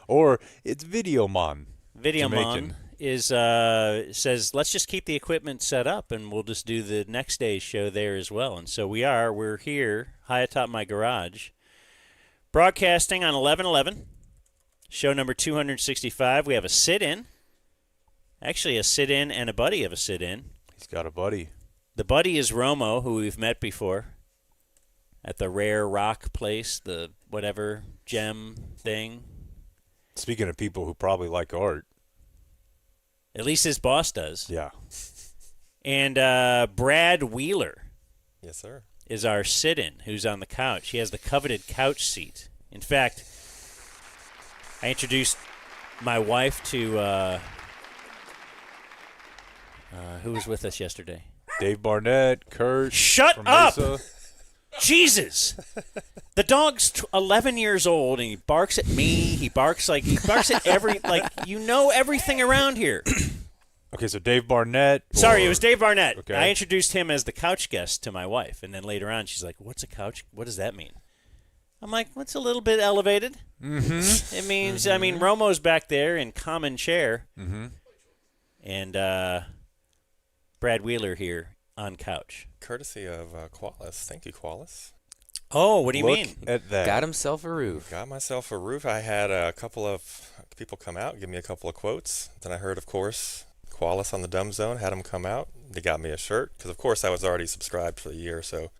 Or it's Videomon. Videomon is says, let's just keep the equipment set up and we'll just do the next day's show there as well. And so we're here high atop my garage, broadcasting on 11/11, show number 265. We have a sit-in. Actually, a sit-in and a buddy of a sit-in. He's got a buddy. The buddy is Romo, who we've met before at the Rare Rock place, the whatever gem thing. Speaking of people who probably like art. At least his boss does. Yeah. And Brad Wheeler. Yes, sir. Is our sit-in, who's on the couch. He has the coveted couch seat. In fact, I introduced my wife to who was with us yesterday? Dave Barnett, Kurt. Shut up! Mesa. Jesus! The dog's 11 years old, and he barks at me. He barks at everything around here. Okay, so Dave Barnett. Sorry, it was Dave Barnett. Okay. I introduced him as the couch guest to my wife, and then later on she's like, what's a couch? What does that mean? I'm like, what's a little bit elevated? Mm-hmm. It means, Romo's back there in common chair, and Brad Wheeler here on couch. Courtesy of Qualis. Thank you, Qualis. Oh, what do you Look mean? at that. Got himself a roof. Got myself a roof. I had a couple of people come out, give me a couple of quotes. Then I heard, of course, Qualis on the Dumb Zone, had them come out. They got me a shirt because, of course, I was already subscribed for the year, so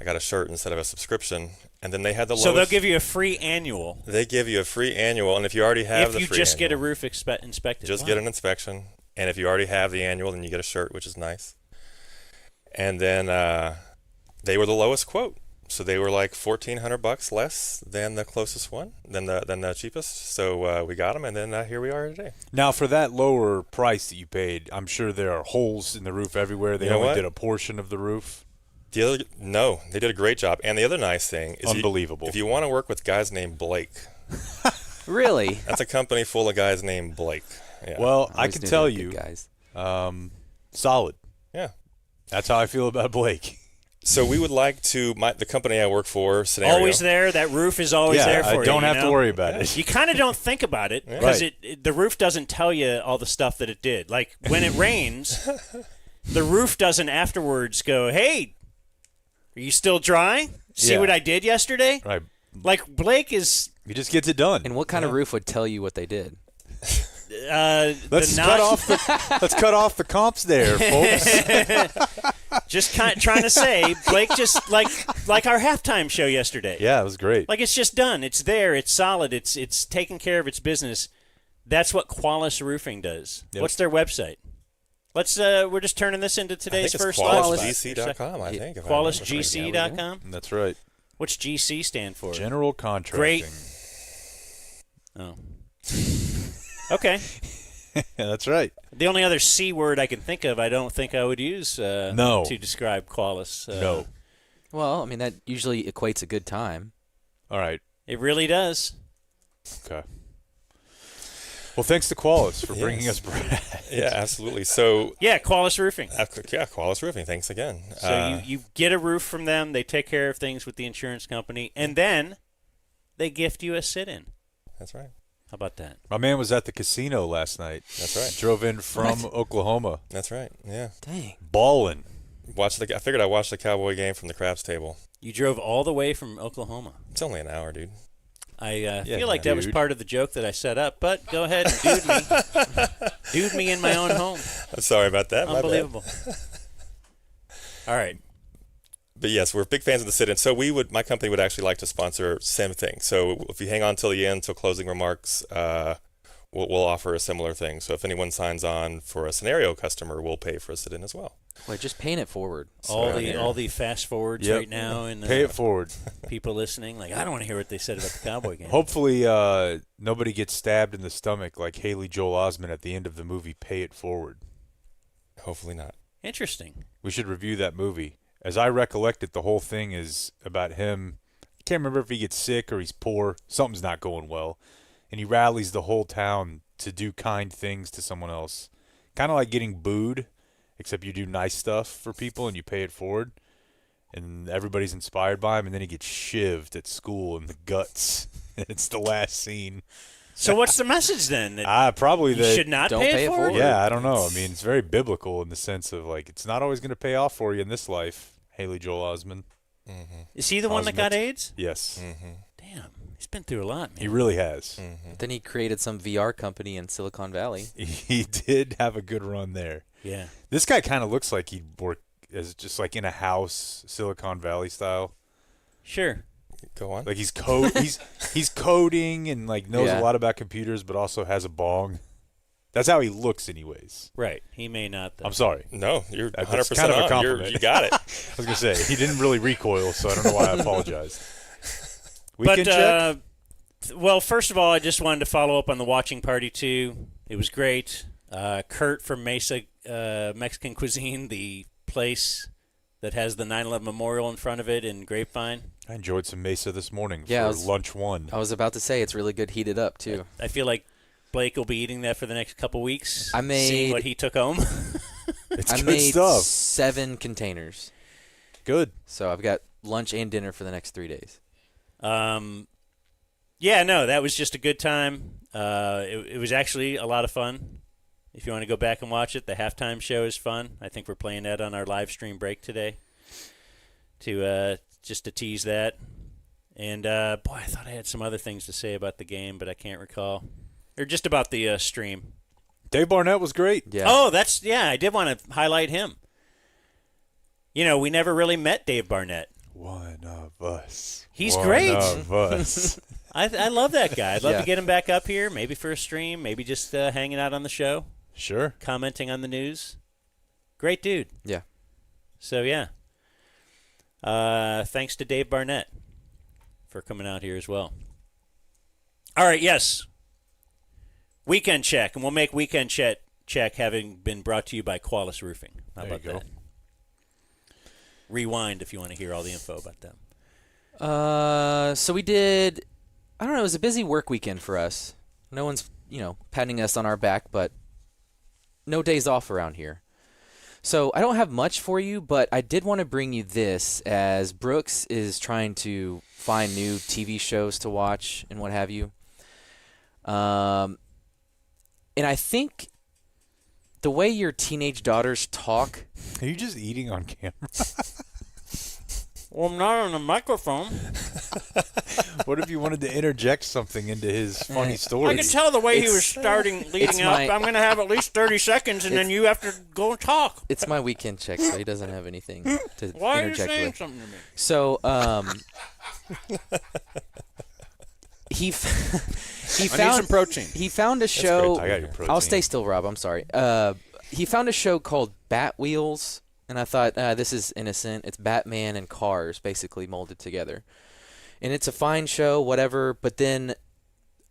I got a shirt instead of a subscription. And then they had the lowest. So they'll give you a free annual. They give you a free annual, and if you already have the free if you just get a annual, roof inspected. just get an inspection. And if you already have the annual, then you get a shirt, which is nice. And then they were the lowest quote. So they were like $1,400 less than the closest one, than the cheapest. So we got them, and then here we are today. Now, for that lower price that you paid, I'm sure there are holes in the roof everywhere. They You know only what? did a portion of the roof. No, they did a great job. And the other nice thing is Unbelievable. if you want to work with guys named Blake, Really? that's a company full of guys named Blake. Yeah. Well, I always can knew tell they were you, good guys. solid. Yeah. That's how I feel about Blake. So we would like to, the company I work for, Scenario. Always there. That roof is always there for you. I don't have you to know? worry about it. You kind of don't think about it because Right. the roof doesn't tell you all the stuff that it did. Like when it rains, the roof doesn't afterwards go, hey, are you still dry? See Yeah. what I did yesterday? Right. Like Blake is He just gets it done. And what kind of roof would tell you what they did? Let's cut off the comps there, folks. just trying to say, Blake just like our halftime show yesterday. Yeah, it was great. Like it's just done. It's there. It's solid. It's taking care of its business. That's what Qualis Roofing does. Yep. What's their website? Let's. We're just turning this into today's I think first it's live spot. QualisGC.com, I think. if I remember correctly. QualisGC.com. That's right. What's GC stand for? General contracting. Great. Oh. Okay. Yeah, that's right. The only other C word I can think of, I don't think I would use No. to describe Qualis. No. Well, I mean, that usually equates a good time. All right. It really does. Okay. Well, thanks to Qualis for bringing Yes. us Brad. Yeah, absolutely. So, Yeah, Qualis Roofing. Qualis Roofing, thanks again. So you get a roof from them. They take care of things with the insurance company, and then they gift you a sit-in. That's right. How about that? My man was at the casino last night. That's right. Drove in from Oklahoma. That's right. Yeah. Dang. Ballin'. I figured I'd watch the Cowboy game from the craps table. You drove all the way from Oklahoma. It's only an hour, dude. I feel like that was dude. part of the joke that I set up, but go ahead and dude me. Dude me in my own home. I'm sorry about that. My bad. Unbelievable. All right. But yes, we're big fans of the sit-in. So my company would actually like to sponsor same thing. So if you hang on till the end, till closing remarks, we'll offer a similar thing. So if anyone signs on for a Scenario customer, we'll pay for a sit-in as well. Wait, just paint it forward. All the fast forwards Yep. right now, and Pay it forward. people listening, like I don't want to hear what they said about the Cowboy game. Hopefully nobody gets stabbed in the stomach like Haley Joel Osment at the end of the movie Pay It Forward. Hopefully not. Interesting. We should review that movie. As I recollect it, the whole thing is about him. I can't remember if he gets sick or he's poor. Something's not going well. And he rallies the whole town to do kind things to someone else. Kind of like getting booed, except you do nice stuff for people and you pay it forward. And everybody's inspired by him. And then he gets shivved at school in the guts. It's the last scene. So what's the message then? That Probably you that should not don't pay pay it it forward? forward. Yeah, I don't know. I mean, it's very biblical in the sense of like it's not always going to pay off for you in this life. Haley Joel Osment. Is he the one that got AIDS? Yes, Damn, he's been through a lot, man. he really has. Then he created some VR company in Silicon Valley. He did have a good run there. Yeah. This guy kind of looks like he'd work as just like in a house, Silicon Valley style. Sure. Go on. Like he's coding and like knows Yeah. a lot about computers, but also has a bong. That's how he looks, anyways. Right. He may not, though. I'm sorry. No, you're That's 100% kind of a on. compliment. You got it. I was gonna say he didn't really recoil, so I don't know why I apologized. Weekend But, check. well, first of all, I just wanted to follow up on the watching party, too. It was great. Kurt from Mesa Mexican Cuisine, the place that has the 9/11 memorial in front of it in Grapevine. I enjoyed some mesa this morning Yeah, for I was- lunch one. I was about to say it's really good heated up too. I feel like Blake will be eating that for the next couple weeks. I seeing made- what he took home. It's I good made stuff. 7 containers, Good. so I've got lunch and dinner for the next 3 days. Yeah, no, that was just a good time. It was actually a lot of fun. If you want to go back and watch it, the halftime show is fun. I think we're playing that on our live stream break today to just to tease that. And, boy, I thought I had some other things to say about the game, but I can't recall. Or just about the stream. Dave Barnett was great. Yeah. Oh, I did want to highlight him. You know, we never really met Dave Barnett. One of us. He's One great. of us. I love that guy. I'd love Yeah. to get him back up here, maybe for a stream, maybe just hanging out on the show, Sure. commenting on the news. Great dude. Yeah. So, yeah. Thanks to Dave Barnett for coming out here as well. All right, yes. Weekend check, and we'll make weekend check having been brought to you by Qualis Roofing. How There you about go. that? Rewind if you want to hear all the info about them. So we did, I don't know, it was a busy work weekend for us. No one's, patting us on our back, but no days off around here. So I don't have much for you, but I did want to bring you this as Brooks is trying to find new TV shows to watch and what have you. And I think the way your teenage daughters talk. Are you just eating on camera? Well, I'm not on the microphone. What if you wanted to interject something into his funny story? I could tell the way he was it's leading up. my- I'm going to have at least 30 seconds, and then you have to go and talk. It's my weekend check, so he doesn't have anything to Why are you interject saying with. something to me? So, he I need some protein. He found a show. I got your protein. I'll stay still, Rob. I'm sorry. He found a show called Bat Wheels, and I thought this is innocent. It's Batman and cars basically molded together, and it's a fine show, whatever. But then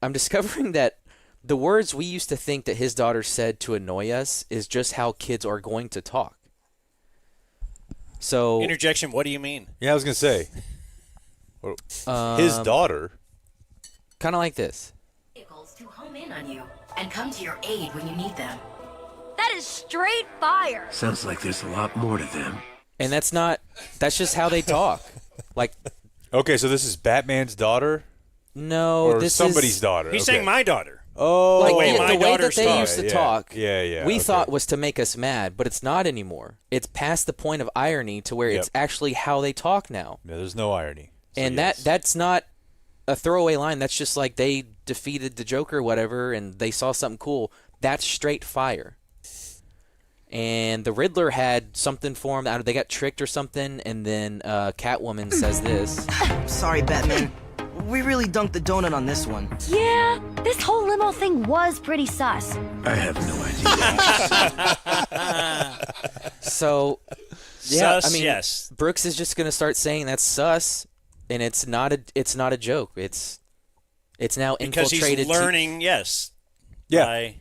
I'm discovering that the words we used to think that his daughter said to annoy us is just how kids are going to talk. So Interjection, what do you mean? Yeah, I was gonna say. His daughter. kind of like this. Vehicles to home in on you and come to your aid when you need them. That is straight fire. Sounds like there's a lot more to them. And that's just how they talk. Like, Okay, so this is Batman's daughter no, or this somebody's is, daughter. He's okay. saying my daughter. Oh, Like, way yeah, my the way that daughters they talk. used to Yeah, talk, yeah, we okay. thought was to make us mad, but it's not anymore. It's past the point of irony to where it's Yep. actually how they talk now. Yeah, there's no irony. So And yes. that's not a throwaway line. That's just like they defeated the Joker or whatever, and they saw something cool. That's straight fire. And the Riddler had something for him. They got tricked or something, and then Catwoman says this. Sorry, Batman. We really dunked the donut on this one. Yeah, this whole limo thing was pretty sus. I have no idea. So, yeah, Sus, I mean, yes. Brooks is just gonna start saying that's sus, and it's not a joke. It's now Because infiltrated. he's learning, yes. Yeah. By,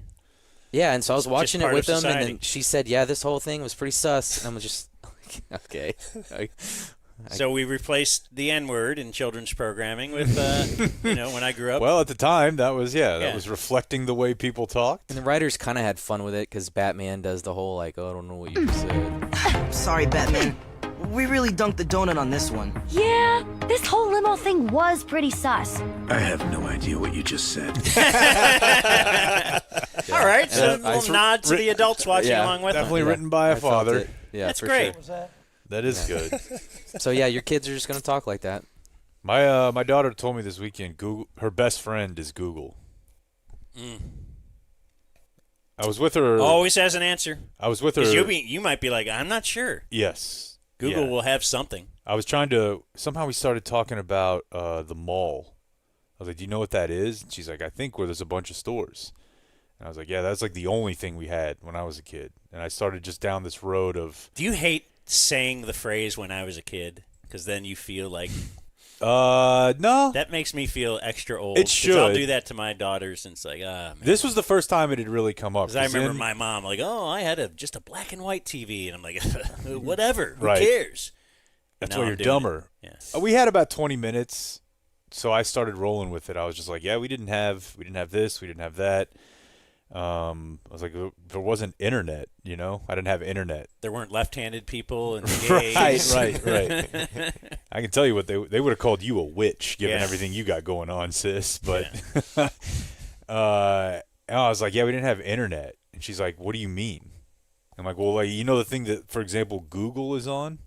Yeah, and so I was It's watching just it with part of him, and society. then she said, "Yeah, this whole thing was pretty sus," and I'm just okay. so we replaced the N-word in children's programming with, when I grew up. Well, at the time, that was Yeah. that was reflecting the way people talked. And the writers kind of had fun with it because Batman does the whole like, "Oh, I don't know what you said." Sorry, Batman. we really dunked the donut on this one. Yeah, this whole limo thing was pretty sus. I have no idea what you just said. All right, so a I- little nod to the adults watching Yeah, along with Definitely them. written by a I felt father. it. Yeah, That's for great. sure. That is good. So yeah, your kids are just gonna talk like that. My daughter told me this weekend Google her best friend is Google. I was with her. Always has an answer. I was with her. Because you might be like, I'm not sure. Yes. Google Yeah. will have something. I was trying to. Somehow we started talking about the mall. I was like, "Do you know what that is?" And she's like, "I think where there's a bunch of stores." And I was like, "Yeah, that's like the only thing we had when I was a kid." And I started just down this road of. Do you hate saying the phrase "when I was a kid"? Because then you feel like No. that makes me feel extra old. It 'Cause I'll should. do that to my daughters, and it's like, man. This was the first time it had really come up. Because I 'cause remember then- my mom like, "Oh, I had just a black and white TV," and I'm like, "Whatever, who Right. cares?" That's Now why I'm you're doing dumber. it. Yeah. We had about 20 minutes, so I started rolling with it. I was just like, "Yeah, we didn't have this, we didn't have that." I was like, "There wasn't internet, you know. I didn't have internet." There weren't left-handed people and Right, gays. right. I can tell you what they would have called you a witch, given Yeah. everything you got going on, sis. But and I was like, "Yeah, we didn't have internet," and she's like, "What do you mean?" I'm like, "Well, like you know the thing that, for example, Google is on,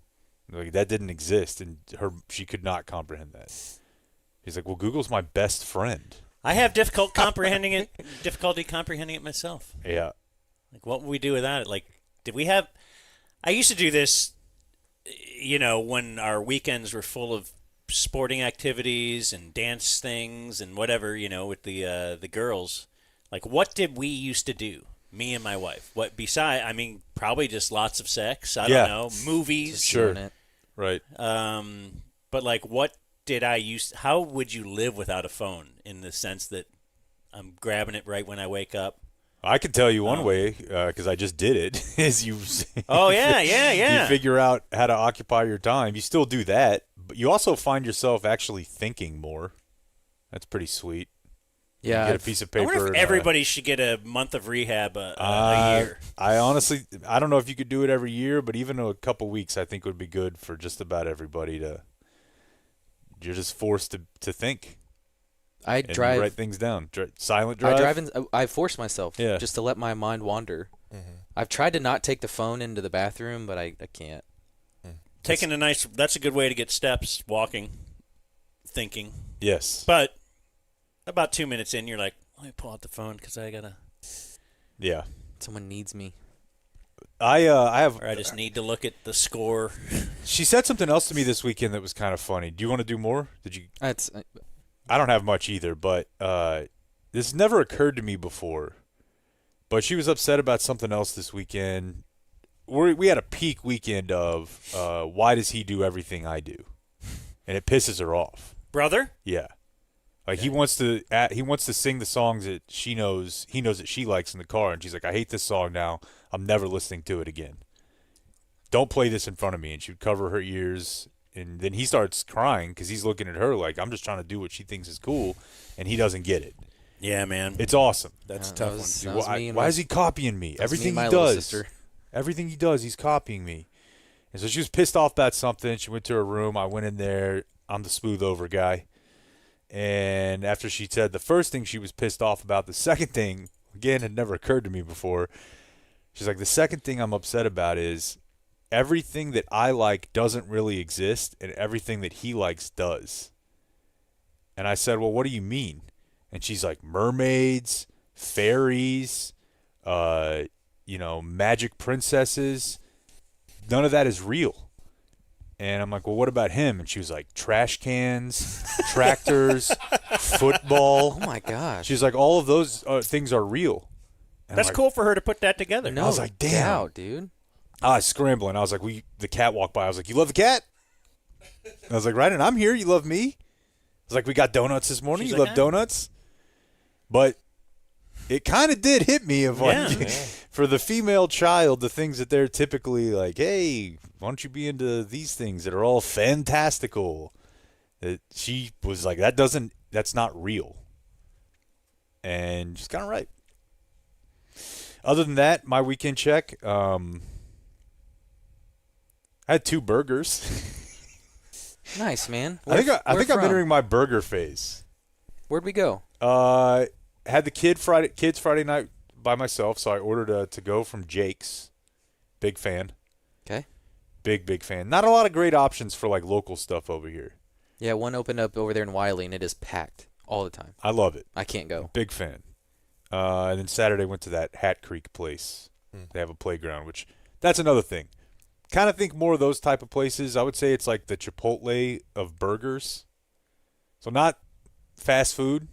like that didn't exist," and she could not comprehend that. He's like, "Well, Google's my best friend." I have difficulty comprehending it myself. Yeah. Like, what would we do without it? Like, did we have? I used to do this, when our weekends were full of sporting activities and dance things and whatever, with the girls. Like, what did we used to do? Me and my wife. What probably just lots of sex. I Yeah. don't know, movies. Sure. Doing it. Right. But like, what did I use? How would you live without a phone? In the sense that I'm grabbing it right when I wake up. I can tell you one way, because I just did it, is you. Oh, yeah. You figure out how to occupy your time. You still do that, but you also find yourself actually thinking more. That's pretty sweet. Yeah, You get a piece of I paper. wonder if and, everybody should get a month of rehab a year. I honestly, I don't know if you could do it every year, but even a couple weeks, I think would be good for just about everybody to. You're just forced to think. I And drive. you write things down. Silent drive. I drive. I force myself Yeah. just to let my mind wander. I've tried to not take the phone into the bathroom, but I can't. That's a good way to get steps, walking, thinking. Yes. But about 2 minutes in, you're like, let me pull out the phone because I got to, Yeah. Someone needs me. I have. or I just need to look at the score. She said something else to me this weekend that was kind of funny. Do you want to do more? Did you? That's I don't have much either, but this never occurred to me before. But she was upset about something else this weekend. We had a peak weekend of why does he do everything I do, and it pisses her off. Brother? Yeah, like he wants to sing the songs that he knows that she likes in the car, and she's like, I hate this song now. I'm never listening to it again. Don't play this in front of me. And she would cover her ears. And then he starts crying because he's looking at her like, I'm just trying to do what she thinks is cool, and he doesn't get it. Yeah, man. It's awesome. That's a that tough was- one. that was Why, me and why my- is he copying me? that was me Everything and my he little does. sister. Everything he does, he's copying me. And so she was pissed off about something. She went to her room. I went in there. I'm the smooth over guy. And after she said the first thing she was pissed off about, the second thing, again, had never occurred to me before. She's like, the second thing I'm upset about is everything that I like doesn't really exist, and everything that he likes does. And I said, well, what do you mean? And she's like, mermaids, fairies, magic princesses. None of that is real. And I'm like, well, what about him? And she was like, trash cans, tractors, football. Oh my gosh. She's like, all of those things are real. And That's I'm like, cool for her to put that together. no I was like, damn. doubt, dude. I was scrambling. I was like, the cat walked by. I was like, you love the cat? I was like, right, and I'm here. You love me? I was like, we got donuts this morning. She's You like, love donuts? But it kind of did hit me of like, Yeah. for the female child, the things that they're typically like, hey, why don't you be into these things that are all fantastical? That she was like, that's not real. And she's kind of right. Other than that, my weekend check, I I had 2 burgers. Nice, man. I think I'm from? entering my burger phase. Where'd we go? Had the kids Friday night by myself, so I ordered a to-go from Jake's. Big fan. Okay. Big fan. Not a lot of great options for like local stuff over here. Yeah, one opened up over there in Wylie, and it is packed all the time. I love it. I can't go. Big fan. And then Saturday went to that Hat Creek place. They have a playground, which that's another thing. Kind of think more of those type of places. I would say it's like the Chipotle of burgers. So not fast food,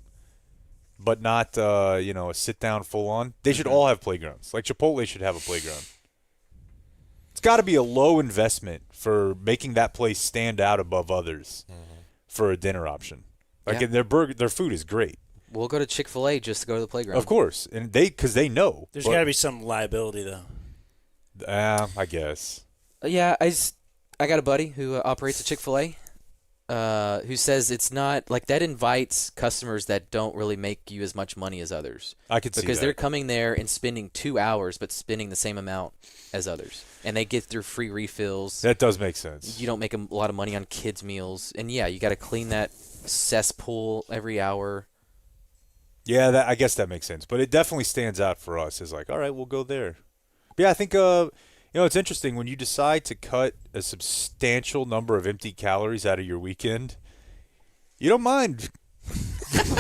but not a sit down full on. They should all have playgrounds. Like Chipotle should have a playground. It's got to be a low investment for making that place stand out above others for a dinner option. Like Yeah. their food is great. We'll go to Chick-fil-A just to go to the playground. Of course, and because they know. There's got to be some liability, though. I guess. Yeah, I got a buddy who operates a Chick-fil-A who says it's not like that invites customers that don't really make you as much money as others. I could see because that. they're coming there and spending 2 hours but spending the same amount as others, and they get their free refills. That does make sense. You don't make a lot of money on kids' meals, and yeah, you got to clean that cesspool every hour. Yeah, I guess that makes sense. But it definitely stands out for us as like, all right, we'll go there. But yeah, I think it's interesting when you decide to cut a substantial number of empty calories out of your weekend. You don't mind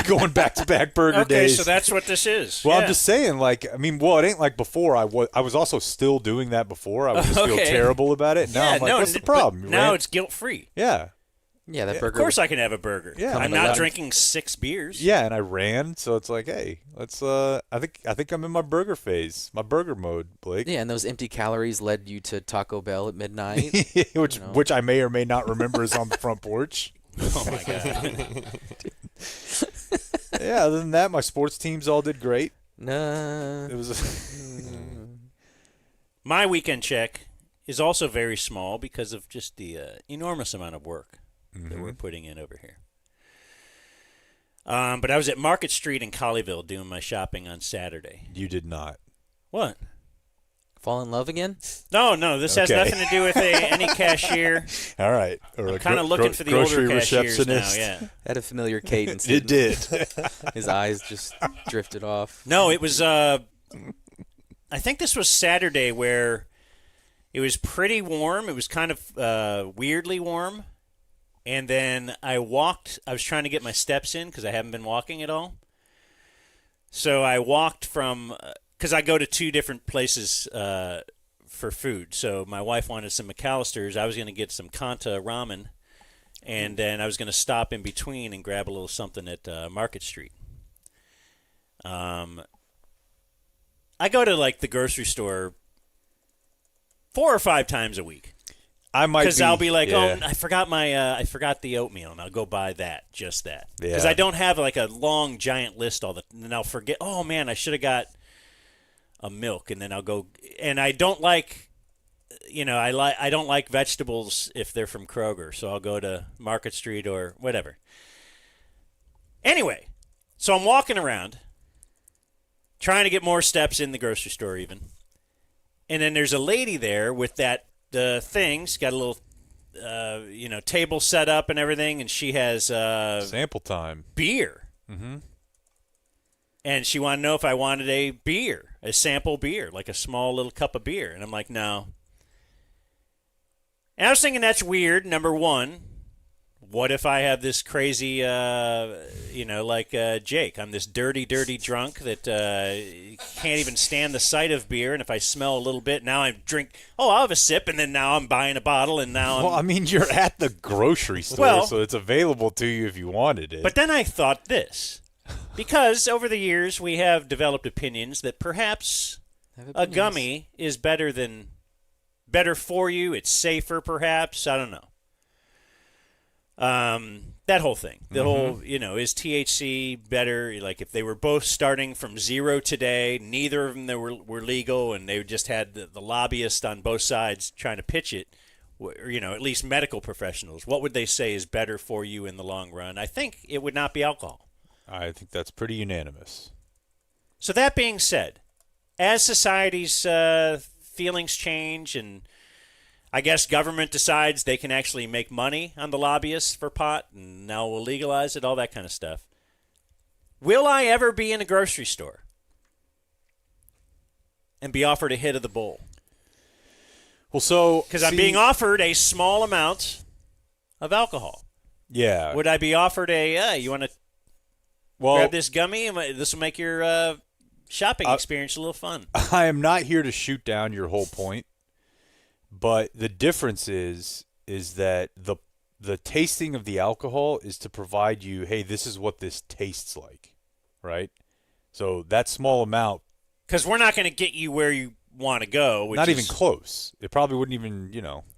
going back-to-back burger days. Okay, so that's what this is. Well, Yeah. I'm just saying, it ain't like before. I was also still doing that before. I would just feel Okay. terrible about it. Now I'm like, what's the problem? But now it's guilt-free. Yeah. Yeah, that Of burger. course I can have a burger. Yeah. I'm Come not 11th. drinking 6 beers. Yeah, and I ran, so it's like, hey, let's. I think I'm in my burger phase, my burger mode, Blake. Yeah, and those empty calories led you to Taco Bell at midnight. which I may or may not remember is on the front porch. Oh, my God. Yeah, other than that, my sports teams all did great. Nah. It was. My weekend check is also very small because of just the enormous amount of work that we're putting in over here. But I was at Market Street in Colleyville doing my shopping on Saturday. You did not. What? Fall in love again? No, this has Okay. nothing to do with any cashier. All right. Or I'm kind of looking for the older cashiers now, yeah. Had a familiar cadence. It did. His eyes just drifted off. No, it was, I think this was Saturday where it was pretty warm. It was kind of weirdly warm. And then I was trying to get my steps in because I haven't been walking at all. So I walked because I go to 2 different places for food. So my wife wanted some McAllister's. I was going to get some Kanta ramen. And then I was going to stop in between and grab a little something at Market Street. I go to like the grocery store 4 or 5 times a week. I might Because I'll be like, yeah. I forgot I forgot the oatmeal, and I'll go buy just that. Because Yeah. I don't have like a long giant list and then I'll forget. Oh man, I should have got a milk, and then I'll go. And I don't like, I don't like vegetables if they're from Kroger, so I'll go to Market Street or whatever. Anyway, so I'm walking around, trying to get more steps in the grocery store, even. And then there's a lady there with the things, got a little, table set up and everything, and she has Sample time. beer. Mm-hmm. And she wanted to know if I wanted a sample beer, like a small little cup of beer. And I'm like, no. And I was thinking that's weird, number one. What if I have this crazy, like Jake? I'm this dirty drunk that can't even stand the sight of beer. And if I smell a little bit, now I drink. Oh, I'll have a sip, and then now I'm buying a bottle, and now Well, I mean, you're at the grocery store, Well- so it's available to you if you wanted it. But then I thought this. Because over the years we have developed opinions that perhaps a gummy is better for you. It's safer, perhaps. I don't know. That whole thing. The whole, is THC better? Like if they were both starting from 0 today, neither of them were legal, and they just had the lobbyists on both sides trying to pitch it, or, at least medical professionals. What would they say is better for you in the long run? I think it would not be alcohol. I think that's pretty unanimous. So that being said, as society's feelings change, and I guess government decides they can actually make money on the lobbyists for pot, and now we'll legalize it, all that kind of stuff. Will I ever be in a grocery store and be offered a hit of the bowl? Well, so because I'm being offered a small amount of alcohol. Yeah. Would I be offered you want to grab this gummy? This will make your shopping experience a little fun. I am not here to shoot down your whole point, but the difference is that the tasting of the alcohol is to provide you, hey, this is what this tastes like, right? So that small amount. Because we're not going to get you where you want to go. Not even close. It probably wouldn't even,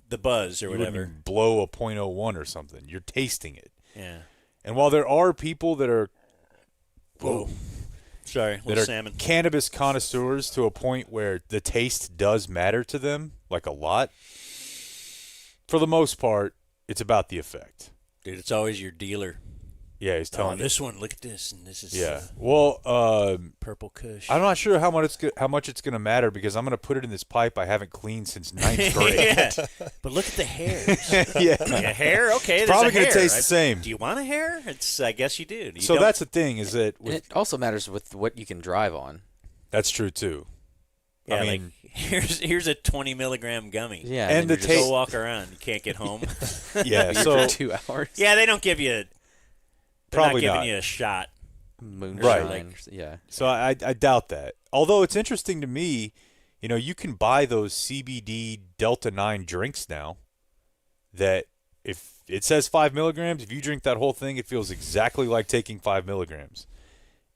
the buzz or you whatever. Wouldn't blow a .01 or something. You're tasting it. Yeah. And while there are people that are, sorry, that are salmon. cannabis connoisseurs to a point where the taste does matter to them, like a lot, for the most part, it's about the effect. Dude, it's always your dealer. Yeah, he's telling you. This one, look at this, and this is Purple Kush. I'm not sure how much it's going to matter because I'm going to put it in this pipe I haven't cleaned since 9th grade. Yeah. But look at the hairs. Yeah. A hair? Okay, it's probably going to taste the same. Do you want a hair? I guess you do. So that's the thing is that it also matters with what you can drive on. That's true too. Yeah, I mean, here's a 20 milligram gummy. Yeah, and the taste. Go walk around. You can't get home. Yeah, so for 2 hours. Yeah, they don't give you. Probably not giving you a shot. Moonshine. Right. Yeah. So I doubt that. Although it's interesting to me, you can buy those CBD Delta 9 drinks now that if it says 5 milligrams, if you drink that whole thing, it feels exactly like taking 5 milligrams.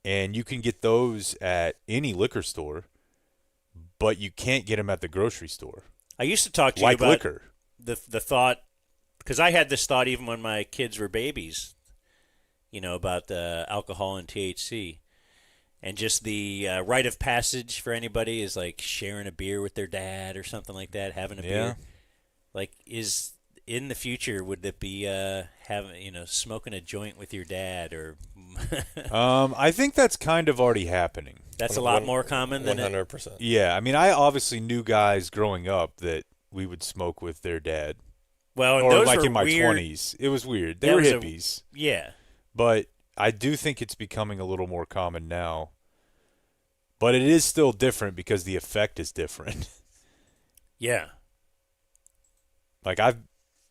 And you can get those at any liquor store, but you can't get them at the grocery store. I used to talk to like you about liquor. the thought, because I had this thought even when my kids were babies, about alcohol and THC. And just the rite of passage for anybody is like sharing a beer with their dad or something like that, having a beer. Like, is in the future, would it be smoking a joint with your dad or? I think that's kind of already happening. That's a lot more common than 100%. Yeah, I mean, I obviously knew guys growing up that we would smoke with their dad. Well, or those like were in my weird. 20s. It was weird. They were hippies. Yeah. But I do think it's becoming a little more common now. But it is still different because the effect is different. Yeah. Like, I've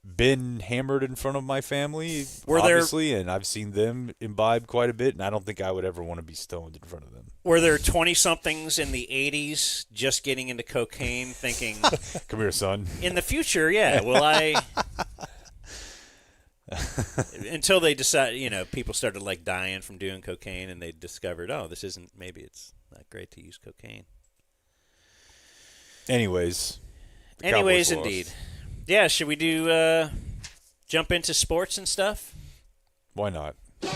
been hammered in front of my family, and I've seen them imbibe quite a bit, and I don't think I would ever want to be stoned in front of them. Were there 20-somethings in the 80s just getting into cocaine thinking, come here, son. In the future, yeah, will I... Until they decided, people started like dying from doing cocaine, and they discovered, maybe it's not great to use cocaine. Anyways, indeed. Yeah, should we do jump into sports and stuff? Why not? Do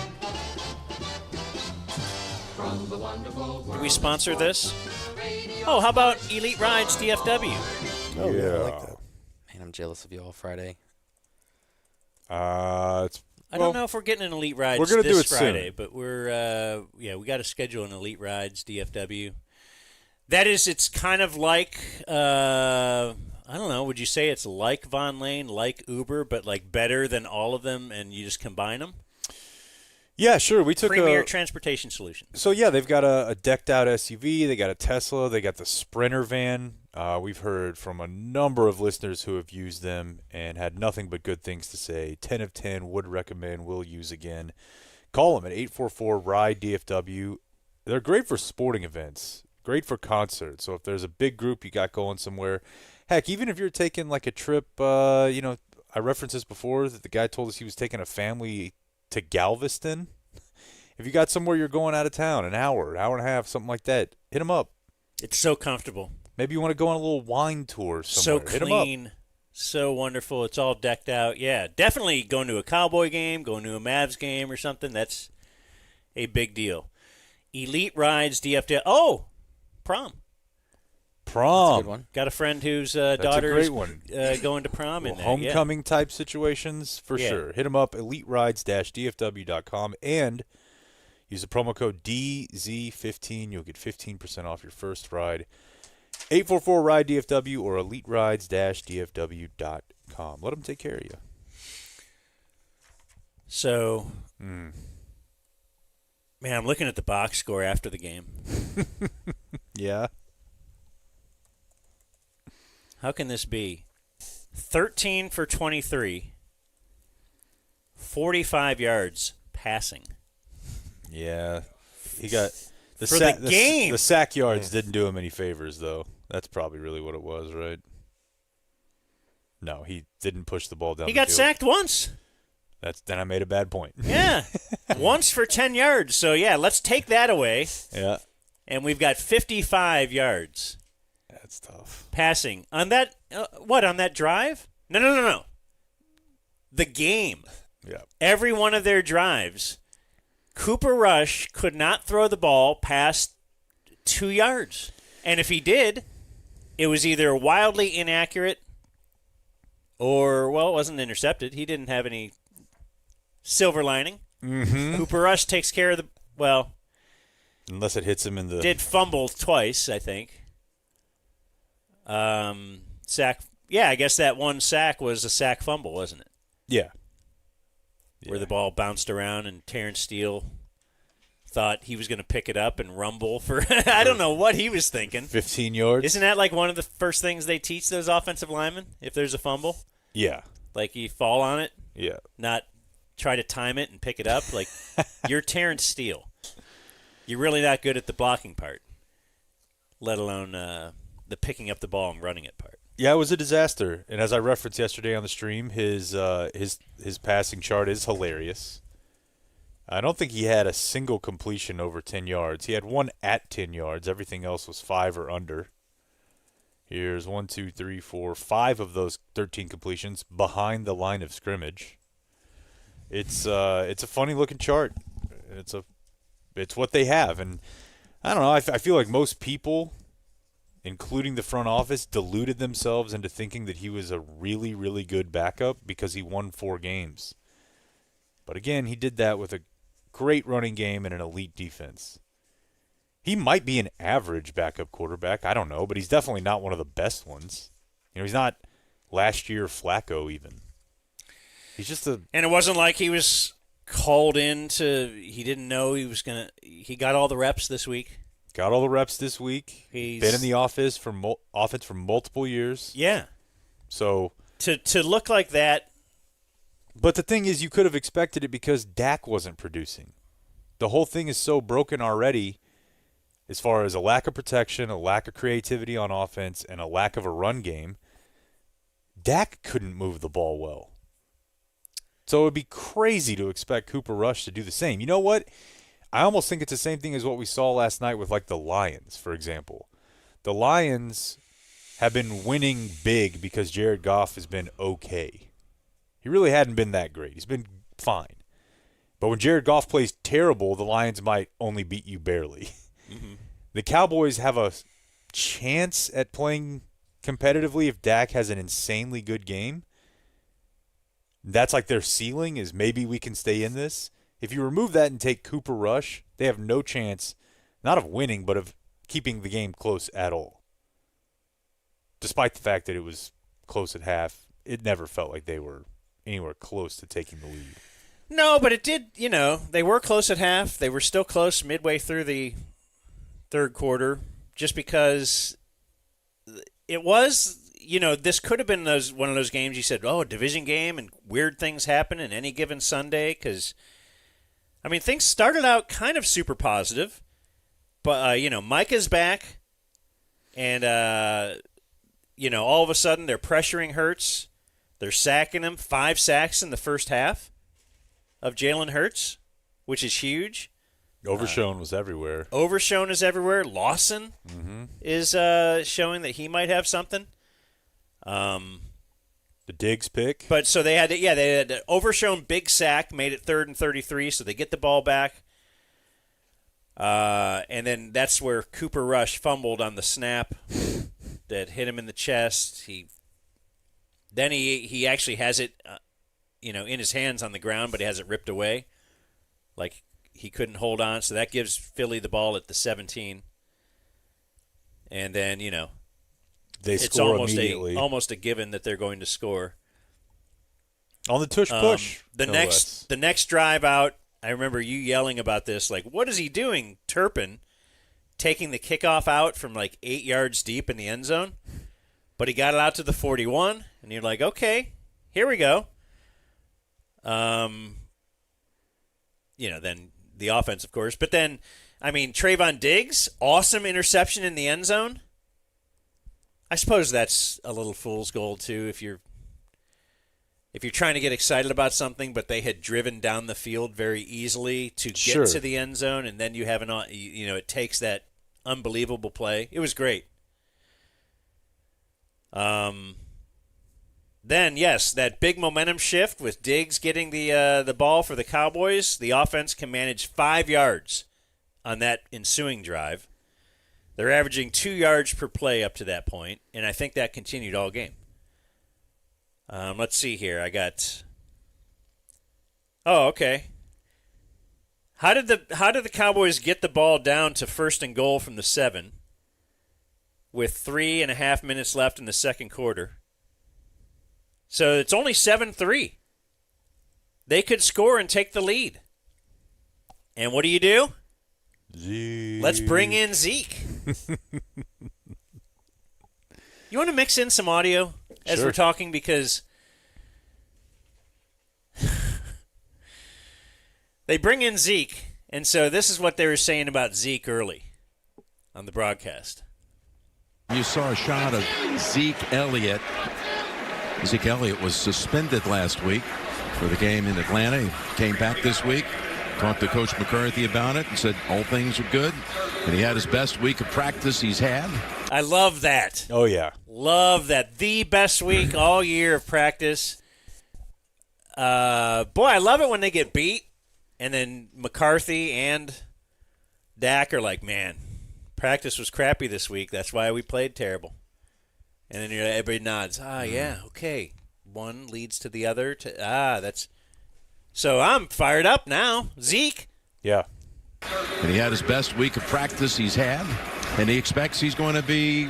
we sponsor this? Oh, how about Elite Rides DFW? Oh, yeah. I like that. Man, I'm jealous of you all Friday. I don't know if we're getting an Elite Rides we're gonna this do it Friday, soon. but we got to schedule an Elite Rides DFW. That is, it's kind of like, I don't know, would you say it's like Von Lane, like Uber, but like better than all of them, and you just combine them? Yeah, sure. We took Premier transportation solution. So, yeah, they've got a decked-out SUV. They got a Tesla. They got the Sprinter van. We've heard from a number of listeners who have used them and had nothing but good things to say. 10 of 10 would recommend, will use again. Call them at 844-RIDE-DFW. They're great for sporting events, great for concerts. So if there's a big group you got going somewhere, heck, even if you're taking like a trip, I referenced this before that the guy told us he was taking a family to Galveston. If you got somewhere you're going out of town, an hour and a half, something like that, hit them up. It's so comfortable. Maybe you want to go on a little wine tour somewhere. So clean, so wonderful. It's all decked out. Yeah, definitely going to a Cowboy game, going to a Mavs game or something. That's a big deal. Elite Rides DFW. Oh, prom. That's a good one. Got a friend whose That's daughter a is great one. going to prom in that. Homecoming type situations, for sure. Hit them up, eliterides-dfw.com, and use the promo code DZ15. You'll get 15% off your first ride. 844-RIDE-DFW or eliterides-dfw.com. Let them take care of you. So, man, I'm looking at the box score after the game. Yeah. How can this be? 13 for 23, 45 yards passing. Yeah. He got For the game. The sack yards didn't do him any favors, though. That's probably really what it was, right? No, he didn't push the ball down He the got field. sacked once. Then I made a bad point. Yeah. Once for 10 yards. So, yeah, let's take that away. Yeah. And we've got 55 yards. That's tough. Passing. On that, on that drive? No. The game. Yeah. Every one of their drives, Cooper Rush could not throw the ball past 2 yards. And if he did, it was either wildly inaccurate or, well, it wasn't intercepted. He didn't have any silver lining. Mm-hmm. Cooper Rush takes care of Unless it hits him in the... did fumble twice, I think. Sack. Yeah, I guess that one sack was a sack fumble, wasn't it? Yeah. Where the ball bounced around and Terrence Steele thought he was going to pick it up and rumble for I don't know what he was thinking. 15 yards. Isn't that like one of the first things they teach those offensive linemen if there's a fumble? Yeah. Like you fall on it, Yeah. not try to time it and pick it up. Like you're Terrence Steele. You're really not good at the blocking part, let alone the picking up the ball and running it part. Yeah, it was a disaster. And as I referenced yesterday on the stream, his passing chart is hilarious. I don't think he had a single completion over 10 yards. He had one at 10 yards. Everything else was 5 or under. Here's 1, 2, 3, 4, 5 of those 13 completions behind the line of scrimmage. It's a funny looking chart. It's what they have, and I don't know. I feel like most people, including the front office, deluded themselves into thinking that he was a really, really good backup because he won 4 games. But again, he did that with a great running game and an elite defense. He might be an average backup quarterback. I don't know, but he's definitely not one of the best ones. You know, he's not last year Flacco even. He's just a... And it wasn't like he was called in he didn't know he was going to... He got all the reps this week. Got all the reps this week. He's been in the offense for multiple years. Yeah. So... To look like that... But the thing is, you could have expected it because Dak wasn't producing. The whole thing is so broken already as far as a lack of protection, a lack of creativity on offense, and a lack of a run game. Dak couldn't move the ball well. So it would be crazy to expect Cooper Rush to do the same. You know what? I almost think it's the same thing as what we saw last night with, like, the Lions, for example. The Lions have been winning big because Jared Goff has been okay. He really hadn't been that great. He's been fine. But when Jared Goff plays terrible, the Lions might only beat you barely. Mm-hmm. The Cowboys have a chance at playing competitively if Dak has an insanely good game. That's like their ceiling is maybe we can stay in this. If you remove that and take Cooper Rush, they have no chance, not of winning, but of keeping the game close at all. Despite the fact that it was close at half, it never felt like they were anywhere close to taking the lead. No, but it did, they were close at half. They were still close midway through the third quarter just because it was, this could have been one of those games you said, a division game and weird things happen in any given Sunday because, things started out kind of super positive. But, Micah's back and, all of a sudden they're pressuring Hurts. They're sacking him. 5 sacks in the first half of Jalen Hurts, which is huge. Overshown was everywhere. Overshown is everywhere. Lawson is showing that he might have something. The Diggs pick. But so they had Overshown big sack, made it 3rd and 33, so they get the ball back. And then that's where Cooper Rush fumbled on the snap that hit him in the chest. He actually has it, in his hands on the ground, but he has it ripped away. Like he couldn't hold on, so that gives Philly the ball at the 17. And then, they it's score immediately. almost a given that they're going to score. On the tush push. The next drive out, I remember you yelling about this, like, what is he doing, Turpin, taking the kickoff out from like 8 yards deep in the end zone? But he got it out to the 41, and you're like, okay, here we go. Then the offense, of course. But then, Trayvon Diggs, awesome interception in the end zone. I suppose that's a little fool's gold, too, if you're trying to get excited about something, but they had driven down the field very easily to get to the end zone, and then you have it takes that unbelievable play. It was great. Then, yes, that big momentum shift with Diggs getting the ball for the Cowboys. The offense can manage 5 yards on that ensuing drive. They're averaging 2 yards per play up to that point, and I think that continued all game. Let's see here. I got. Oh, okay. How did the Cowboys get the ball down to 1st and goal from the 7 with 3.5 minutes left in the second quarter? So it's only 7-3. They could score and take the lead. And what do? Zeke. Let's bring in Zeke. You want to mix in some audio as we're talking? Because they bring in Zeke, and so this is what they were saying about Zeke early on the broadcast. You saw a shot of Zeke Elliott. Zeke Elliott was suspended last week for the game in Atlanta. He came back this week, talked to Coach McCarthy about it, and said all things are good. And he had his best week of practice he's had. I love that. Oh, yeah. Love that. The best week all year of practice. Boy, I love it when they get beat, and then McCarthy and Dak are like, man, practice was crappy this week. That's why we played terrible. And then everybody nods. Yeah, okay. One leads to the other. That's. So I'm fired up now. Zeke. Yeah. And he had his best week of practice he's had, and he expects he's going to be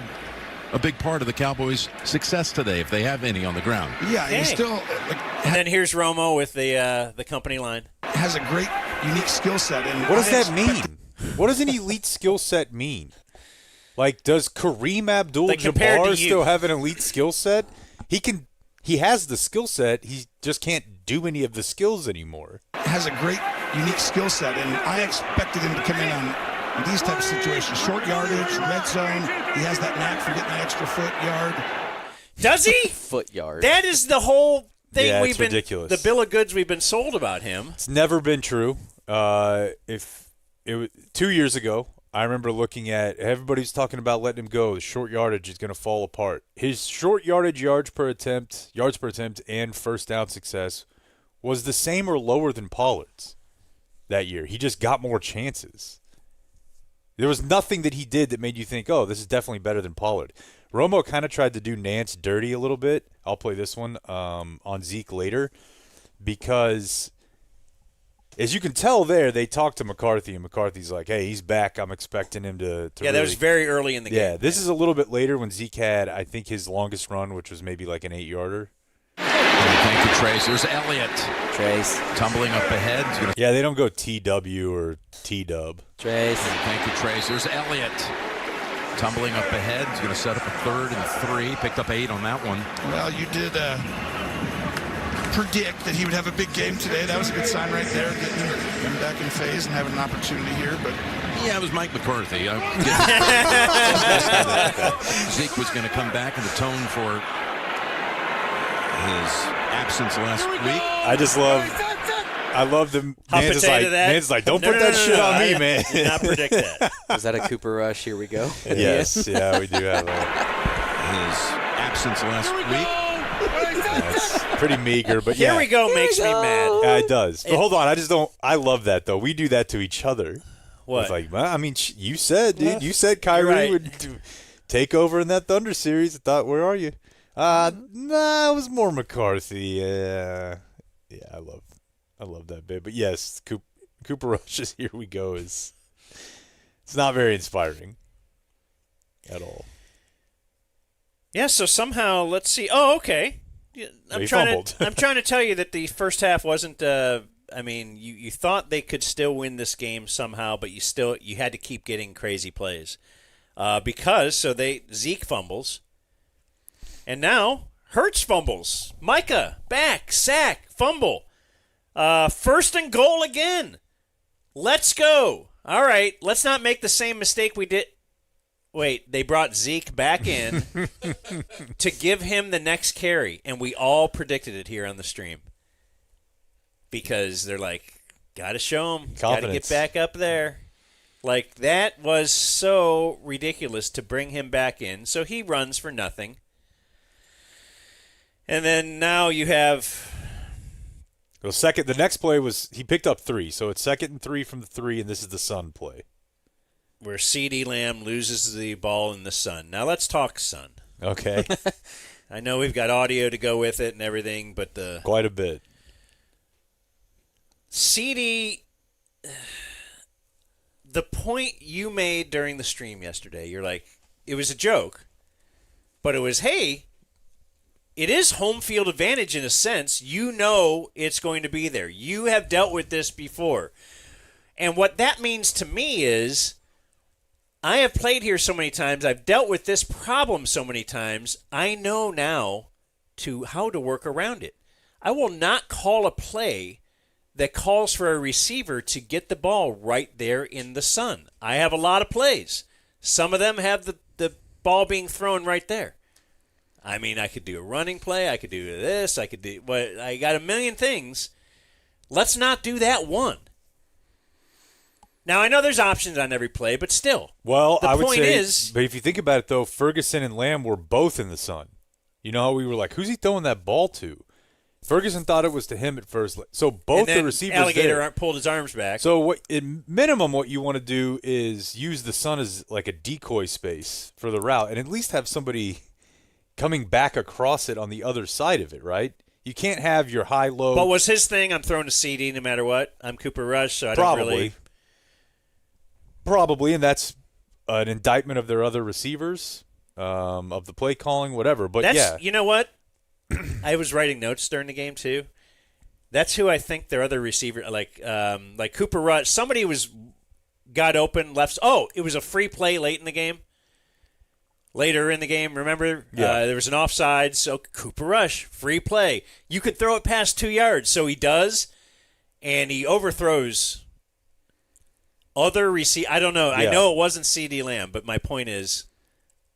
a big part of the Cowboys' success today, if they have any on the ground. Yeah, he's still. And then here's Romo with the company line. Has a great, unique skill set. And what does that mean? What does an elite skill set mean? Like, does Kareem Abdul-Jabbar still have an elite skill set? He has the skill set. He just can't do any of the skills anymore. Has a great, unique skill set, and I expected him to come in on these types of situations. Short yardage, red zone. He has that knack for getting that extra foot yard. Does he? Foot yard. That is the whole thing it's ridiculous. The bill of goods we've been sold about him. It's never been true. If it was 2 years ago, I remember looking at everybody was talking about letting him go. The short yardage is going to fall apart. His short yardage yards per attempt, and first down success was the same or lower than Pollard's that year. He just got more chances. There was nothing that he did that made you think, oh, this is definitely better than Pollard. Romo kind of tried to do Nantz dirty a little bit. I'll play this one on Zeke later because – as you can tell there, they talked to McCarthy, and McCarthy's like, hey, he's back. I'm expecting him to yeah, that was very early in the game. Yeah, this is a little bit later when Zeke had, I think, his longest run, which was maybe like an 8-yarder. Thank you, Trace. There's Elliott. Trace. Tumbling up ahead. Yeah, they don't go TW or T-dub. Trace. Thank you, Trace. There's Elliott. Tumbling up ahead. He's going to set up a 3rd and 3. Picked up 8 on that one. Well, you did predict that he would have a big game today. That was a good sign right there, getting him back in phase and having an opportunity here. But yeah, it was Mike McCarthy. Zeke was going to come back, and the tone for his absence last week. I love them. Nantz like, don't put that shit on me, man. Did not predict that. Was that a Cooper Rush? Here we go. Yes, yeah, we do have that. His absence last week. That's pretty meager, but Here we go makes me mad. Yeah, it does. But hold on, I love that, though. We do that to each other. What? It's like, well, I mean, you said, dude. You said Kyrie would take over in that Thunder series. I thought, where are you? Nah, it was more McCarthy. Yeah, I love that bit. But yes, Cooper Rush's Here We Go it's not very inspiring at all. Yeah, so somehow, let's see. Oh, okay. Yeah, He fumbled. I'm trying to tell you that the first half wasn't. You thought they could still win this game somehow, but you had to keep getting crazy plays Zeke fumbles, and now Hurts fumbles. Micah back, sack, fumble, first and goal again. Let's go. All right, let's not make the same mistake we did. Wait, they brought Zeke back in to give him the next carry, and we all predicted it here on the stream because they're like, got to show him, got to get back up there. Like, that was so ridiculous to bring him back in, so he runs for nothing. And then now you have... Well, the next play was he picked up 3, so it's 2nd and 3 from the 3, and this is the Sun play. Where CeeDee Lamb loses the ball in the sun. Now let's talk sun. Okay. I know we've got audio to go with it and everything, but quite a bit. CeeDee, the point you made during the stream yesterday, you're like, it was a joke, but it was, hey, it is home field advantage in a sense. You know it's going to be there. You have dealt with this before. And what that means to me is, I have played here so many times. I've dealt with this problem so many times. I know now how to work around it. I will not call a play that calls for a receiver to get the ball right there in the sun. I have a lot of plays. Some of them have the ball being thrown right there. I mean, I could do a running play. I could do this. I got a million things. Let's not do that one. Now, I know there's options on every play, but still. Well, the I would point say, is, but if you think about it, though, Ferguson and Lamb were both in the sun. You know how we were like, who's he throwing that ball to? Ferguson thought it was to him at first. So both the receivers Alligator pulled his arms back. So at minimum, what you want to do is use the sun as like a decoy space for the route and at least have somebody coming back across it on the other side of it, right? You can't have your high-low. But was his thing, I'm throwing to CeeDee no matter what? I'm Cooper Rush, so I don't really... Probably, and that's an indictment of their other receivers, of the play calling, whatever. But yeah, you know what? I was writing notes during the game too. That's who I think their other receiver, like Cooper Rush. Somebody got open left. Oh, it was a free play late in the game. Later in the game, remember? Yeah. There was an offside, so Cooper Rush, free play. You could throw it past 2 yards, so he does, and he overthrows. Other I don't know. Yeah. I know it wasn't CeeDee Lamb, but my point is,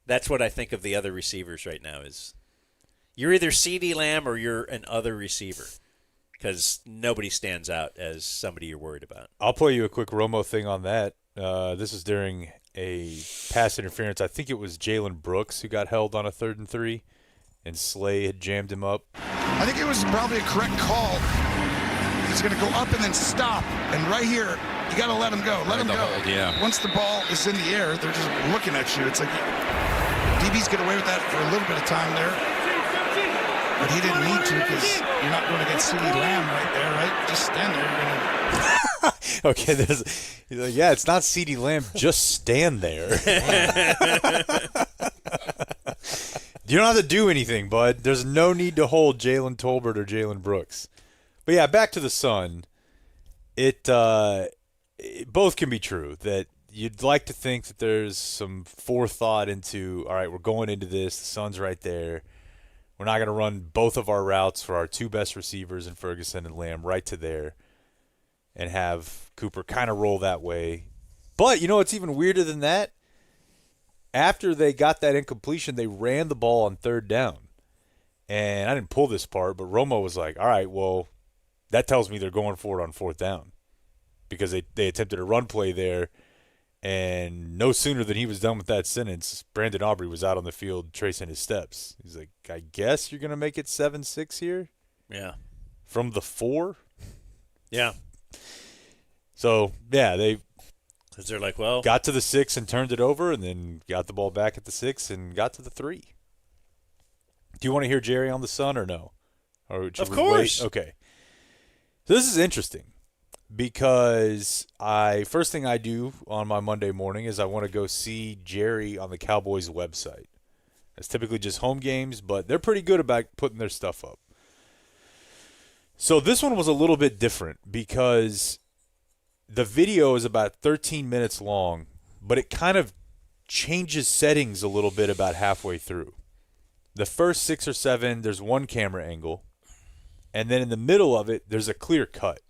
that's what I think of the other receivers right now is, you're either CeeDee Lamb or you're an other receiver, because nobody stands out as somebody you're worried about. I'll play you a quick Romo thing on that. This is during a pass interference. I think it was Jalen Brooks who got held on a 3rd and 3, and Slay had jammed him up. I think it was probably a correct call. He's going to go up and then stop, and right here, you got to let him go. Let him go. Hold, yeah. Once the ball is in the air, they're just looking at you. It's like DB's get away with that for a little bit of time there, but he didn't need to because you're not going to get CeeDee Lamb right there, right? Just stand there. You're gonna... Okay, he's like, yeah, it's not CeeDee Lamb. Just stand there. You don't have to do anything, bud. There's no need to hold Jalen Tolbert or Jalen Brooks. But yeah, back to the Sun. It both can be true. That you'd like to think that there's some forethought into, all right, we're going into this. The Sun's right there. We're not going to run both of our routes for our 2 best receivers in Ferguson and Lamb right to there and have Cooper kind of roll that way. But you know what's even weirder than that? After they got that incompletion, they ran the ball on 3rd down. And I didn't pull this part, but Romo was like, all right, well, that tells me they're going for it on 4th down. Because they attempted a run play there, and no sooner than he was done with that sentence, Brandon Aubrey was out on the field tracing his steps. He's like, I guess you're going to make it 7-6 here? Yeah. From the 4? Yeah. So, yeah, they because they're like, well, got to the 6 and turned it over, and then got the ball back at the 6 and got to the 3. Do you want to hear Jerry on the Sun or no? Or should of we course. wait? Okay. So this is interesting. Because first thing I do on my Monday morning is I want to go see Jerry on the Cowboys website. It's typically just home games, but they're pretty good about putting their stuff up. So this one was a little bit different because the video is about 13 minutes long, but it kind of changes settings a little bit about halfway through. The first 6 or 7, there's one camera angle, and then in the middle of it, there's a clear cut.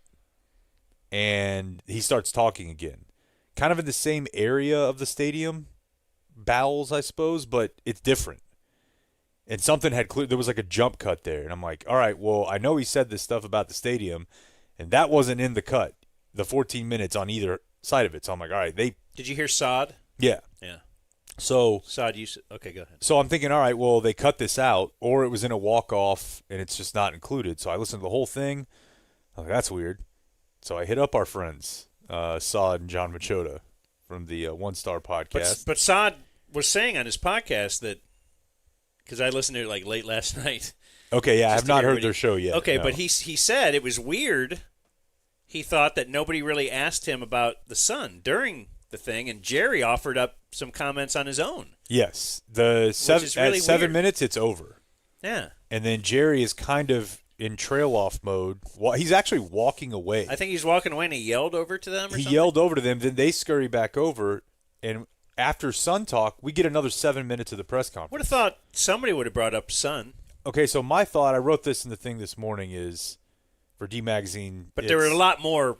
And he starts talking again. Kind of in the same area of the stadium, bowels, I suppose, but it's different. And something had there was like a jump cut there. And I'm like, all right, well, I know he said this stuff about the stadium, and that wasn't in the cut, the 14 minutes on either side of it. So I'm like, all right, Did you hear Sod? Yeah. Yeah. So Sod, okay, go ahead. So I'm thinking, all right, well, they cut this out, or it was in a walk-off, and it's just not included. So I listened to the whole thing. I'm like, that's weird. So I hit up our friends, Sod and John Machota from the One Star podcast. But Sod was saying on his podcast that, because I listened to it like late last night. Okay, yeah, I have not heard their show yet. Okay, no. but he said it was weird. He thought that nobody really asked him about the sun during the thing, and Jerry offered up some comments on his own. Yes, at 7 minutes, it's over. Yeah, and then Jerry is kind of in trail-off mode. He's actually walking away. I think he's walking away, and he yelled over to them. He yelled over to them, then they scurry back over, and after Sun Talk, we get another 7 minutes of the press conference. Would have thought somebody would have brought up Sun. Okay, so my thought, I wrote this in the thing this morning, is for D Magazine. But there were a lot more.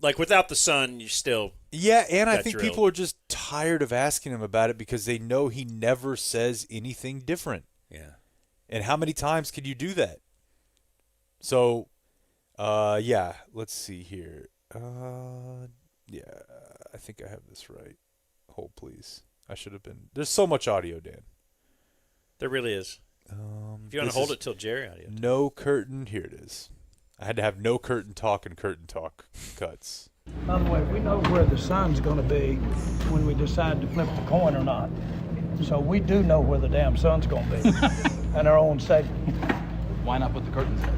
Like, without the Sun, you still. Yeah, and I think drilled. people are just tired of asking him about it because they know he never says anything different. Yeah. And how many times could you do that? So, yeah, let's see here. Yeah, I think I have this right. Hold, please. I should have been. There's so much audio, Dan. There really is. If you want to hold it till Jerry audio. No curtain. Here it is. I had to have no curtain talk and curtain talk cuts. By the way, we know where the sun's going to be when we decide to flip the coin or not. So we do know where the damn sun's going to be in our own stadium. Why not put the curtains there?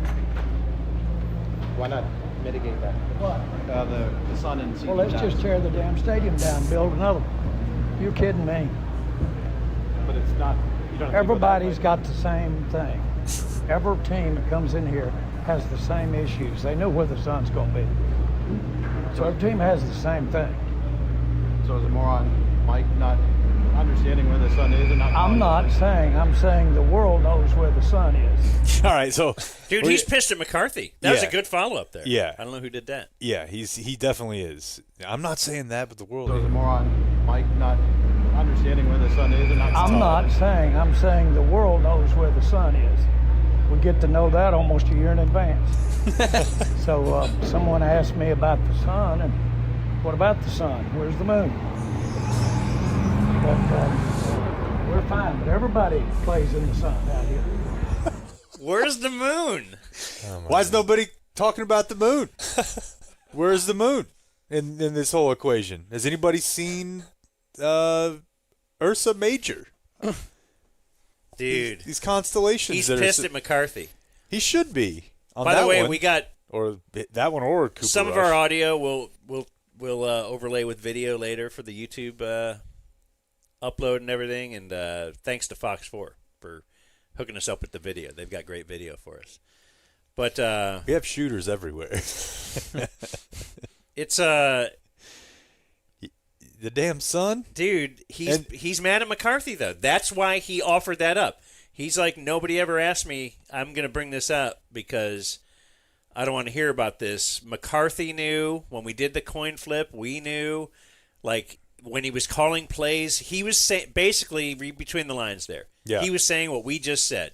Why not mitigate that? What? The sun and sea. Well, let's just tear the damn stadium down and build another one. You kidding me? But it's not. You don't. Everybody's got the same thing. Every team that comes in here has the same issues. They know where the sun's going to be. So every team has the same thing. So is it more on Mike not understanding where the sun is and not? I'm saying the world knows where the sun is. All right, so dude, he's pissed at McCarthy. That was a good follow-up there. Yeah, I don't know who did that. Yeah, he definitely is. I'm not saying that, but the world. So is it more on Mike not understanding where the sun is and not? I'm saying the world knows where the sun is. We get to know that almost a year in advance. So someone asked me about the sun, and what about the sun? Where's the moon? But we're fine, but everybody plays in the sun out here. Where's the moon? Why is nobody talking about the moon? Where's the moon in this whole equation? Has anybody seen Ursa Major? Dude, these constellations. He's pissed at McCarthy. He should be. By the way, we got or that one or Cooper some Rush. of our audio. We'll overlay with video later for the YouTube upload and everything. And thanks to Fox 4 for hooking us up with the video. They've got great video for us. But we have shooters everywhere. It's the damn sun, dude. He's mad at McCarthy though. That's why he offered that up. He's like, nobody ever asked me. I'm going to bring this up because I don't want to hear about this. McCarthy knew when we did the coin flip. We knew, like when he was calling plays, he was basically read between the lines there. Yeah. He was saying what we just said.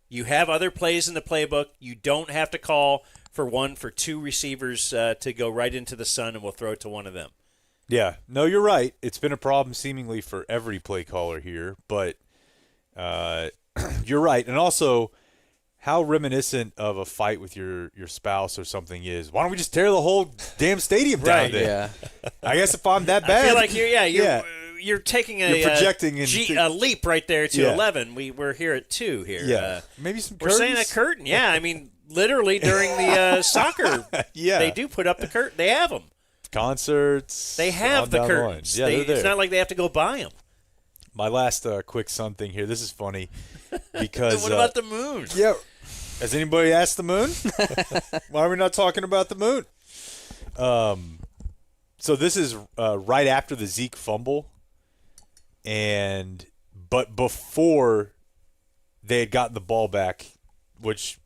You have other plays in the playbook. You don't have to call for two receivers to go right into the sun, and we'll throw it to one of them. Yeah, no, you're right. It's been a problem seemingly for every play caller here, but you're right. And also, how reminiscent of a fight with your spouse or something is, why don't we just tear the whole damn stadium down Right, then? Yeah. I guess if I'm that bad. I feel like you're taking you're projecting a leap right there to 11. We're here at 2 here. Yeah. Maybe some We're curtains? saying a curtain. Yeah, I mean, literally during the soccer, they do put up the curtain. They have them. Concerts. They have the curtains. Yeah, they're there. It's not like they have to go buy them. My last quick Sun thing here. This is funny because what about the moon? Yeah. Has anybody asked the moon? Why are we not talking about the moon? So this is right after the Zeke fumble, but before they had gotten the ball back, which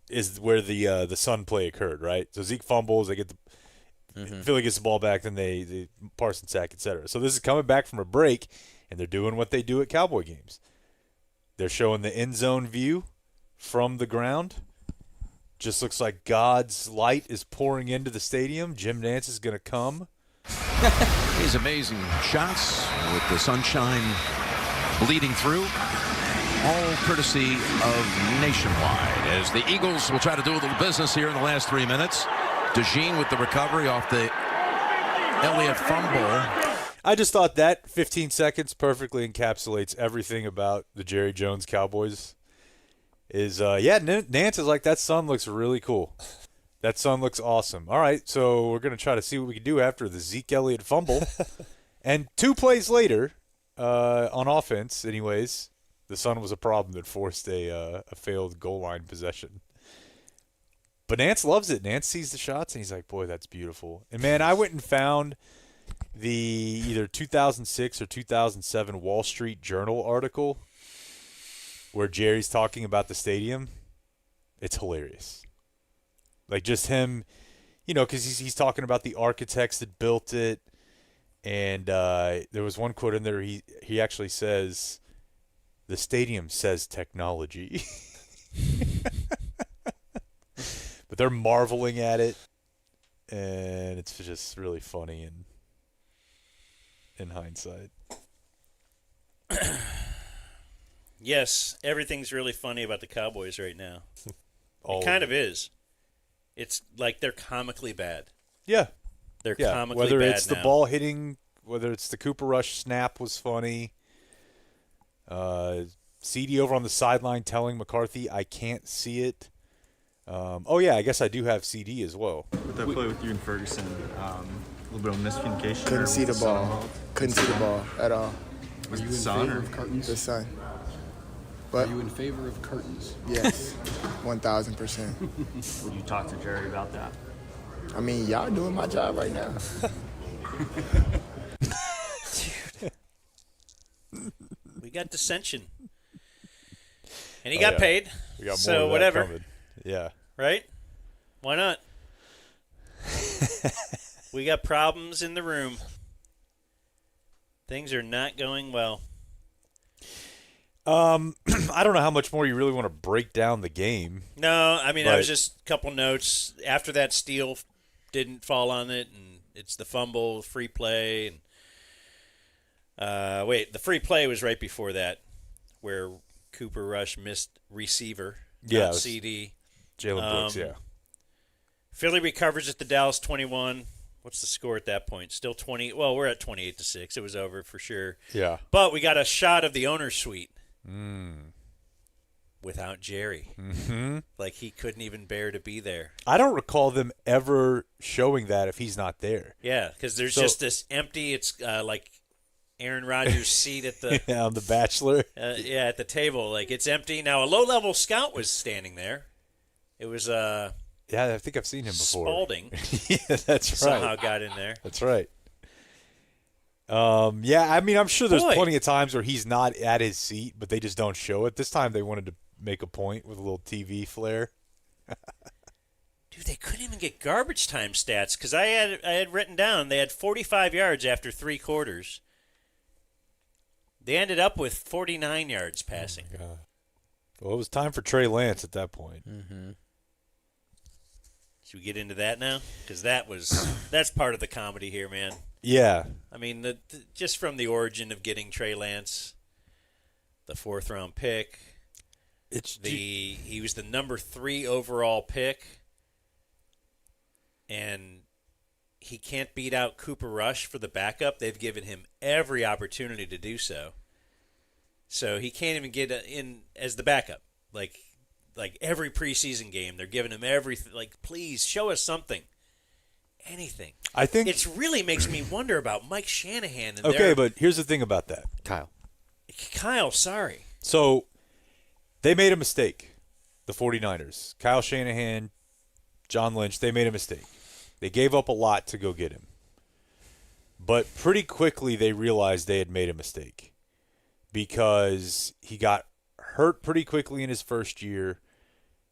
is where the Sun play occurred, right? So Zeke fumbles, they get Philly gets the ball back, then they Parsons sack, etc. So this is coming back from a break, and they're doing what they do at Cowboy games. They're showing the end zone view from the ground. Just looks like God's light is pouring into the stadium. Jim Nantz is going to come. These amazing shots with the sunshine bleeding through. All courtesy of Nationwide, as the Eagles will try to do a little business here in the last 3 minutes. DeJean with the recovery off the Elliott fumble. I just thought that 15 seconds perfectly encapsulates everything about the Jerry Jones Cowboys. Nantz is like, that sun looks really cool. That sun looks awesome. All right, so we're going to try to see what we can do after the Zeke Elliott fumble. And 2 plays later, on offense anyways, the sun was a problem that forced a failed goal line possession. But Nantz loves it. Nantz sees the shots, and he's like, boy, that's beautiful. And, man, I went and found the either 2006 or 2007 Wall Street Journal article where Jerry's talking about the stadium. It's hilarious. Like, just him, because he's talking about the architects that built it. And there was one quote in there, he actually says, the stadium says technology. But they're marveling at it, and it's just really funny in hindsight. Yes, everything's really funny about the Cowboys right now. It kind of is. It's like they're comically bad. Yeah. They're comically whether bad it's now. the ball hitting, whether it's the Cooper Rush snap was funny. CD over on the sideline telling McCarthy, I can't see it. I guess I do have CD as well. With that play with you and Ferguson, a little bit of miscommunication. Couldn't see the ball. Couldn't see the ball at all. Was Are you the in sun favor or of curtains? The sun. But Are you in favor of curtains? Yes, 1,000%. Would you talk to Jerry about that? I mean, y'all doing my job right now. We got dissension. And he got paid. We got more so of that whatever. coming. Yeah. Right? Why not? We got problems in the room. Things are not going well. I don't know how much more you really want to break down the game. No, I mean, I was just a couple notes. After that, Steele didn't fall on it, and it's the fumble, free play. And the free play was right before that, where Cooper Rush missed receiver, not CD. Jalen Brooks, yeah. Philly recovers at the Dallas 21. What's the score at that point? Still 20. Well, we're at 28-6. It was over for sure. Yeah. But we got a shot of the owner's suite. Without Jerry. Mm-hmm. Like he couldn't even bear to be there. I don't recall them ever showing that if he's not there. Yeah, because there's just this empty, it's like Aaron Rodgers' seat at the on The Bachelor. At the table. Like it's empty. Now a low-level scout was standing there. It was yeah, I think I've seen him before. Spalding. Yeah, that's right. Somehow got in there. That's right. Yeah, I mean, I'm sure there's plenty of times where he's not at his seat, but they just don't show it. This time they wanted to make a point with a little TV flair. Dude, they couldn't even get garbage time stats because I had written down they had 45 yards after 3 quarters. They ended up with 49 yards passing. Oh my God. Well, it was time for Trey Lance at that point. Mm-hmm. Should we get into that now? Because that's part of the comedy here, man. Yeah. I mean, just from the origin of getting Trey Lance, the 4th-round pick, he was the number 3 overall pick, and he can't beat out Cooper Rush for the backup. They've given him every opportunity to do so. So he can't even get in as the backup. Like every preseason game, they're giving him everything. Like, please show us something. Anything. I think it really makes me wonder about Mike Shanahan. And okay, but here's the thing about that, Kyle. Kyle, sorry. So they made a mistake, the 49ers. Kyle Shanahan, John Lynch, they made a mistake. They gave up a lot to go get him. But pretty quickly they realized they had made a mistake because he got hurt pretty quickly in his first year.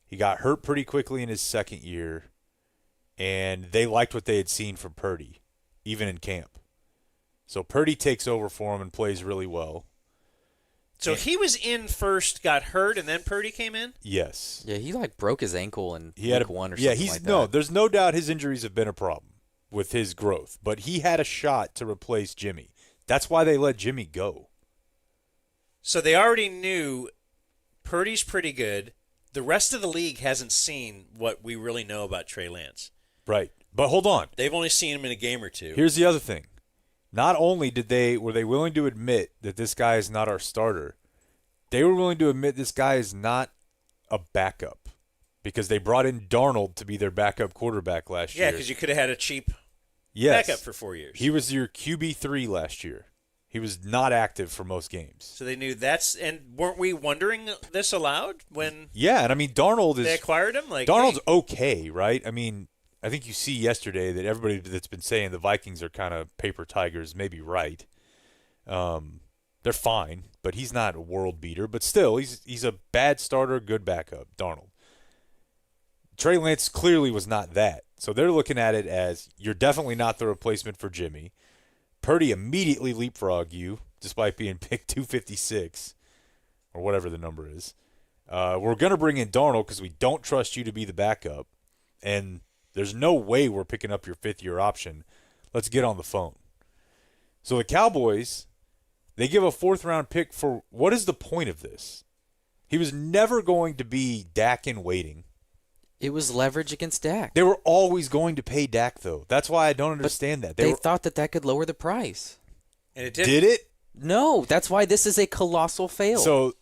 He got hurt pretty quickly in his second year. And they liked what they had seen from Purdy, even in camp. So Purdy takes over for him and plays really well. So he was in first, got hurt, and then Purdy came in? Yes. Yeah, he broke his ankle in He had week 1 or something like that. No, there's no doubt his injuries have been a problem with his growth, but he had a shot to replace Jimmy. That's why they let Jimmy go. So they already knew Purdy's pretty good. The rest of the league hasn't seen what we really know about Trey Lance. Right. But hold on. They've only seen him in a game or two. Here's the other thing. Not only were they willing to admit that this guy is not our starter, they were willing to admit this guy is not a backup because they brought in Darnold to be their backup quarterback last year. Yeah, because you could have had a cheap Yes. backup for 4 years. He was your QB3 last year. He was not active for most games. So they knew that's, and weren't we wondering this aloud when? Yeah, and I mean Darnold is. They acquired him. Darnold's okay, right? I mean, I think you see yesterday that everybody that's been saying the Vikings are kind of paper tigers, maybe right. They're fine, but he's not a world beater. But still, he's a bad starter, good backup. Darnold. Trey Lance clearly was not that. So they're looking at it as you're definitely not the replacement for Jimmy. Purdy immediately leapfrogged you, despite being picked 256, or whatever the number is. We're going to bring in Darnold because we don't trust you to be the backup, and there's no way we're picking up your fifth-year option. Let's get on the phone. So the Cowboys, they give a fourth-round pick for what is the point of this? He was never going to be Dak in waiting. It was leverage against Dak. They were always going to pay Dak, though. That's why I don't understand that. They thought that could lower the price. And it did. Did it? No, that's why this is a colossal fail. So,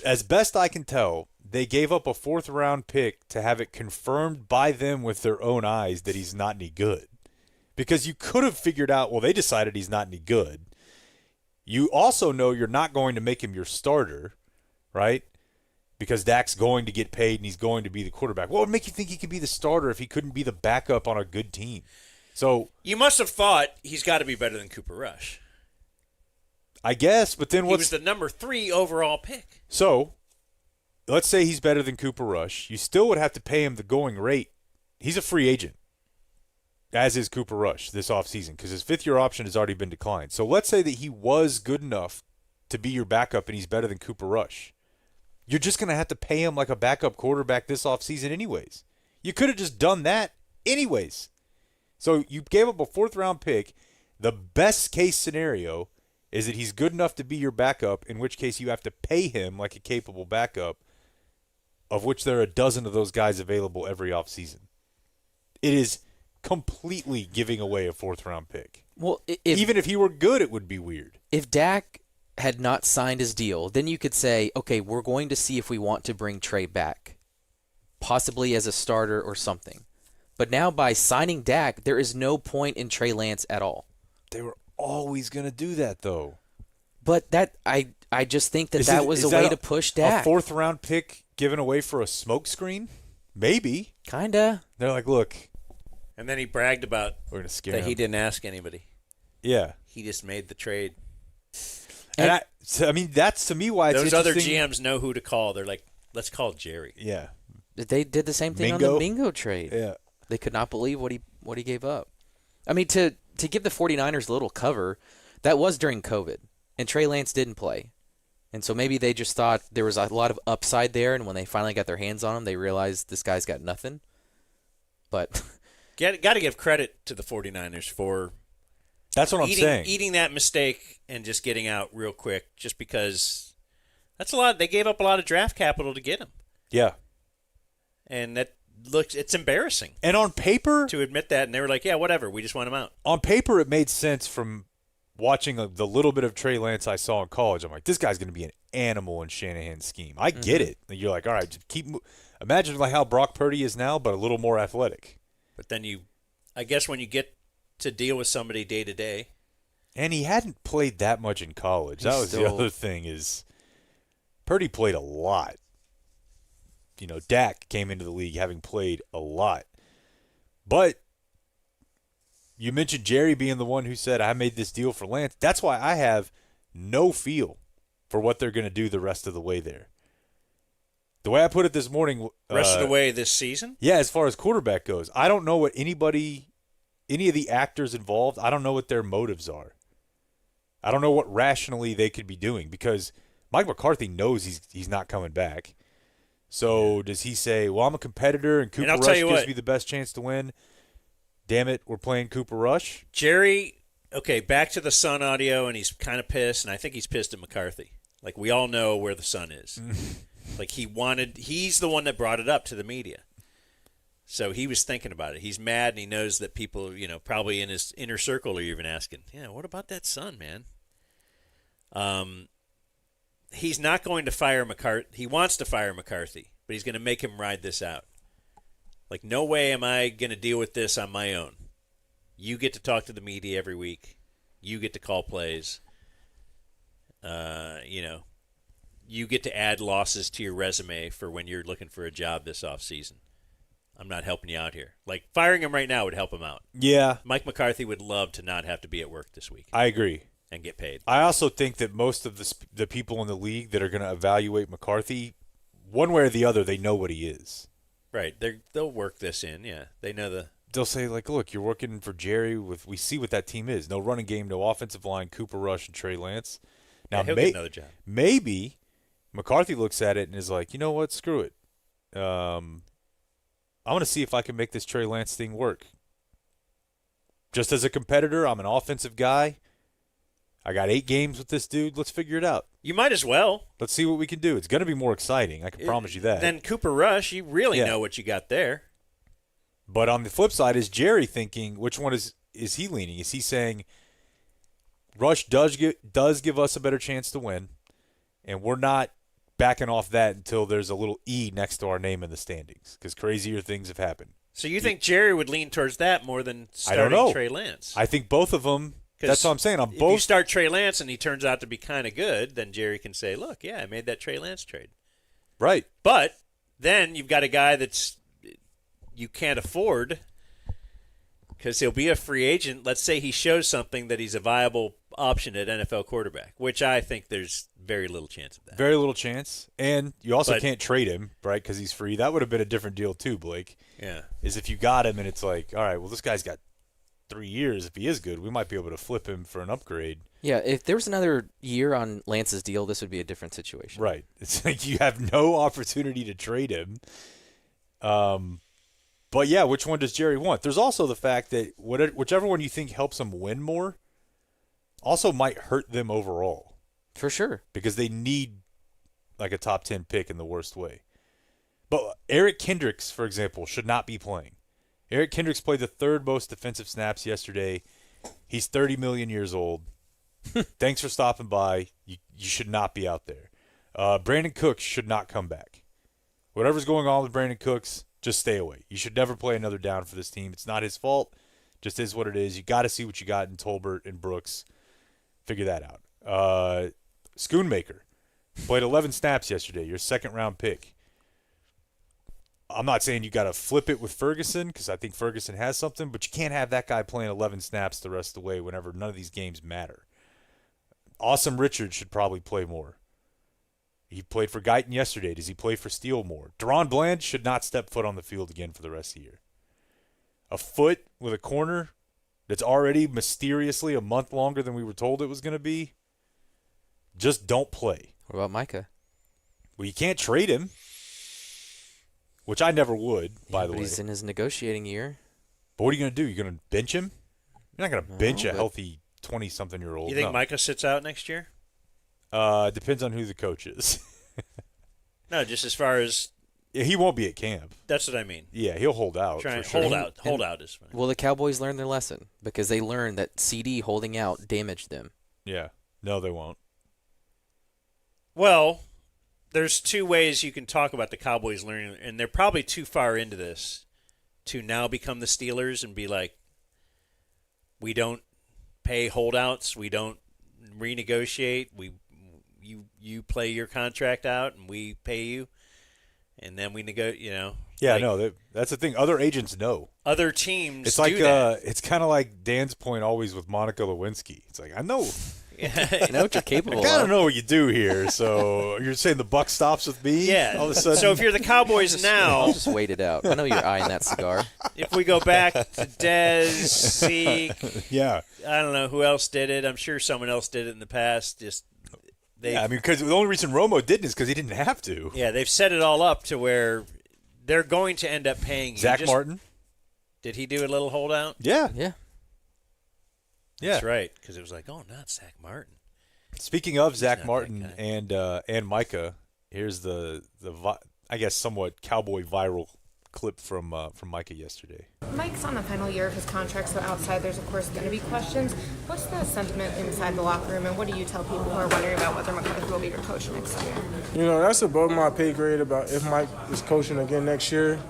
as best I can tell, they gave up a fourth-round pick to have it confirmed by them with their own eyes that he's not any good. Because you could have figured out, well, they decided he's not any good. You also know you're not going to make him your starter, right? Because Dak's going to get paid and he's going to be the quarterback. What would make you think he could be the starter if he couldn't be the backup on a good team? So you must have thought he's got to be better than Cooper Rush. I guess, but then he was the number 3 overall pick. So let's say he's better than Cooper Rush. You still would have to pay him the going rate. He's a free agent, as is Cooper Rush this offseason, because his fifth-year option has already been declined. So let's say that he was good enough to be your backup and he's better than Cooper Rush. You're just going to have to pay him like a backup quarterback this offseason anyways. You could have just done that anyways. So you gave up a fourth-round pick. The best-case scenario is that he's good enough to be your backup, in which case you have to pay him like a capable backup, of which there are a dozen of those guys available every offseason. It is completely giving away a fourth-round pick. Well, even if he were good, it would be weird. If Dak had not signed his deal, then you could say, okay, we're going to see if we want to bring Trey back, possibly as a starter or something. But now by signing Dak, there is no point in Trey Lance at all. They were always going to do that, though. But that I just think that was a way to push Dak. A fourth-round pick given away for a smokescreen? Maybe. Kinda. They're like, look. And then he bragged about we're gonna scare that him. he didn't ask anybody. Yeah. He just made the trade. And I mean, that's to me why it's those other interesting. GMs know who to call. They're like, let's call Jerry. Yeah. They did the same thing on the Mingo trade. Yeah. They could not believe what he gave up. I mean, to give the 49ers a little cover, that was during COVID, and Trey Lance didn't play. And so maybe they just thought there was a lot of upside there, and when they finally got their hands on him, they realized this guy's got nothing. But got to give credit to the 49ers for that's what I'm saying. Eating that mistake and just getting out real quick, just because that's a lot. They gave up a lot of draft capital to get him. Yeah. And it's embarrassing. And on paper, to admit that, and they were like, yeah, whatever, we just want him out. On paper, it made sense from watching the little bit of Trey Lance I saw in college. I'm like, this guy's going to be an animal in Shanahan's scheme. I get it. You're like, all right, just imagine like how Brock Purdy is now, but a little more athletic. But then I guess when you get to deal with somebody day to day, And he hadn't played that much in college. That was the other thing is Purdy played a lot. You know, Dak came into the league having played a lot. But you mentioned Jerry being the one who said, I made this deal for Lance. That's why I have no feel for what they're going to do the rest of the way there. The way I put it this morning. Rest of the way this season? Yeah, as far as quarterback goes. I don't know what any of the actors involved, I don't know what their motives are. I don't know what rationally they could be doing because Mike McCarthy knows he's not coming back. So does he say, well, I'm a competitor and Cooper Rush gives me the best chance to win? Damn it, we're playing Cooper Rush? Jerry, okay, back to the Sun audio, and he's kind of pissed, and I think he's pissed at McCarthy. Like, we all know where the Sun is. Like, he's the one that brought it up to the media. So he was thinking about it. He's mad, and he knows that people, probably in his inner circle are even asking, what about that Sun, man? He's not going to fire McCarthy. He wants to fire McCarthy, but he's going to make him ride this out. Like, no way am I going to deal with this on my own. You get to talk to the media every week. You get to call plays. You get to add losses to your resume for when you're looking for a job this offseason. I'm not helping you out here. Like, firing him right now would help him out. Yeah. Mike McCarthy would love to not have to be at work this week. I agree. And get paid. I also think that most of the people in the league that are going to evaluate McCarthy, one way or the other, they know what he is. Right. They'll work this in, yeah. They know They'll say, like, look, you're working for Jerry. We see what that team is. No running game, no offensive line, Cooper Rush and Trey Lance. Now, he'll get another job. Maybe McCarthy looks at it and is like, you know what, screw it. I want to see if I can make this Trey Lance thing work. Just as a competitor, I'm an offensive guy. I got 8 games with this dude. Let's figure it out. You might as well. Let's see what we can do. It's going to be more exciting. I can promise you that. Then Cooper Rush, you really know what you got there. But on the flip side, is Jerry thinking, which one is he leaning? Is he saying Rush does give us a better chance to win, and we're not backing off that until there's a little E next to our name in the standings because crazier things have happened. So you think Jerry would lean towards that more than starting Trey Lance? I think both of them. That's what I'm saying. If you start Trey Lance and he turns out to be kind of good, then Jerry can say, look, I made that Trey Lance trade. Right. But then you've got a guy you can't afford because he'll be a free agent. Let's say he shows something that he's a viable option at NFL quarterback, which I think there's very little chance of that. Very little chance. And you also can't trade him, right, because he's free. That would have been a different deal too, Blake. Yeah. Is if you got him and it's like, all right, well, this guy's got 3 years. If he is good, we might be able to flip him for an upgrade. Yeah, if there was another year on Lance's deal, this would be a different situation. Right. It's like you have no opportunity to trade him. But, yeah, which one does Jerry want? There's also the fact that whichever one you think helps them win more also might hurt them overall. For sure. Because they need, like, a top 10 pick in the worst way. But Eric Kendricks, for example, should not be playing. Eric Kendricks played the 3rd most defensive snaps yesterday. He's 30 million years old. Thanks for stopping by. You should not be out there. Brandon Cooks should not come back. Whatever's going on with Brandon Cooks, just stay away. You should never play another down for this team. It's not his fault. Just is what it is. You got to see what you got in Tolbert and Brooks. Figure that out. Schoonmaker played 11 snaps yesterday. Your 2nd-round pick. I'm not saying you got to flip it with Ferguson because I think Ferguson has something, but you can't have that guy playing 11 snaps the rest of the way whenever none of these games matter. Awesome Richard should probably play more. He played for Guyton yesterday. Does he play for Steele more? Deron Bland should not step foot on the field again for the rest of the year. A foot with a corner that's already mysteriously a month longer than we were told it was going to be. Just don't play. What about Micah? Well, you can't trade him. Which I never would, by the way. He's in his negotiating year. But what are you going to do? You're going to bench him? You're not going to bench a healthy 20-something-year-old. You think Micah sits out next year? Depends on who the coach is. No, just as far as... Yeah, he won't be at camp. That's what I mean. Yeah, he'll hold out. Try and for sure. Hold out is fine. Will the Cowboys learn their lesson? Because they learned that CD holding out damaged them. Yeah. No, they won't. Well... There's 2 ways you can talk about the Cowboys learning, and they're probably too far into this to now become the Steelers and be like, we don't pay holdouts. We don't renegotiate. You play your contract out, and we pay you, and then we negotiate. Yeah, like, no, that's the thing. Other agents know. Other teams. It's like do that. it's kind of like Dan's point always with Monica Lewinsky. It's like I know. I know what you're capable I kind of. of know what you do here. So you're saying the buck stops with me? Yeah. All of a sudden. So if you're the Cowboys now, I'll just wait it out. I know you're eyeing that cigar. if we go back to Dez, Zeke, yeah, I don't know who else did it. I'm sure someone else did it in the past. I mean, because the only reason Romo didn't is because he didn't have to. Yeah, they've set it all up to where they're going to end up paying you. Zach Martin. Did he do a little holdout? Yeah. Yeah. That's right, because it was like, oh, not Zach Martin. Speaking of Zach Martin and Micah, here's the I guess somewhat cowboy viral clip from Micah yesterday. Mike's on the final year of his contract, so outside there's of course going to be questions. What's the sentiment inside the locker room, and what do you tell people who are wondering about whether McCarthy will be your coach next year? You know, that's above my pay grade about if Mike is coaching again next year.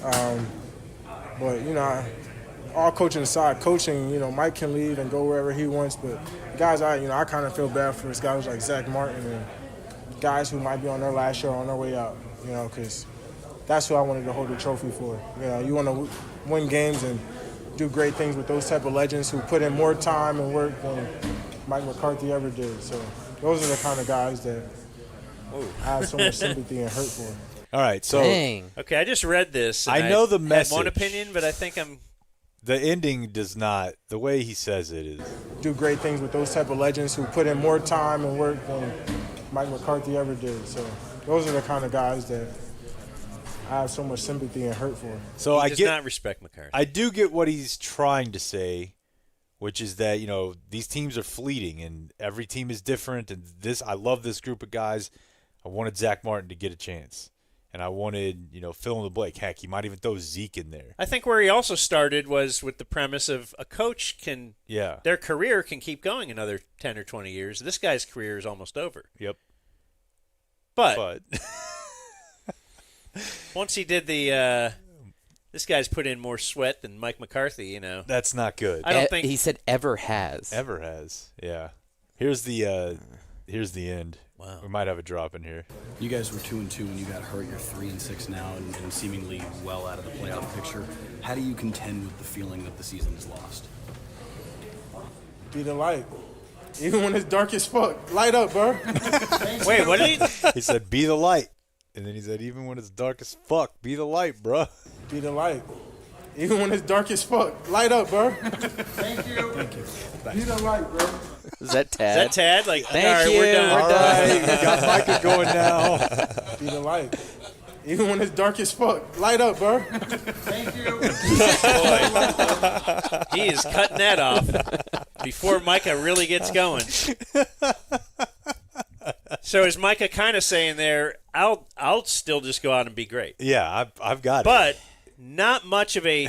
But, you know, all coaching aside, Mike can leave and go wherever he wants. But guys, I kind of feel bad for guys like Zach Martin and guys who might be on their last year or on their way out, because that's who I wanted to hold the trophy for. You want to win games and do great things with those type of legends who put in more time and work than Mike McCarthy ever did. So those are the kind of guys that I have so much sympathy and hurt for. All right, so Dang. Okay, I just read this. And I know the had message. one opinion, but I think I'm. The ending does not. The way he says it is. Do great things with those type of legends who put in more time and work than Mike McCarthy ever did. So those are the kind of guys that I have so much sympathy and hurt for. So He does not respect McCarthy. I do get what he's trying to say, which is that these teams are fleeting and every team is different. And I love this group of guys. I wanted Zach Martin to get a chance. And I wanted, fill in the blank. Heck, he might even throw Zeke in there. I think where he also started was with the premise of a coach their career can keep going another 10 or 20 years. This guy's career is almost over. Yep. But once he did this guy's put in more sweat than Mike McCarthy, That's not good. I don't think he said ever has. Ever has. Yeah. Here's the end. Wow. We might have a drop in here. You guys were 2-2 when you got hurt. You're 3-6 now and seemingly well out of the playoff picture. How do you contend with the feeling that the season is lost? Be the light. Even when it's dark as fuck. Light up, bro. Wait, what did he? He said, be the light. And then he said, even when it's dark as fuck, be the light, bro. Be the light. Even when it's dark as fuck. Light up, bro. Thank you. Be the light, bro. Is that Tad? Is that Tad? Like, Thank all right, you. we're done. All right, we got Micah going now. Be the light. Even when it's dark as fuck. Light up, bro. Thank you. Boy, he is cutting that off before Micah really gets going. So is Micah kind of saying there, I'll still just go out and be great. Yeah, I've got it. But not much of a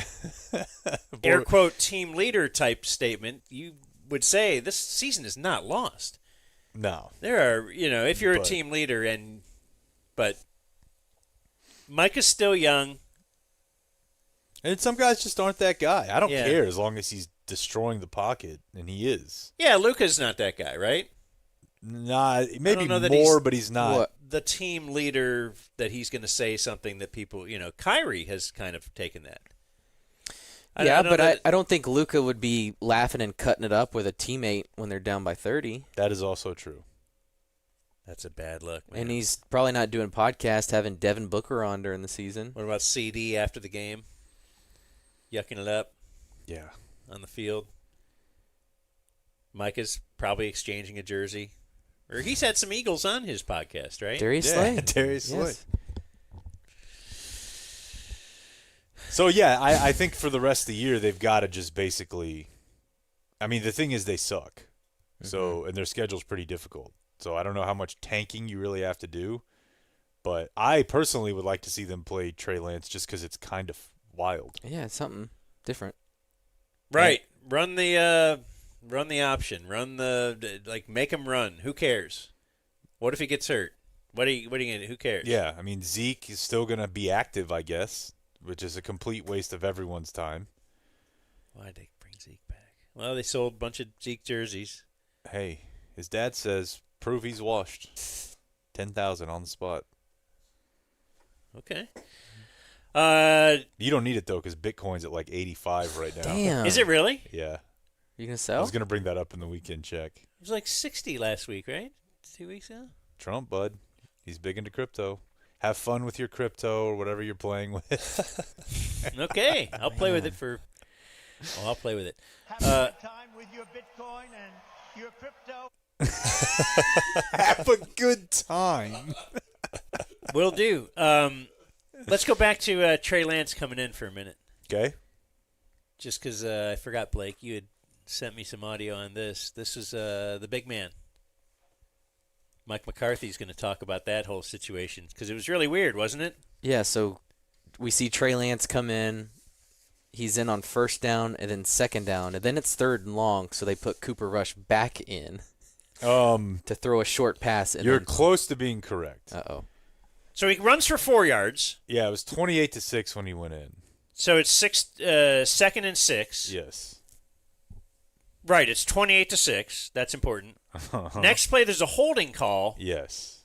air quote team leader type statement. You would say this season is not lost. No. There are, if you're a team leader but Micah's still young. And some guys just aren't that guy. I don't Yeah. care as long as he's destroying the pocket, and he is. Yeah, Luka's not that guy, right? Nah, maybe know that more, he's- but he's not. What? The team leader that he's going to say something that people, Kyrie has kind of taken that. I don't think Luka would be laughing and cutting it up with a teammate when they're down by 30. That is also true. That's a bad look, man. And he's probably not doing podcast having Devin Booker on during the season. What about CD after the game? Yucking it up? Yeah. On the field? Micah's probably exchanging a jersey. Or he's had some Eagles on his podcast, right? Darius Slay. Darius Slay. Yes. So, yeah, I think for the rest of the year, they've got to just basically – I mean, the thing is they suck. So, and their schedule's pretty difficult. So I don't know how much tanking you really have to do. But I personally would like to see them play Trey Lance just because it's kind of wild. Yeah, it's something different. Right. Run the option. Make him run. Who cares? What if he gets hurt? What are you going to do? Who cares? Yeah, I mean, Zeke is still going to be active, I guess, which is a complete waste of everyone's time. Why'd they bring Zeke back? Well, they sold a bunch of Zeke jerseys. Hey, his dad says prove he's washed. 10,000 on the spot. Okay. You don't need it though, because Bitcoin's at like 85 right now. Damn. Is it really? Yeah. You gonna I sell? was gonna bring that up in the weekend check. It was like 60 last week, right? 2 weeks ago. Trump, bud, he's big into crypto. Have fun with your crypto or whatever you're playing with. Okay, I'll play with it for. Oh, I'll play with it. Have a good time with your Bitcoin and your crypto. Have a good time. Will do. Let's go back to Trey Lance coming in for a minute. Okay. Just because I forgot, Blake, you had sent me some audio on this. This is the big man. Mike McCarthy's going to talk about that whole situation because it was really weird, wasn't it? Yeah, so we see Trey Lance come in. He's in on first down and then second down, and then it's third and long, so they put Cooper Rush back in to throw a short pass. And You're then, close to being correct. Uh-oh. So he runs for 4 yards. Yeah, it was 28-6 when he went in. So it's 2nd and 6. Yes. Right, it's 28-6. That's important. Next play, there's a holding call. Yes.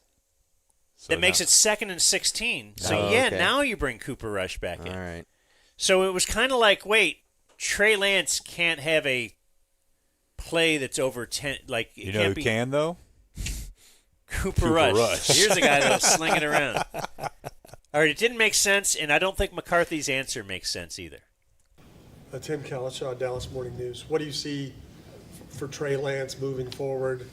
So that makes it 2nd and 16. So, okay. now you bring Cooper Rush back in. All right. So it was kind of like, wait, Trey Lance can't have a play that's over 10. Like, it You know can't who be can, though? Cooper Rush. Here's a guy that was slinging around. All right, it didn't make sense, and I don't think McCarthy's answer makes sense either. Tim Kalishaw, Dallas Morning News. What do you see for Trey Lance moving forward?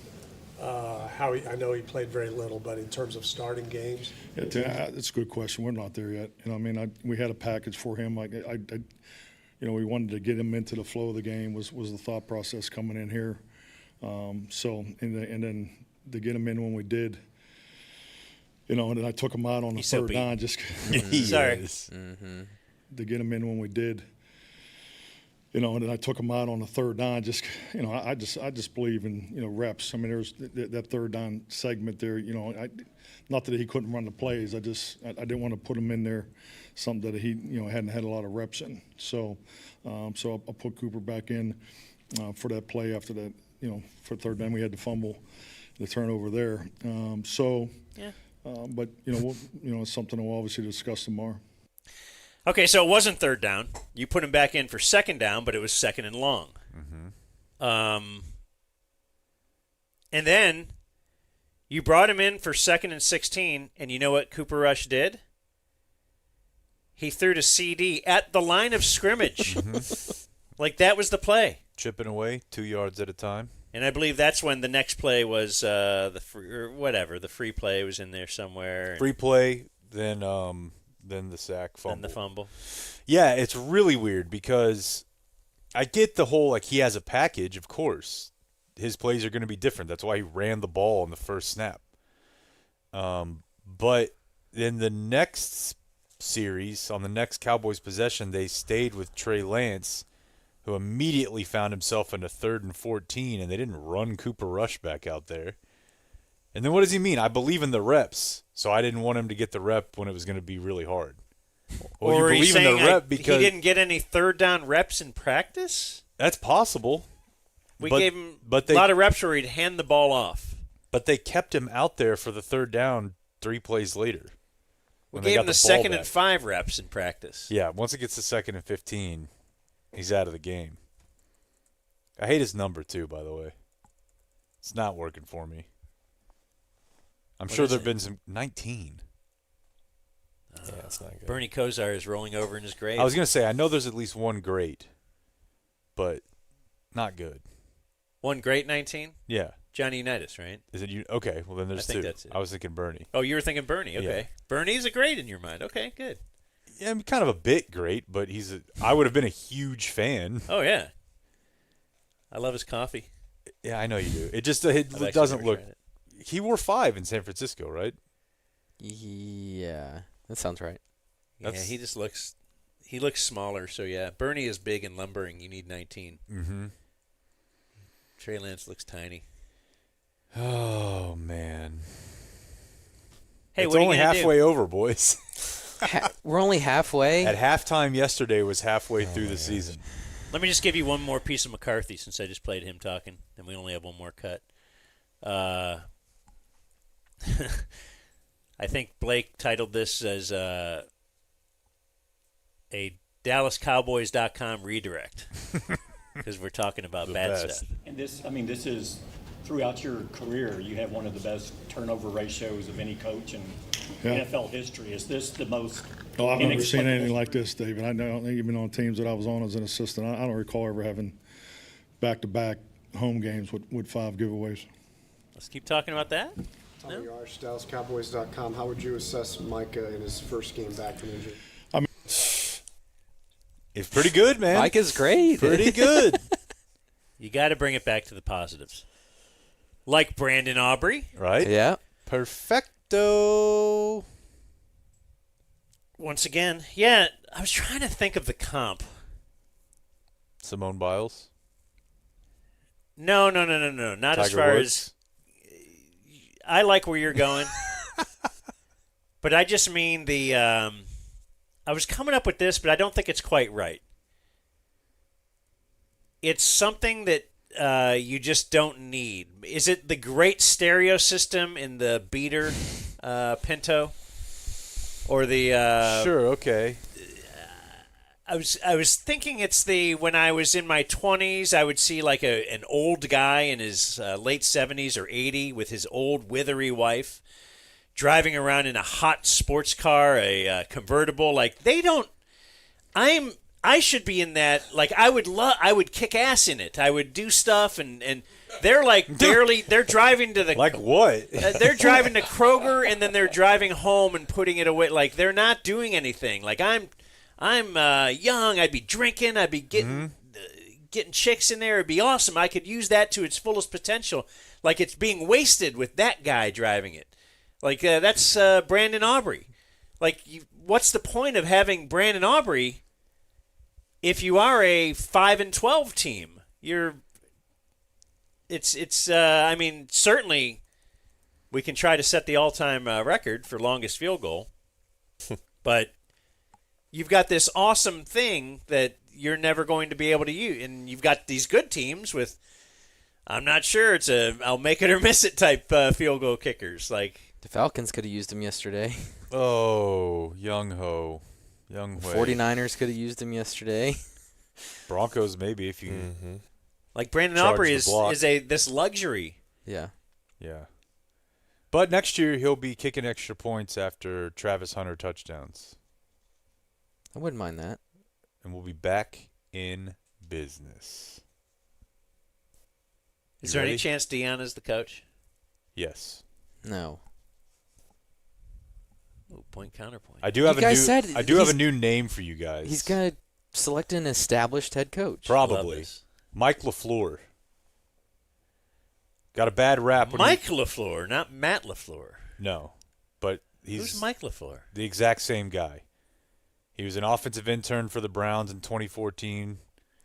I know he played very little, but in terms of starting games, yeah, that's a good question. We're not there yet. We had a package for him. We wanted to get him into the flow of the game. Was the thought process coming in here? And then to get him in when we did. And then I took him out on the third down. Just sorry. Mm-hmm. To get him in when we did. And then I took him out on the third down. I just believe in reps. I mean, there's that third down segment there. Not that he couldn't run the plays. I didn't want to put him in there, something that he hadn't had a lot of reps in. So I'll put Cooper back in for that play after that. For third down we had the fumble, the turnover there. Yeah. But it's something we'll obviously discuss tomorrow. Okay, so it wasn't third down. You put him back in for second down, but it was second and long. Mm-hmm. And then you brought him in for 2nd and 16, and you know what Cooper Rush did? He threw to CD at the line of scrimmage. Like, that was the play. Chipping away 2 yards at a time. And I believe that's when the next play was the free play was in there somewhere. Free play, then the sack, fumble. Then the fumble. Yeah, it's really weird because I get the whole, he has a package, of course. His plays are going to be different. That's why he ran the ball on the first snap. But in the next series, on the next Cowboys possession, they stayed with Trey Lance, who immediately found himself in a 3rd and 14, and they didn't run Cooper Rush back out there. And then what does he mean? I believe in the reps, so I didn't want him to get the rep when it was going to be really hard. Well, or you believe in the rep because he didn't get any third down reps in practice? That's possible. We gave him a lot of reps where he'd hand the ball off. But they kept him out there for the third down 3 plays later. We gave him the 2nd and 5 reps in practice. Yeah, once it gets to 2nd and 15, he's out of the game. I hate his number, too, by the way. It's not working for me. I'm sure there have been some 19. Yeah, it's not good. Bernie Kosar is rolling over in his grave. I was going to say, I know there's at least one great, but not good. One great 19? Yeah. Johnny Unitas, right? Is it you? Okay, well then there's I think two. that's it. I was thinking Bernie. Oh, you were thinking Bernie. Okay. Yeah. Bernie's a great in your mind. Okay, good. Yeah, I'm kind of a bit great, but I would have been a huge fan. Oh, yeah. I love his coffee. Yeah, I know you do. It just it doesn't look. He wore 5 in San Francisco, right? Yeah, that sounds right. Yeah, he just looks. He looks smaller, so yeah. Bernie is big and lumbering. You need 19. Mm-hmm. Trey Lance looks tiny. Oh man. Hey, it's what are you only gonna halfway do? over, boys. We're only halfway. At halftime yesterday was halfway through the season. Let me just give you one more piece of McCarthy since I just played him talking, and we only have one more cut. I think Blake titled this as a DallasCowboys.com redirect because we're talking about bad stuff. And this is throughout your career, you have one of the best turnover ratios of any coach in NFL history. Is this the most? Oh, I've never seen anything like this, David. I don't think even on teams that I was on as an assistant, I don't recall ever having back-to-back home games with 5 giveaways. Let's keep talking about that. Tommy Arsh, DallasCowboys.com. How would you assess Micah in his first game back from injury? I mean, it's pretty good, man. Micah's great. Pretty good. You got to bring it back to the positives. Like Brandon Aubrey. Right? Yeah. Perfecto. Once again, yeah, I was trying to think of the comp. Simone Biles? No. Not Tiger as far Woods? as I like where you're going. But I just mean the I was coming up with this, but I don't think it's quite right. It's something that you just don't need. Is it the great stereo system in the beater Pinto? Or the sure, okay. I was thinking it's the when I was in my 20s, I would see like an old guy in his late 70s or 80 with his old withery wife driving around in a hot sports car, a convertible. Like they don't. I should be in that. Like I would kick ass in it. I would do stuff and they're like barely. They're driving to the like what? They're driving to Kroger and then they're driving home and putting it away. Like they're not doing anything. Like I'm young. I'd be drinking. I'd be getting chicks in there. It'd be awesome. I could use that to its fullest potential. Like it's being wasted with that guy driving it. Like that's Brandon Aubrey. Like what's the point of having Brandon Aubrey if you are a 5-12 team? I mean, certainly we can try to set the all-time record for longest field goal, but you've got this awesome thing that you're never going to be able to use, and you've got these good teams with, I'm not sure, it's a I'll make it or miss it type field goal kickers. Like the Falcons could have used him yesterday. Oh, Young Ho. 49ers could have used him yesterday. Broncos maybe if you like Brandon Aubrey is this luxury. Yeah. Yeah. But next year he'll be kicking extra points after Travis Hunter touchdowns. I wouldn't mind that. And we'll be back in business. Is there any chance Deion is the coach? Yes. No. Ooh, point counterpoint. I do have a new name for you guys. He's gonna select an established head coach. Probably. Mike LaFleur. Got a bad rap. Mike LaFleur, not Matt LaFleur. No, but who's Mike LaFleur? The exact same guy. He was an offensive intern for the Browns in 2014.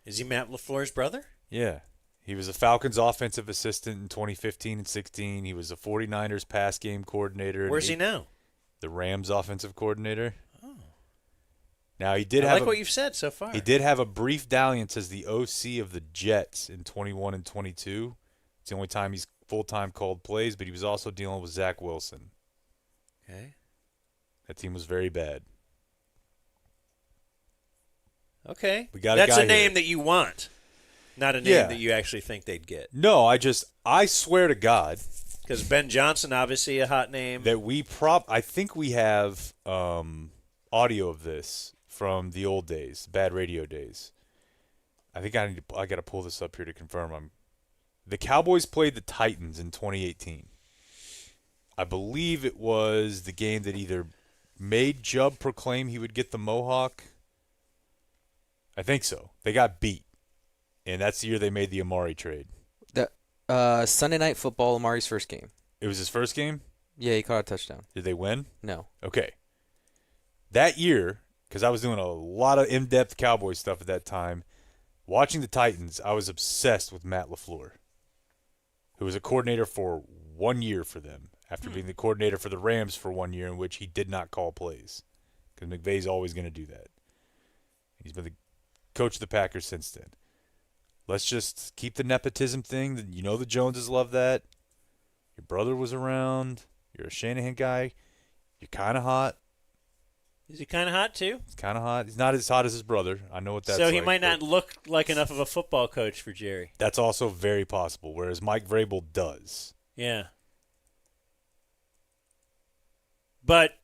Is he Matt LaFleur's brother? Yeah. He was a Falcons offensive assistant in 2015 and 16. He was a 49ers pass game coordinator. Where's he now? The Rams offensive coordinator. Now he did I like what you've said so far. He did have a brief dalliance as the OC of the Jets in 21 and 22. It's the only time he's full-time called plays, but he was also dealing with Zach Wilson. Okay. That team was very bad. Okay. We got That's a name that you want, not a name that you actually think they'd get. No, I swear to God. Because Ben Johnson, obviously a hot name. That I think we have audio of this from the old days, bad radio days. I think I got to pull this up here to confirm. The Cowboys played the Titans in 2018. I believe it was the game that either made Jubb proclaim he would get the Mohawk. I think so. They got beat, and that's the year they made the Amari trade. The Sunday Night Football, Amari's first game. It was his first game? Yeah, he caught a touchdown. Did they win? No. Okay. That year, because I was doing a lot of in-depth Cowboys stuff at that time, watching the Titans, I was obsessed with Matt LaFleur, who was a coordinator for 1 year for them, after being the coordinator for the Rams for 1 year in which he did not call plays, because McVay's always going to do that. He's been the coached the Packers since then. Let's just keep the nepotism thing. You know the Joneses love that. Your brother was around. You're a Shanahan guy. You're kind of hot. Is he kind of hot, too? He's kind of hot. He's not as hot as his brother. I know what that's like. like. So he might not look like enough of a football coach for Jerry. That's also very possible, whereas Mike Vrabel does. Yeah. But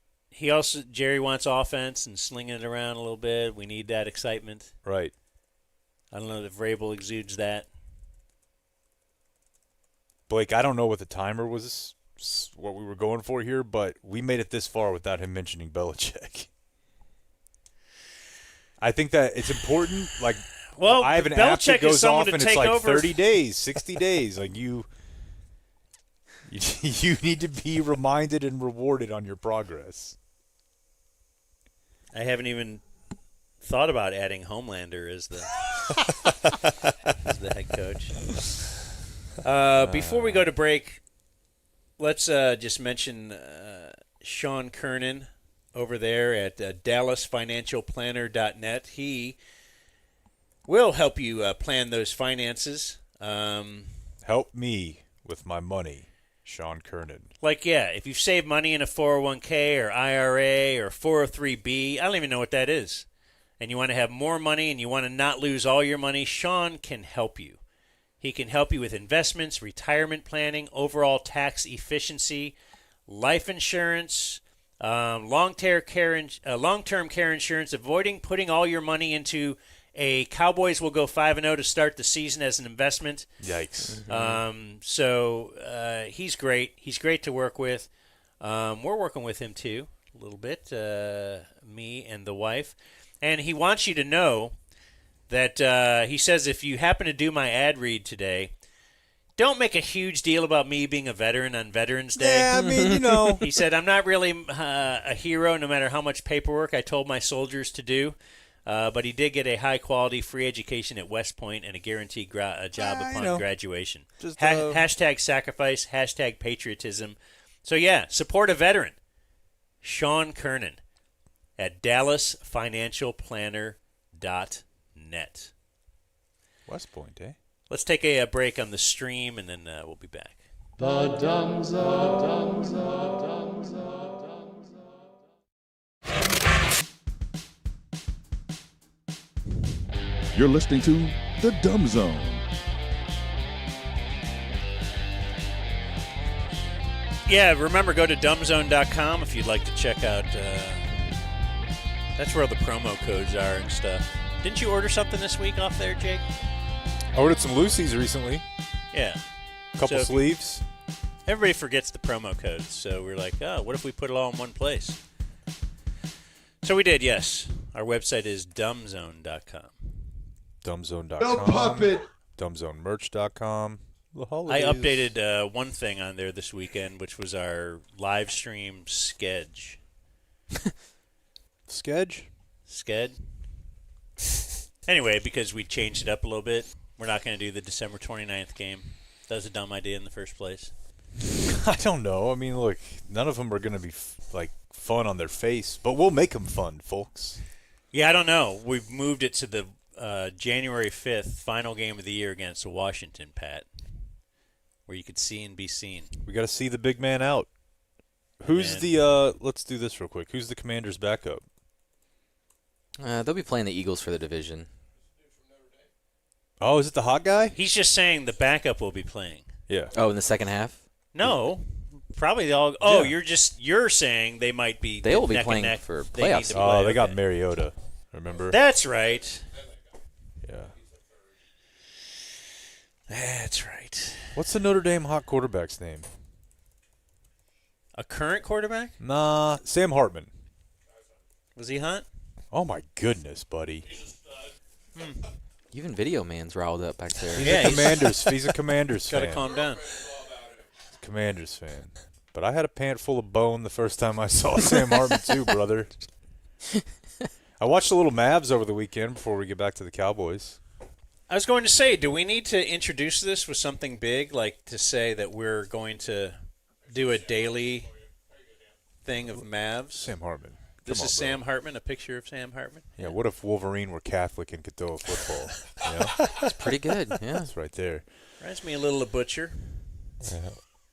Jerry wants offense and slinging it around a little bit. We need that excitement. Right. I don't know if Vrabel exudes that. Blake, I don't know what the timer was, what we were going for here, but we made it this far without him mentioning Belichick. I think that it's important. Like, well, I have an Belichick app that goes off, and it's like over. 30 days, 60 days. Like, you need to be reminded and rewarded on your progress. I haven't even thought about adding Homelander as the head coach. Before we go to break, let's just mention Sean Kernan over there at DallasFinancialPlanner.net. He will help you plan those finances. Help me with my money, Sean Kernan. Like, yeah, if you've saved money in a 401k or IRA or 403b, I don't even know what that is, and you want to have more money and you want to not lose all your money, Sean can help you. He can help you with investments, retirement planning, overall tax efficiency, life insurance, long-term care insurance, avoiding putting all your money into a Cowboys will go 5-0 to start the season as an investment. Yikes. So he's great. He's great to work with. We're working with him too a little bit, me and the wife. And he wants you to know that he says if you happen to do my ad read today, don't make a huge deal about me being a veteran on Veterans Day. Yeah, I mean, you know. He said, I'm not really a hero no matter how much paperwork I told my soldiers to do. But he did get a high-quality free education at West Point and a guaranteed job upon graduation. Just, hashtag sacrifice, hashtag patriotism. So, yeah, support a veteran. Sean Kernan at DallasFinancialPlanner.net. West Point, eh? Let's take a break on the stream, and then we'll be back. The Dumb Zone. You're listening to The Dumb Zone. Yeah, remember, go to dumbzone.com if you'd like to check out. That's where all the promo codes are and stuff. Didn't you order something this week off there, Jake? I ordered some Lucy's recently. Yeah. A couple sleeves. Everybody forgets the promo codes, so we're like, oh, what if we put it all in one place? So we did, yes. Our website is dumbzone.com. Dumbzone.com. No puppet. Dumbzonemerch.com. I updated one thing on there this weekend, which was our live stream sketch. Sketch? Sked. Anyway, because we changed it up a little bit, we're not going to do the December 29th game. That was a dumb idea in the first place. I don't know. I mean, look, none of them are going to be fun on their face, but we'll make them fun, folks. Yeah, I don't know. We've moved it to the January 5th final game of the year against Washington, Pat, where you could see and be seen. We got to see the big man out. Who's the let's do this real quick. Who's the Commanders' backup? They'll be playing the Eagles for the division. Oh, is it the hot guy? He's just saying the backup will be playing. Yeah. Oh, in the second half? No. Probably all. Oh, yeah. You're saying they might be. They will be neck playing and neck. for They need playoffs. to play. They got Mariota. Remember? That's right. Yeah. That's right. What's the Notre Dame hot quarterback's name? A current quarterback? Nah, Sam Hartman. Was he hot? Oh my goodness, buddy. Even Video Man's riled up back there. He's a Commanders. He's a Commanders fan. Gotta calm down. Commanders fan. But I had a pant full of bone the first time I saw Sam Hartman too, brother. I watched a little Mavs over the weekend before we get back to the Cowboys. I was going to say, do we need to introduce this with something big, like to say that we're going to do a daily thing of Mavs? Sam Hartman. This Come is on, Sam Hartman, a picture of Sam Hartman. Yeah, what if Wolverine were Catholic and could throw a football? You know? It's pretty good, yeah. That's right there. Reminds me a little of Butcher.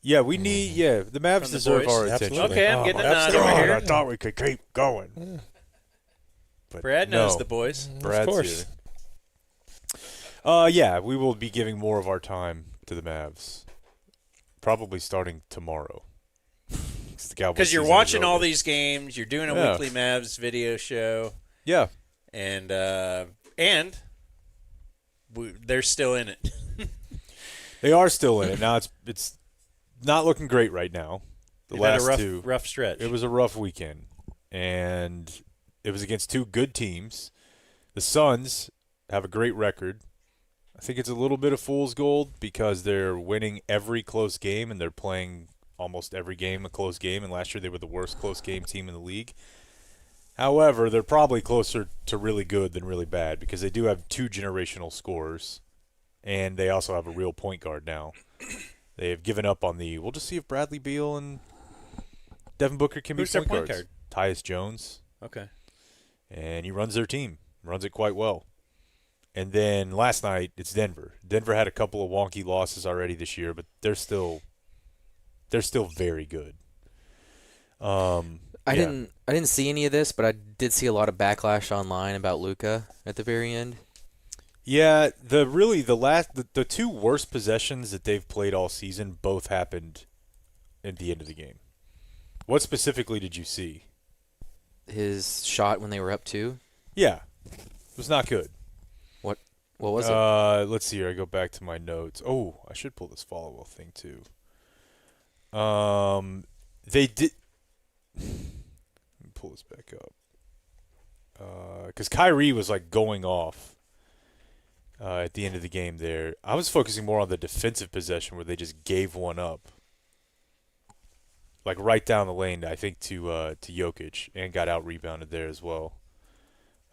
Yeah, we need. Yeah, the Mavs From the deserve boys. our Absolutely. attention. Okay, I'm getting a nod over here. I thought we could keep going. But Brad knows no. the boys. Brad's Of course. here. Yeah, we will be giving more of our time to the Mavs. Probably starting tomorrow. Because you're watching all these games, you're doing a Yeah. weekly Mavs video show. Yeah. And they're still in it. They are still in it. Now it's not looking great right now. The You've had last a rough stretch. It was a rough weekend. And it was against two good teams. The Suns have a great record. I think it's a little bit of fool's gold because they're winning every close game and they're playing almost every game a close game. And last year they were the worst close game team in the league. However, they're probably closer to really good than really bad because they do have two generational scorers. And they also have a real point guard now. They have given up on we'll just see if Bradley Beal and Devin Booker can Who's be their point guards. guard? Tyus Jones. Okay. And he runs their team. Runs it quite well. And then last night, it's Denver. Denver had a couple of wonky losses already this year, but they're still very good. I didn't see any of this, but I did see a lot of backlash online about Luka at the very end. Yeah, the two worst possessions that they've played all season both happened at the end of the game. What specifically did you see? His shot when they were up 2? Yeah. It was not good. What was it? Let's see here. I go back to my notes. Oh, I should pull this follow-up thing too. They did. Let me pull this back up. Because Kyrie was like going off at the end of the game there. I was focusing more on the defensive possession where they just gave one up. Like right down the lane, I think, to Jokic and got out-rebounded there as well.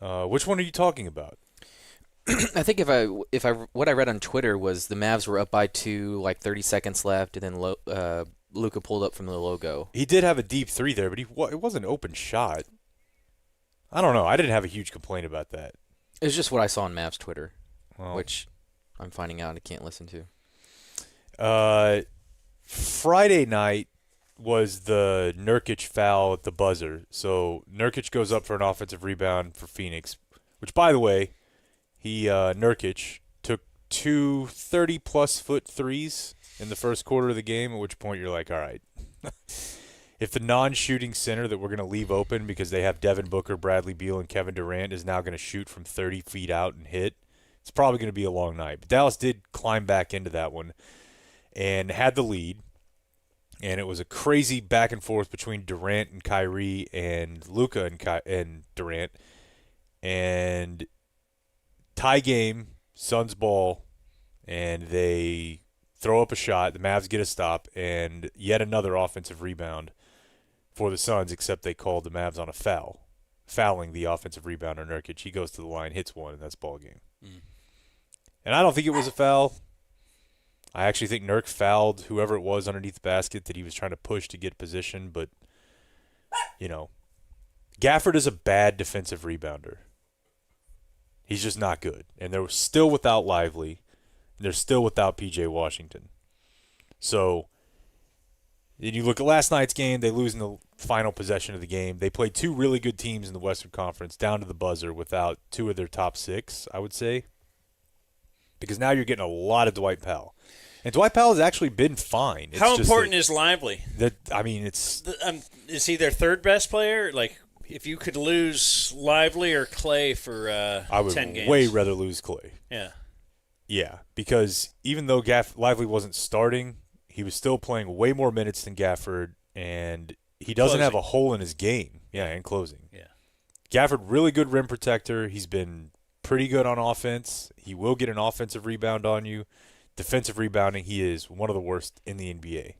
Which one are you talking about? I think if I what I read on Twitter was the Mavs were up by 2, like 30 seconds left, and then Luka pulled up from the logo. He did have a deep three there, but it wasn't an open shot. I don't know. I didn't have a huge complaint about that. It was just what I saw on Mavs Twitter, Well, which I'm finding out I can't listen to. Friday night was the Nurkic foul at the buzzer. So Nurkic goes up for an offensive rebound for Phoenix, which, by the way, Nurkic took 2 30-plus foot threes in the first quarter of the game, at which point you're like, all right. If the non-shooting center that we're going to leave open because they have Devin Booker, Bradley Beal, and Kevin Durant is now going to shoot from 30 feet out and hit, it's probably going to be a long night. But Dallas did climb back into that one and had the lead. And it was a crazy back and forth between Durant and Kyrie and Luka and Durant. And tie game, Suns ball, and they throw up a shot. The Mavs get a stop, and yet another offensive rebound for the Suns, except they called the Mavs on a foul, fouling the offensive rebounder, Nurkic. He goes to the line, hits one, and that's ball game. And I don't think it was a foul. I actually think Nurk fouled whoever it was underneath the basket that he was trying to push to get position, but, Gafford is a bad defensive rebounder. He's just not good. And they're still without Lively. They're still without P.J. Washington. So, then you look at last night's game, they lose in the final possession of the game. They played two really good teams in the Western Conference down to the buzzer without 2 of their top 6, I would say. Because now you're getting a lot of Dwight Powell. And Dwight Powell has actually been fine. It's How just important is Lively? It's... Is he their third best player? Like, if you could lose Lively or Clay for 10 games. I would way rather lose Clay. Yeah. Yeah, because even though Lively wasn't starting, he was still playing way more minutes than Gafford, and he doesn't have a hole in his game. Yeah, in closing. Yeah. Gafford, really good rim protector. He's been pretty good on offense. He will get an offensive rebound on you. Defensive rebounding, he is one of the worst in the NBA.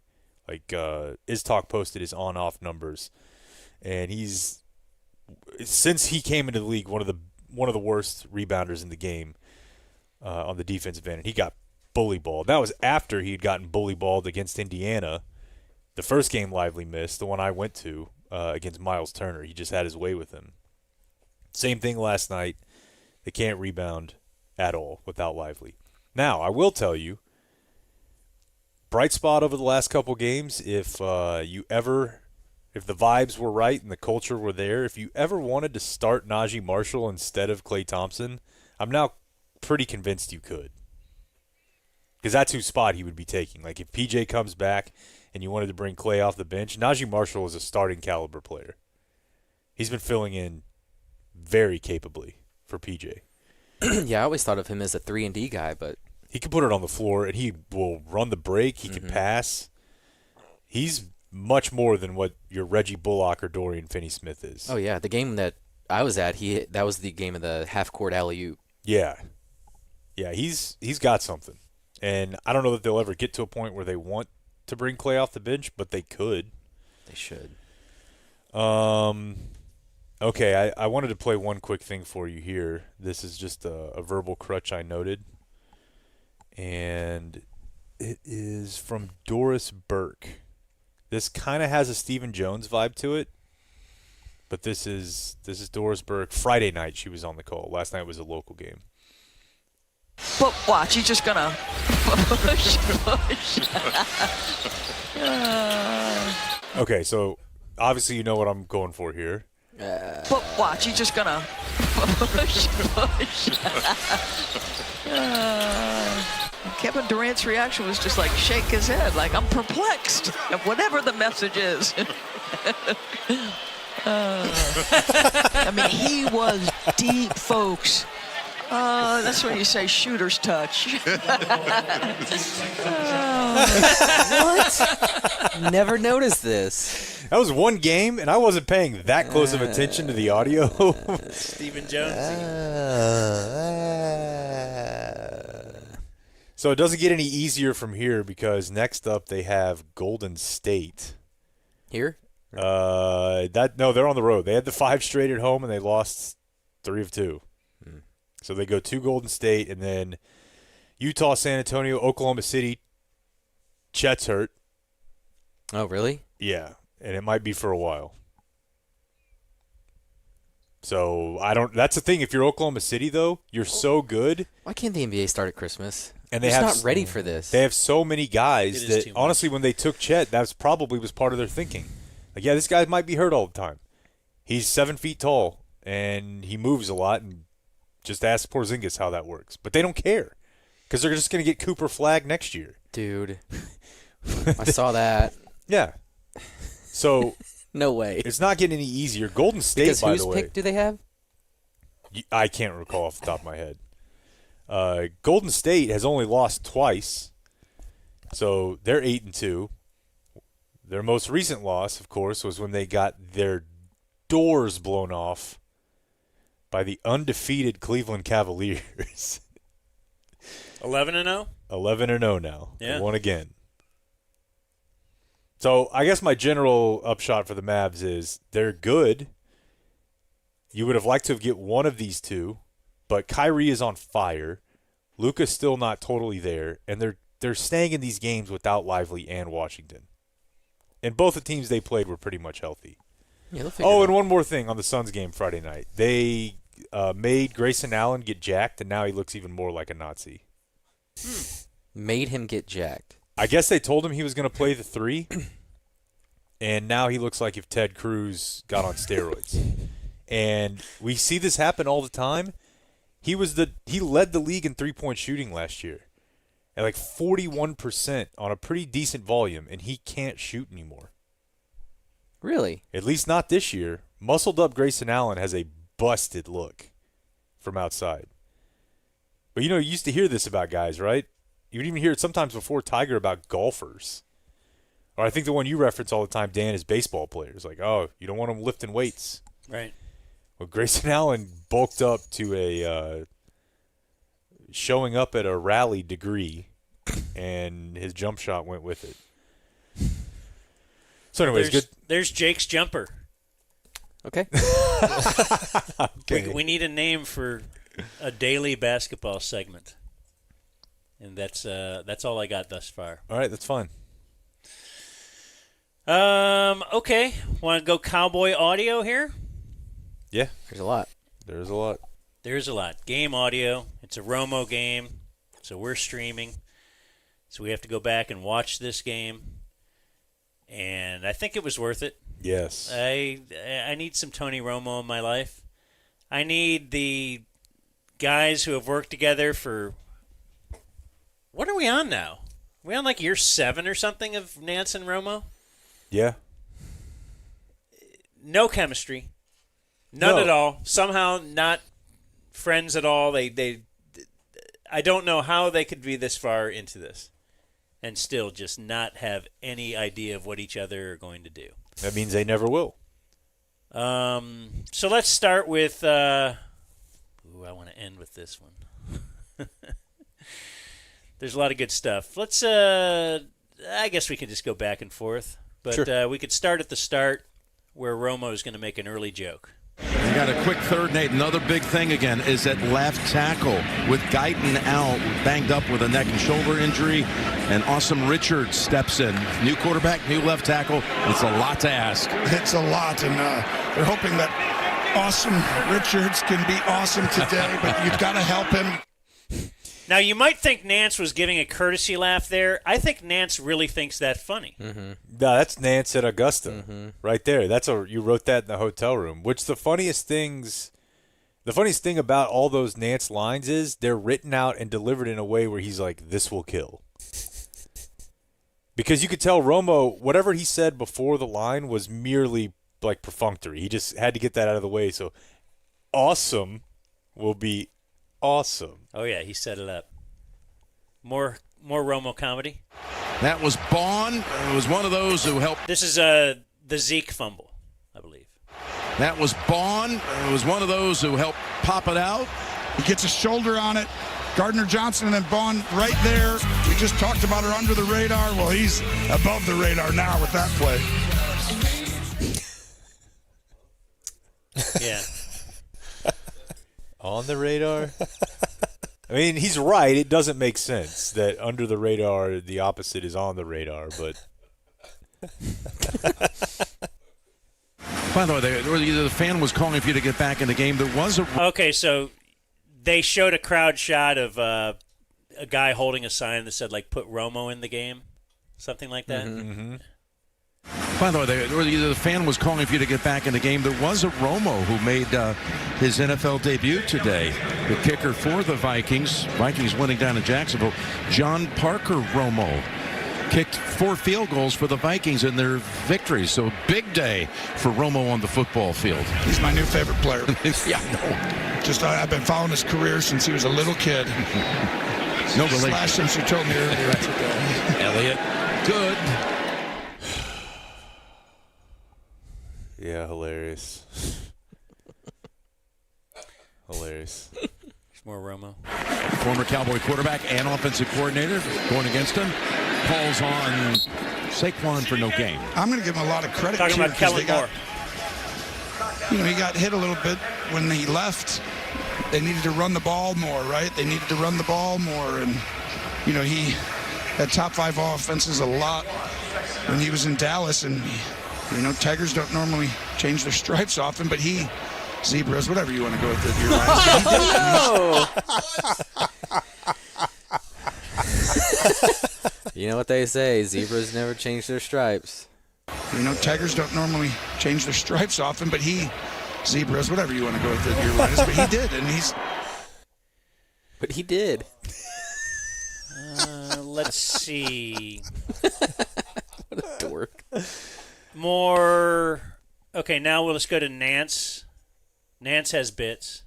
Like, Iztok posted his on-off numbers, and he's, since he came into the league, one of the worst rebounders in the game on the defensive end. And he got bully balled. That was after he had gotten bully balled against Indiana. The first game Lively missed, the one I went to, against Miles Turner. He just had his way with him. Same thing last night. They can't rebound at all without Wylie. Now, I will tell you, bright spot over the last couple games, if the vibes were right and the culture were there, if you ever wanted to start Najee Marshall instead of Klay Thompson, I'm now pretty convinced you could. Because that's whose spot he would be taking. Like, if PJ comes back and you wanted to bring Klay off the bench, Najee Marshall is a starting caliber player. He's been filling in very capably for PJ. Yeah, I always thought of him as a 3-and-D guy, but he can put it on the floor, and he will run the break. He can pass. He's much more than what your Reggie Bullock or Dorian Finney-Smith is. Oh, yeah. The game that I was at, that was the game of the half-court alley-oop. Yeah. Yeah, he's got something. And I don't know that they'll ever get to a point where they want to bring Klay off the bench, but they could. They should. Okay, I wanted to play one quick thing for you here. This is just a verbal crutch I noted. And it is from Doris Burke. This kind of has a Stephen Jones vibe to it. But this is Doris Burke. Friday night she was on the call. Last night was a local game. But watch, he's just gonna push. Okay, so obviously you know what I'm going for here. But watch, he's just gonna push. Kevin Durant's reaction was just like shake his head, like I'm perplexed at whatever the message is. I mean, he was deep, folks. That's when you say shooter's touch. What? Never noticed this. That was one game, and I wasn't paying that close of attention to the audio. Stephen Jones. So it doesn't get any easier from here because next up they have Golden State. Here? No, they're on the road. They had the 5 straight at home, and they lost 3 of 2. So they go to Golden State, and then Utah, San Antonio, Oklahoma City. Chet's hurt. Oh, really? Yeah, and it might be for a while. So that's the thing. If you're Oklahoma City, though, you're so good. Why can't the NBA start at Christmas? And they're not ready for this. They have so many guys that, honestly, when they took Chet, that probably was part of their thinking. Like, yeah, this guy might be hurt all the time. He's 7 feet tall, and he moves a lot, and just ask Porzingis how that works. But they don't care because they're just going to get Cooper Flagg next year. Dude, I saw that. Yeah. So no way. It's not getting any easier. Golden State, by the way. Whose pick do they have? I can't recall off the top of my head. Golden State has only lost twice, so they're 8-2. Their most recent loss, of course, was when they got their doors blown off by the undefeated Cleveland Cavaliers. 11-0? 11-0 now. Yeah. They won again. So I guess my general upshot for the Mavs is they're good. You would have liked to have get one of these two, but Kyrie is on fire. Luka's still not totally there, and they're staying in these games without Lively and Washington. And both the teams they played were pretty much healthy. Yeah, they'll figure it out. And one more thing on the Suns game Friday night. They made Grayson Allen get jacked, and now he looks even more like a Nazi. Made him get jacked. I guess they told him he was going to play the 3, and now he looks like if Ted Cruz got on steroids. And we see this happen all the time. He led the league in three-point shooting last year at like 41% on a pretty decent volume, and he can't shoot anymore. Really? At least not this year. Muscled up Grayson Allen has a busted look from outside. But, you used to hear this about guys, right? You would even hear it sometimes before Tiger about golfers. Or I think the one you reference all the time, Dan, is baseball players. Like, oh, you don't want them lifting weights. Right. Well, Grayson Allen bulked up to a showing up at a rally degree, and his jump shot went with it. So anyways, there's Jake's jumper. Okay. Okay. We need a name for a daily basketball segment. And that's all I got thus far. All right, that's fine. Okay. Want to go cowboy audio here? Yeah. There's a lot. There's a lot. There's a lot. Game audio. It's a Romo game, so we're streaming. So we have to go back and watch this game. And I think it was worth it. Yes. I need some Tony Romo in my life. I need the guys who have worked together for... What are we on now? Are we on like year 7 or something of Nantz and Romo? Yeah. No chemistry. None at all. Somehow not friends at all. They I don't know how they could be this far into this and still just not have any idea of what each other are going to do. That means they never will. So let's start with I want to end with this one. There's a lot of good stuff. Let's I guess we can just go back and forth. But Sure. We could start at the start where Romo is going to make an early joke. You got a quick third, Nate. Another big thing again is at left tackle with Guyton out, banged up with a neck and shoulder injury, and Awesome Richards steps in. New quarterback, new left tackle. It's a lot to ask. It's a lot, and they're hoping that Awesome Richards can be awesome today, but you've got to help him. Now, you might think Nantz was giving a courtesy laugh there. I think Nantz really thinks that funny. No, that's Nantz at Augusta, right there. You wrote that in the hotel room. Which the funniest thing about all those Nantz lines is they're written out and delivered in a way where he's like, "This will kill." Because you could tell Romo, whatever he said before the line was merely like perfunctory. He just had to get that out of the way. So, awesome will be awesome. Oh, yeah, he set it up. More Romo comedy. That was Bond. It was one of those who helped. This is the Zeke fumble, I believe. That was Bond. It was one of those who helped pop it out. He gets a shoulder on it. Gardner Johnson and Bond right there. We just talked about her under the radar. Well, he's above the radar now with that play. Yeah. On the radar? I mean, he's right. It doesn't make sense that under the radar, the opposite is on the radar, but... By the way, the fan was calling for you to get back in the game. There was a... Okay, so they showed a crowd shot of a guy holding a sign that said, like, put Romo in the game. Something like that. By the way, the fan was calling for you to get back in the game. There was a Romo who made his NFL debut today. The kicker for the Vikings winning down in Jacksonville, John Parker Romo, kicked 4 field goals for the Vikings in their victory. So big day for Romo on the football field. He's my new favorite player. Yeah, no. Just I've been following his career since he was a little kid. No relation. Slash since you told me earlier today. Elliott, good. Yeah, hilarious. Hilarious. There's more Romo. Former Cowboy quarterback and offensive coordinator going against him. Calls on Saquon for no gain. I'm going to give him a lot of credit. Talking about Kellen Moore. You know, he got hit a little bit when he left. They needed to run the ball more, right? They needed to run the ball more. And, you know, he had top 5 offenses a lot when he was in Dallas. And, you know, Tigers don't normally change their stripes often, but zebras, whatever you want to go with it. You're right. You know what they say, zebras never change their stripes. You know, Tigers don't normally change their stripes often, but zebras, whatever you want to go with it. You're right. But he did, and But he did. Let's see. What a dork. More. Okay, now let's go to Nantz. Nantz has bits.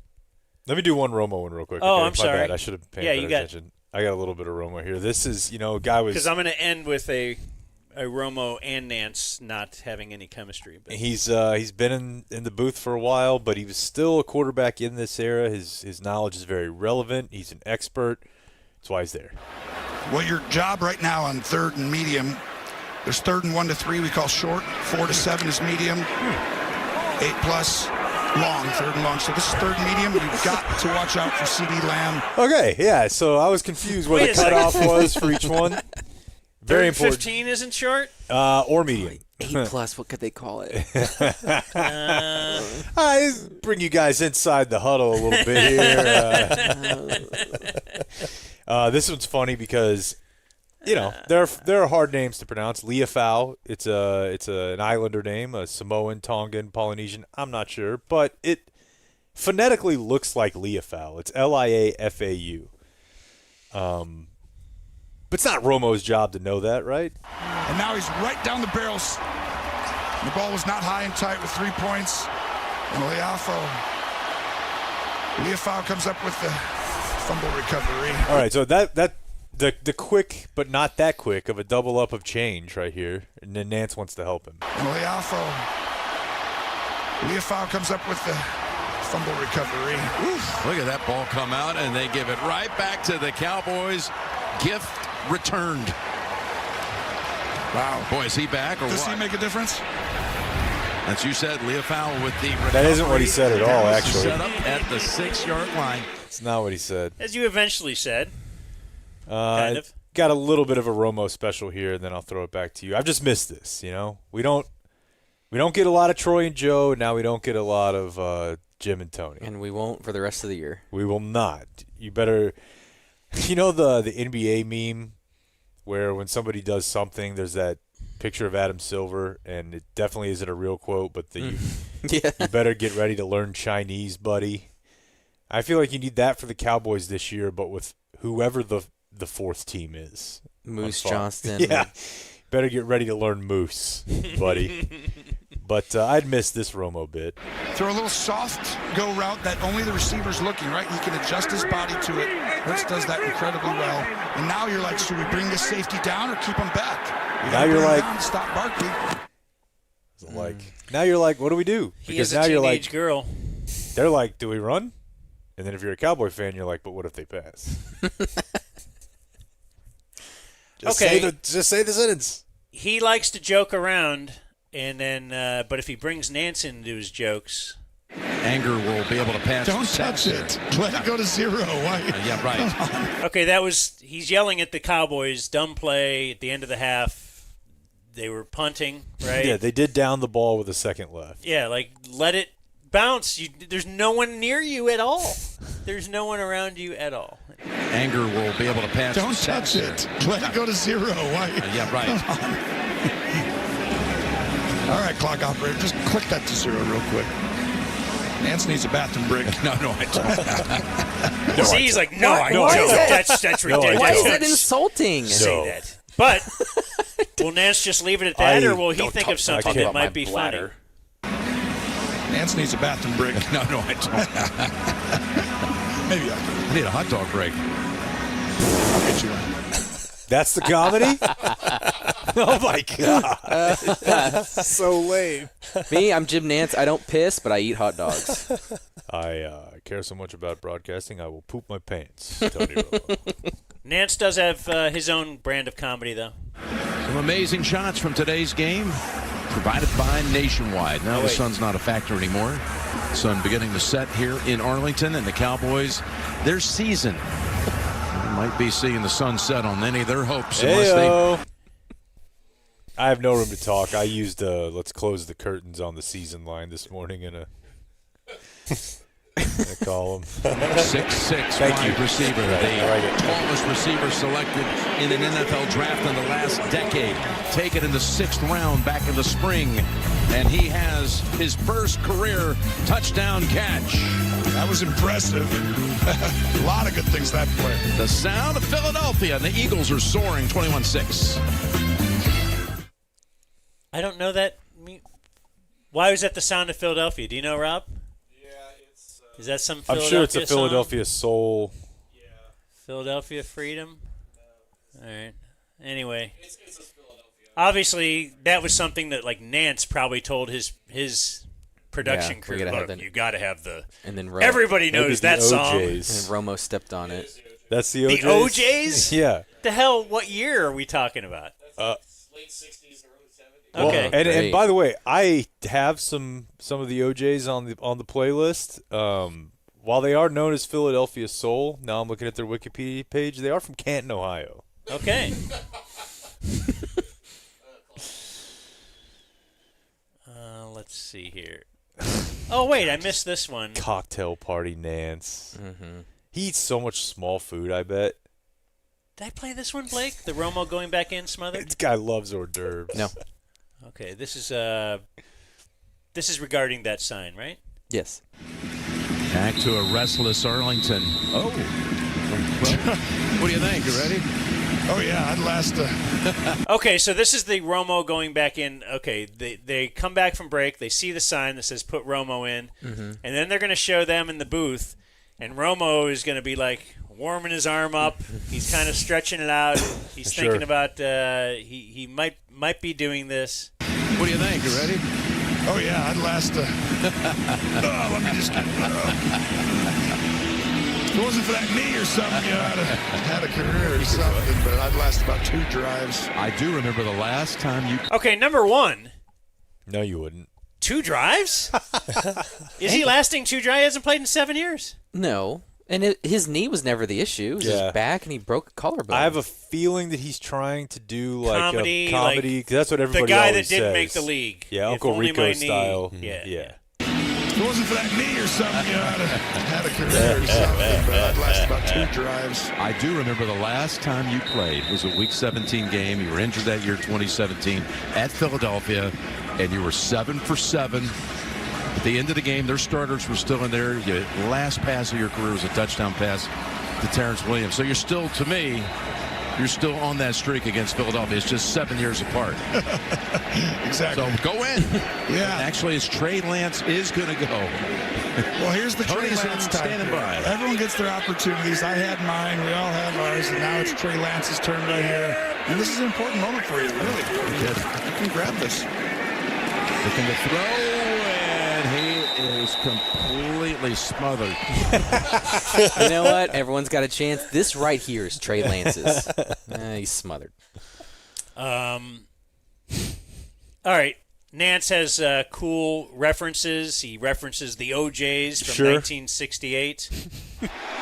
Let me do one Romo one real quick. Oh, okay? I'm sorry. Bad. I should have paid better attention. I got a little bit of Romo here. This is, a guy was... Because I'm going to end with a Romo and Nantz not having any chemistry. But. He's been in the booth for a while, but he was still a quarterback in this era. His knowledge is very relevant. He's an expert. That's why he's there. Well, your job right now on 3rd and medium, there's 3rd and 1 to 3 we call short, 4 to 7 is medium, 8+ long, 3rd and long. So this is 3rd and medium. You've got to watch out for CeeDee Lamb. Okay, yeah. So I was confused where the cutoff was for each one. Very 3rd and important. 15 isn't short? Or medium. A+, what could they call it? I bring you guys inside the huddle a little bit here. This one's funny because, there are hard names to pronounce. Leafau, it's an Islander name, a Samoan, Tongan, Polynesian. I'm not sure, but it phonetically looks like Leafau. It's Liafau. But it's not Romo's job to know that, right? And now he's right down the barrels. The ball was not high and tight with 3 points. And Leafau comes up with the fumble recovery. All right, so the quick but not that quick of a double up of change right here, and then Nantz wants to help him. And Leafau comes up with the fumble recovery. Oof. Look at that ball come out, and they give it right back to the Cowboys. Gift returned. Wow. Boy, is he back or Does what? he make a difference? As you said, Leafau with the recovery. That isn't what he said at all, actually. Set up at the 6-yard line. It's not what he said. As you eventually said. Kind of. Got a little bit of a Romo special here, and then I'll throw it back to you. I've just missed this, We don't get a lot of Troy and Joe, and now we don't get a lot of Jim and Tony. And we won't for the rest of the year. We will not. You better – the NBA meme where when somebody does something, there's that picture of Adam Silver, and it definitely isn't a real quote, but you better get ready to learn Chinese, buddy. I feel like you need that for the Cowboys this year, but with whoever the fourth team is. Moose Johnston. Yeah. Better get ready to learn Moose, buddy. But I'd miss this Romo bit. Throw a little soft go route that only the receiver's looking, right? He can adjust his body to it. Hurts does that incredibly well. And now you're like, should we bring this safety down or keep him back? Now you're like, stop Barkley. Now you're like, what do we do? Because now you're like, girl. They're like, do we run? And then if you're a Cowboy fan, you're like, but what if they pass? Just say the sentence. He likes to joke around, and then, but if he brings Nantz into his jokes, Anger will be able to pass. Don't touch it. Let it go to 0. Why? Yeah, right. Okay, he's yelling at the Cowboys. Dumb play at the end of the half. They were punting, right? Yeah, they did down the ball with a second left. Yeah, let it bounce. There's no one near you at all. There's no one around you at all. Anger will be able to pass. Don't touch it. Let it go to 0. Why? Yeah, right. All right, clock operator, just click that to 0 real quick. Nantz needs a bathroom break. No, I don't. See, he's like, no, I don't. That's ridiculous. Why is that insulting? Say that. But will Nantz just leave it at that, or will he think of something that might be funny? Nantz needs a bathroom break. No, I don't. Maybe I need a hot dog break. I'll get you one. That's the comedy? Oh, my God. That's so lame. Me, I'm Jim Nantz. I don't piss, but I eat hot dogs. I care so much about broadcasting, I will poop my pants. Tony Romo. Nantz does have his own brand of comedy, though. Some amazing shots from today's game, provided by Nationwide. Now the sun's not a factor anymore. Sun beginning to set here in Arlington, and the Cowboys, their season might be seeing the sun set on any of their hopes. I have no room to talk. I used let's close the curtains on the season line this morning in a column. 6'6" wide receiver. The tallest receiver selected in an NFL draft in the last decade. Taken in the 6th round back in the spring. And he has his first career touchdown catch. That was impressive. A lot of good things that play. The sound of Philadelphia, and the Eagles are soaring 21-6. I don't know that. Why was that the sound of Philadelphia? Do you know, Rob? Yeah, it's... is that some Philadelphia I'm sure it's a song? Philadelphia soul. Yeah. Philadelphia Freedom? No. All right. Anyway. It's a Philadelphia. Obviously, that was something that, Nantz probably told his production crew. Look, you got to have the... And then everybody knows that song. And then Romo stepped on it. That's the OJs? The OJs? Yeah. The hell, what year are we talking about? Late 60s, early 70s. Okay. And by the way, I have some of the OJs on the playlist. While they are known as Philadelphia Soul, now I'm looking at their Wikipedia page, they are from Canton, Ohio. Okay. Let's see here. Oh, wait, I missed this one. Cocktail party Nance. Mm-hmm. He eats so much small food, I bet. Did I play this one, Blake? The Romo going back in smothered? This guy loves hors d'oeuvres. No. Okay, this is regarding that sign, right? Yes. Back to a restless Arlington. Oh. Well, what do you think? You ready? Oh, yeah, I'd last. Okay, so this is the Romo going back in. Okay, they come back from break. They see the sign that says put Romo in. Mm-hmm. And then they're going to show them in the booth. And Romo is going to be like warming his arm up. He's kind of stretching it out. He's Sure. thinking about he might be doing this. What do you think? You ready? Oh, yeah, I'd last. Let me just get. If it wasn't for that knee or something, you know, I'd have had a career or something, but I'd last about 2 drives. I do remember the last time you. Okay, number one. No, you wouldn't. 2 drives? Is he lasting 2 drives? He hasn't played in 7 years. No. And his knee was never the issue. It was his back, and he broke a collarbone. I have a feeling that he's trying to do like Comedy, a comedy. like 'cause that's what everybody the guy always that didn't says. make the league. Yeah, If Uncle only Rico my knee. style. Yeah. If it wasn't for that knee or something, you know, I'd have had a career or something, but I'd last about 2 drives. I do remember the last time you played was a Week 17 game. You were injured that year, 2017, at Philadelphia, and you were 7 for 7. At the end of the game, their starters were still in there. Your last pass of your career was a touchdown pass to Terrence Williams. So you're still, to me, you're still on that streak against Philadelphia. It's just 7 years apart. Exactly. So go in. Yeah. Actually, as Trey Lance is going to go. Well, here's the Trey Tony's Lance time. standing by. Everyone gets their opportunities. I had mine. We all have ours. And now it's Trey Lance's turn right here. And this is an important moment for you, really. You can grab this. Looking to throw, and he is completely smothered. You know what? Everyone's got a chance. This right here is Trey Lance's. He's smothered. All right. Nance has cool references. He references the OJs from 1968.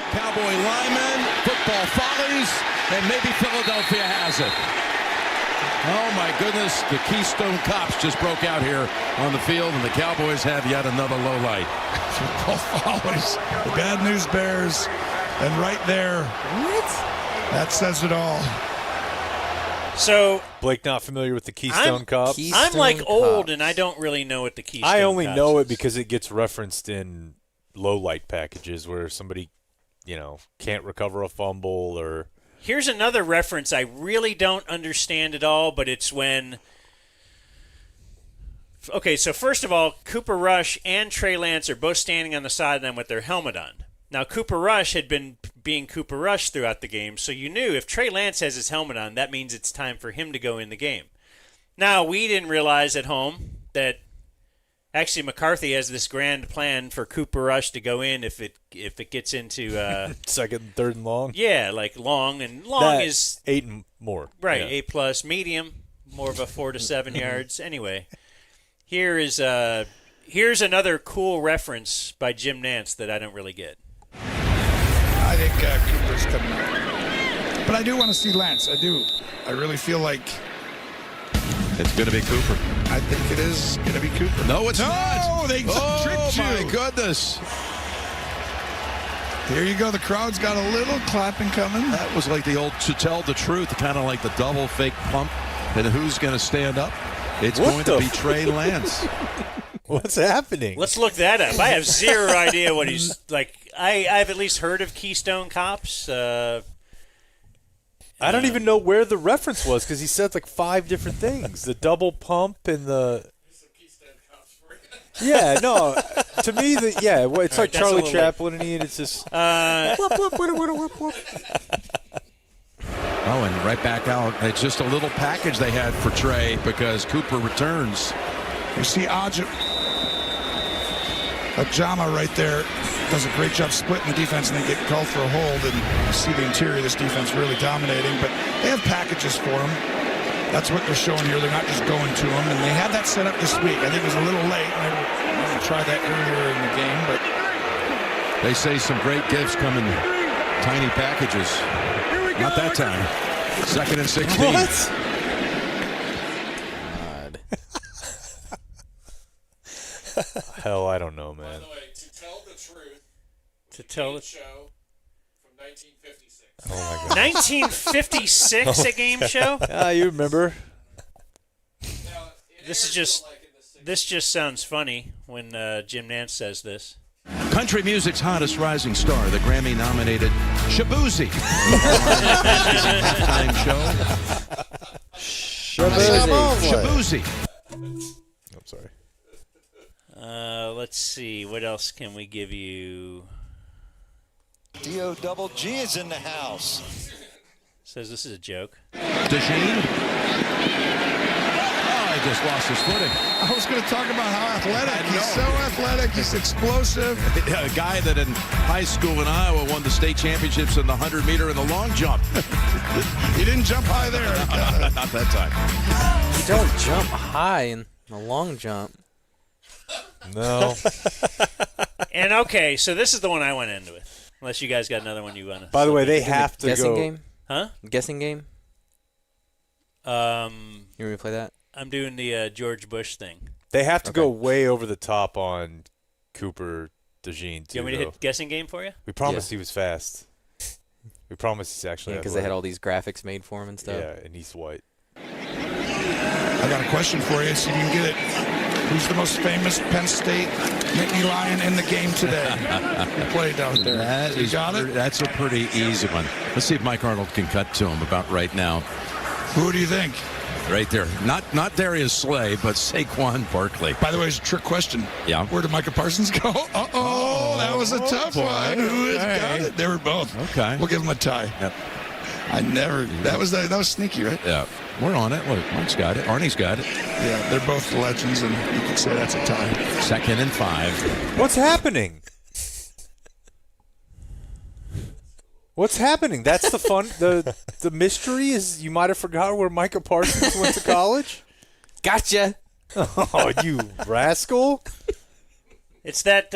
Cowboy lineman, football follies, and maybe Philadelphia has it. Oh, my goodness. The Keystone Cops just broke out here on the field, and the Cowboys have yet another low light. Football follies. The bad news bears. And right there. What? That says it all. So Blake not familiar with the Keystone Cops? I'm like old, and I don't really know what the Keystone I only Cops know is. it because it gets referenced in low light packages where somebody, can't recover a fumble or. Here's another reference I really don't understand at all, but it's when. Okay, so first of all, Cooper Rush and Trey Lance are both standing on the sideline with their helmet on. Now, Cooper Rush had been being Cooper Rush throughout the game, so you knew if Trey Lance has his helmet on, that means it's time for him to go in the game. Now, we didn't realize at home that actually McCarthy has this grand plan for Cooper Rush to go in if it gets into second and third and long. Yeah, like long, and long is 8 and more. Right, Yeah. 8+, medium, more of a 4 to 7 yards. Anyway, here's another cool reference by Jim Nantz that I don't really get. I think Cooper's coming out. But I do want to see Lance. I do. I really feel like it's going to be Cooper. I think it is going to be Cooper. No, it's not. No, they tricked you. Oh, my goodness. Here you go. The crowd's got a little clapping coming. That was like the old to tell the truth, kind of like the double fake pump. And who's going to stand up? It's going to be Trey Lance. What's happening? Let's look that up. I have zero idea what he's like. I've at least heard of Keystone Cops. I don't even know where the reference was because he said like 5 different things. The double pump and the. Yeah, no. To me, it's like Charlie Chaplin and it's just. Oh, and right back out. It's just a little package they had for Trey because Cooper returns. You see Ajama right there does a great job splitting the defense, and they get called for a hold, and you see the interior of this defense really dominating. But they have packages for him. That's what they're showing here. They're not just going to him, and they had that set up this week. I think it was a little late. I didn't try that earlier in the game, but they say some great gifts come in tiny packages. Not that time. 2nd and 16. What? Hell, I don't know, man. By the way, to tell the truth, to tell the show from 1956. Oh my god. 1956, a game show? Ah, you remember? This just sounds funny when Jim Nantz says this. Country music's hottest rising star, the Grammy-nominated Shabuzi. Time show. Shabuzi. I'm sorry. Let's see. What else can we give you? D-O-double-G is in the house. Says this is a joke. DeJean. Oh, he just lost his footing. I was going to talk about how athletic. He's so athletic. He's explosive. A guy that in high school in Iowa won the state championships in the 100-meter and the long jump. He didn't jump high there. Not that time. You don't jump high in a long jump. No. And okay, so this is the one I went into with. Unless you guys got another one you want to. By the way, they have to guessing go. Game? Huh? Guessing game? You want me to play that? I'm doing the George Bush thing. They have to go way over the top on Cooper DeJean, too. You want me to hit guessing game for you? We promised he was fast. We promised he's actually because they had all these graphics made for him and stuff. Yeah, and he's white. I got a question for you, so you can get it. Who's the most famous Penn State Nittany Lion in the game today? Who played out there? You got it? That's a pretty easy one. Let's see if Mike Arnold can cut to him about right now. Who do you think? Right there. Not Darius Slay, but Saquon Barkley. By the way, it's a trick question. Yeah. Where did Micah Parsons go? That was a tough one. Who has got it? They were both. Okay. We'll give them a tie. Yep. That was sneaky, right? Yeah. We're on it. Look, Mike's got it. Arnie's got it. Yeah, they're both legends, and you could say that's a tie. 2nd and 5. What's happening? What's happening? That's the fun. The mystery is you might have forgotten where Micah Parsons went to college. Gotcha. Oh, you rascal! It's that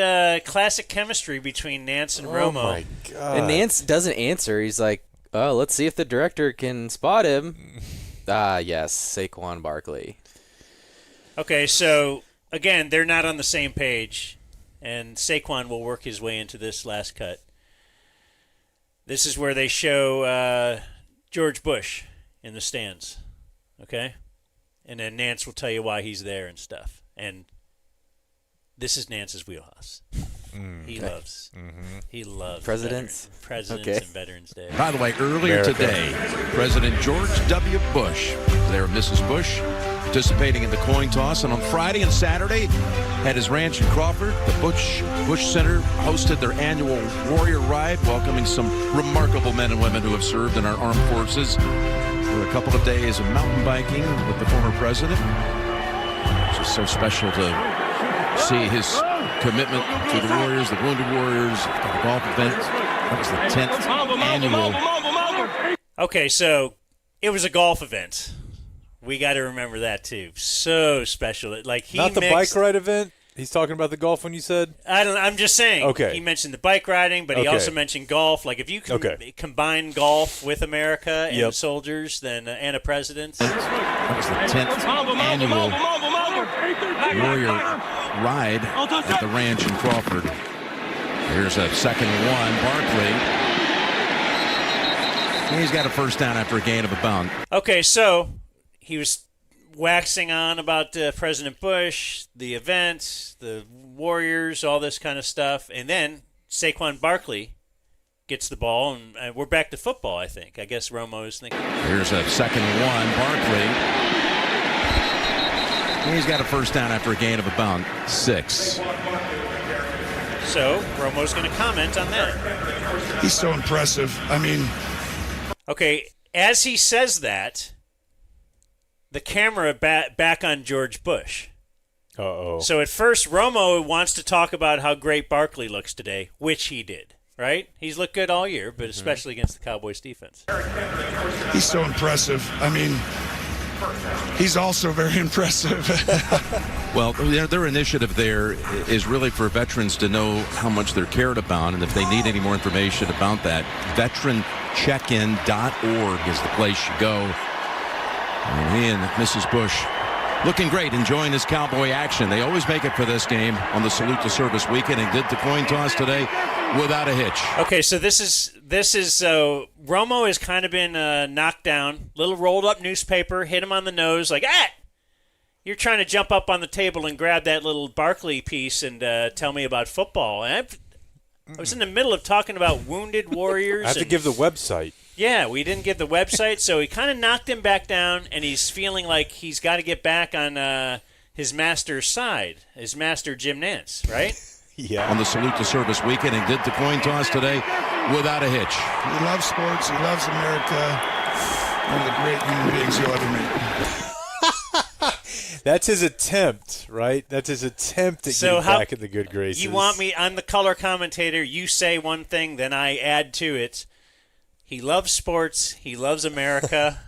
classic chemistry between Nantz and Romo. Oh my god! And Nantz doesn't answer. He's like, "Oh, let's see if the director can spot him." Yes, Saquon Barkley. Okay, so again, they're not on the same page, and Saquon will work his way into this last cut. This is where they show George Bush in the stands, okay? And then Nantz will tell you why he's there and stuff. And this is Nantz's wheelhouse. He loves Presidents? Presidents Okay. and Veterans Day. By the way, earlier today, President George W. Bush, there Mrs. Bush, participating in the coin toss. And on Friday and Saturday, at his ranch in Crawford, the Bush Center hosted their annual Warrior Ride, welcoming some remarkable men and women who have served in our armed forces for a couple of days of mountain biking with the former president. It's just so special to see his commitment to the Warriors, the Wounded Warriors, the golf event. That was the 10th annual. Okay, so it was a golf event. We got to remember that too. So special. Like he Not the mixed, bike ride event. He's talking about the golf when you said. I'm just saying. Okay. He mentioned the bike riding, but he Okay. also mentioned golf. Like if you combine golf with America and Yep. soldiers, then and a president. That was the 10th annual Warrior Ride at the ranch in Crawford. Here's a 2nd and 1. Barkley. He's got a first down after a gain of about. Okay, so he was waxing on about President Bush, the events, the Warriors, all this kind of stuff, and then Saquon Barkley gets the ball, and we're back to football, I think. I guess Romo is thinking. Here's a 2nd and 1. Barkley. He's got a first down after a gain of about 6. So Romo's going to comment on that. He's so impressive. I mean, okay, as he says that, the camera back on George Bush. Uh-oh. So at first, Romo wants to talk about how great Barkley looks today, which he did, right? He's looked good all year, but especially against the Cowboys defense. he's so impressive. I mean, he's also very impressive. Well, their initiative there is really for veterans to know how much they're cared about, and if they need any more information about that, veterancheckin.org is the place you go. And he and Mrs. Bush looking great, enjoying this Cowboy action. They always make it for this game on the Salute to Service weekend and did the coin toss today without a hitch. Okay, so this is Romo has kind of been knocked down, little rolled up newspaper, hit him on the nose, like, you're trying to jump up on the table and grab that little Barkley piece and tell me about football. And I was in the middle of talking about wounded warriors. I have to give the website. Yeah, we didn't get the website, so he kind of knocked him back down, and he's feeling like he's got to get back on his master's side, his master Jim Nantz, right? Yeah. On the Salute to Service weekend and did the coin toss today without a hitch. He loves sports. He loves America. One of the great human beings you'll ever meet. That's his attempt, right? That's his attempt at getting back in the good graces. You want me, I'm the color commentator, you say one thing, then I add to it. He loves sports. He loves America.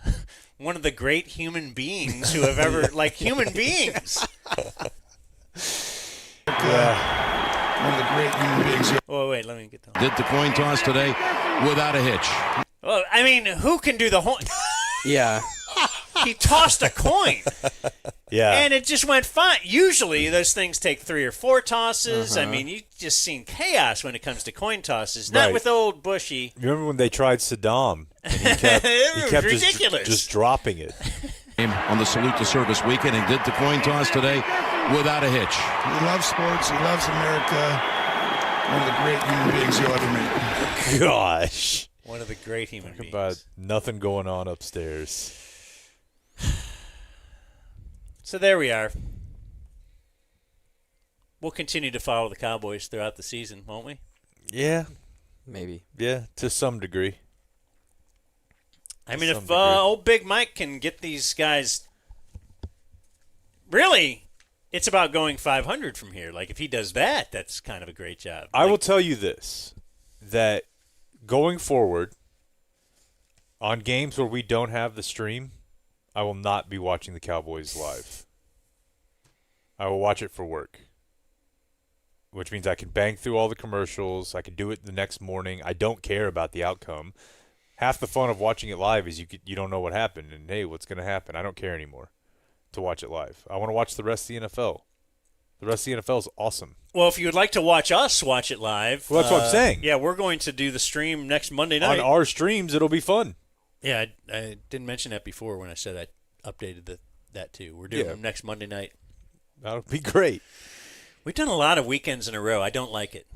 One of the great human beings who have ever, like, human beings. One of the great human beings. Oh, wait, let me get that. Did the coin toss today without a hitch. Well, I mean, who can do the whole... Yeah. He tossed a coin. Yeah. And it just went fine. Usually, those things take 3 or 4 tosses. I mean, you just seen chaos when it comes to coin tosses. Not with old Bushy. Remember when they tried Saddam? And he kept ridiculous. Just dropping it. On the Salute to Service weekend and did the coin toss today without a hitch. He loves sports. He loves America. One of the great human beings you'll ever meet. Gosh. One of the great human beings. About nothing going on upstairs. So there we are. We'll continue to follow the Cowboys throughout the season, won't we? Yeah. Maybe. Yeah, to some degree. I mean, if old Big Mike can get these guys... Really, it's about going 500 from here. Like, if he does that, that's kind of a great job. I will tell you this, that going forward, on games where we don't have the stream, I will not be watching the Cowboys live. I will watch it for work, which means I can bang through all the commercials. I can do it the next morning. I don't care about the outcome. Half the fun of watching it live is you don't know what happened, and, hey, what's going to happen? I don't care anymore to watch it live. I want to watch the rest of the NFL. The rest of the NFL is awesome. Well, if you would like to watch us watch it live. Well, that's what I'm saying. Yeah, we're going to do the stream next Monday night. On our streams, it'll be fun. Yeah, I didn't mention that before when I said I updated that too. We're doing them next Monday night. That'll be great. We've done a lot of weekends in a row. I don't like it.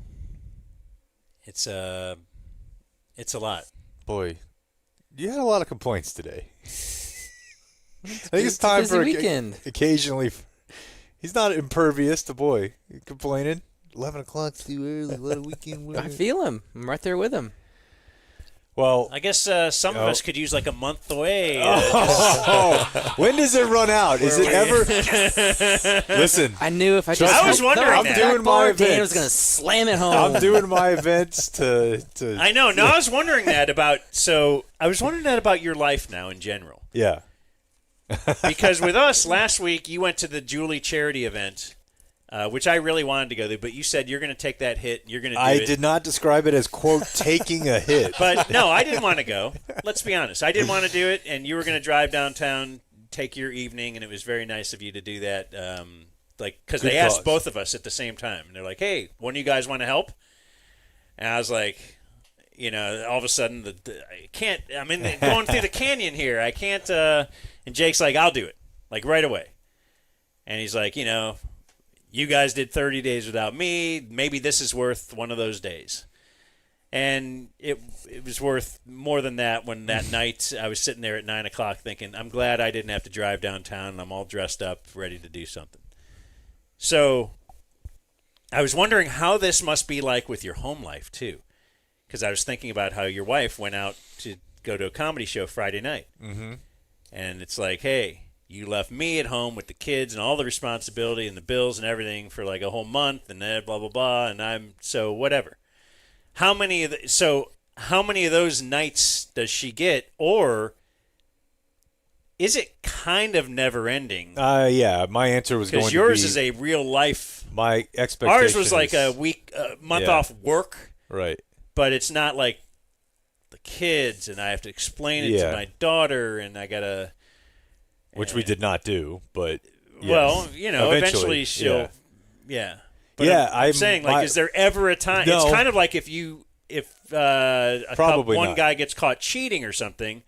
It's a lot. Boy, you had a lot of complaints today. I think it's time for a weekend. Occasionally. He's not impervious to complaining. 11 o'clock's too early. Let a weekend. I feel him. I'm right there with him. Well, I guess some of us could use like a month away. When does it run out? Is it ever? Listen, I knew if I was wondering I'm doing my events. Dan was going to slam it home. I'm doing my events to. I know. No, I was wondering that about. So I was wondering that about your life now in general. Yeah. Because with us last week, you went to the Julie charity event, which I really wanted to go to, but you said you're going to take that hit. You're going to do it. I did not describe it as, quote, taking a hit. But, no, I didn't want to go. Let's be honest. I didn't want to do it, and you were going to drive downtown, take your evening, and it was very nice of you to do that. Because they asked both of us at the same time. And they're like, hey, one of you guys want to help? And I was like, all of a sudden, I can't. I'm going through the canyon here. I can't. And Jake's like, I'll do it, like right away. And he's like, you guys did 30 days without me. Maybe this is worth one of those days. And it was worth more than that when that night I was sitting there at 9 o'clock thinking, I'm glad I didn't have to drive downtown and I'm all dressed up, ready to do something. So I was wondering how this must be like with your home life, too. Because I was thinking about how your wife went out to go to a comedy show Friday night. Mm-hmm. And it's like, hey, you left me at home with the kids and all the responsibility and the bills and everything for like a whole month and then blah, blah, blah. And I'm so whatever. How many of those nights does she get? Or is it kind of never ending? Yeah, my answer was going to be. Because yours is a real life. My expectation. Ours was like a month off work. Right. But it's not like the kids, and I have to explain it to my daughter, and I gotta. Which we did not do, but Well, eventually she'll. Yeah. But Yeah, I'm saying, like, is there ever a time? No. It's kind of like if one not. guy gets caught cheating or something,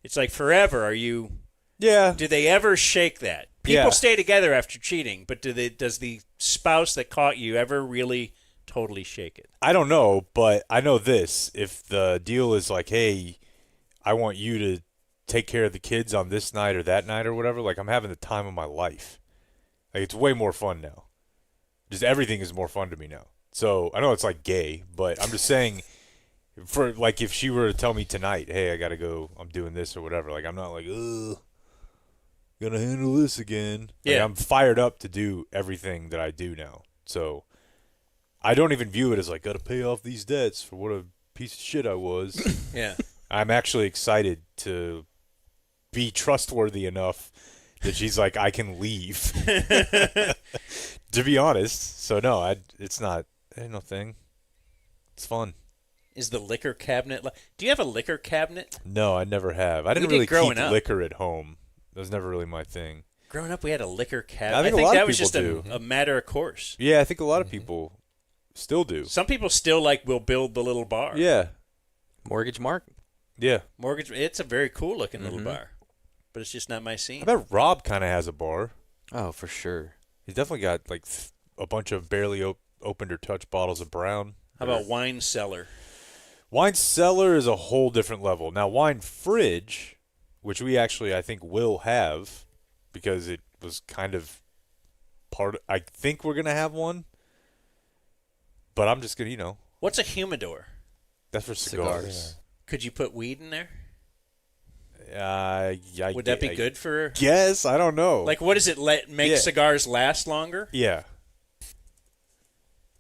it's like forever. Are you? Yeah. Do they ever shake that? People Yeah. stay together after cheating, but does the spouse that caught you ever really totally shake it? I don't know, but I know this. If the deal is like, hey, I want you to take care of the kids on this night or that night or whatever, like I'm having the time of my life. Like it's way more fun now. Just everything is more fun to me now. So I know it's like gay, but I'm just saying, for like if she were to tell me tonight, hey, I gotta go, I'm doing this or whatever, like I'm not like, ugh, gonna handle this again. Like, Yeah. I'm fired up to do everything that I do now. So I don't even view it as like gotta pay off these debts for what a piece of shit I was. Yeah. I'm actually excited to be trustworthy enough that she's like, I can leave. To be honest. So no, it's not ain't no thing. It's fun. Is the liquor cabinet? Do you have a liquor cabinet? No, I never have. I We didn't did really growing keep up. liquor at home. That was never really my thing. Growing up, we had a liquor cabinet. I think a lot that of was people just do. a matter of course. Yeah, I think a lot of people still do. Some people still will build the little bar. Yeah. Mortgage Mark. Yeah. Mortgage. It's a very cool looking little Mhm. bar, but it's just not my scene. I bet Rob kind of has a bar. Oh, for sure. He's definitely got like a bunch of barely opened or touched bottles of brown. How about wine cellar? Wine cellar is a whole different level. Now, wine fridge, which we actually I think will have, because it was kind of I think we're gonna have one, but I'm just gonna What's a humidor? That's for cigars. Could you put weed in there? Would that be good for? Yes, I don't know. Like, what does it make Yeah. cigars last longer? Yeah.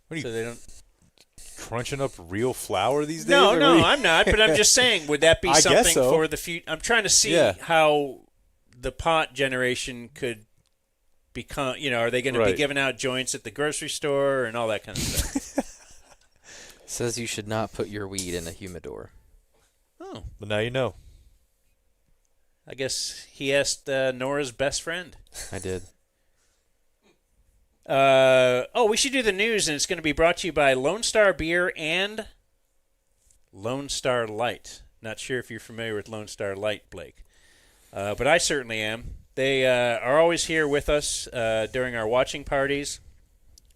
What are you So they don't crunching up real flour these days? No, or no, what are you- I'm not. But I'm just saying, would that be I guess something so. for the future? I'm trying to see Yeah. how the pot generation could become. Are they going to be Right. giving out joints at the grocery store and all that kind of stuff? Says you should not put your weed in a humidor. Oh, But now you know. I guess he asked Nora's best friend. I did. We should do the news, and it's going to be brought to you by Lone Star Beer and Lone Star Light. Not sure if you're familiar with Lone Star Light, Blake, but I certainly am. They are always here with us during our watching parties.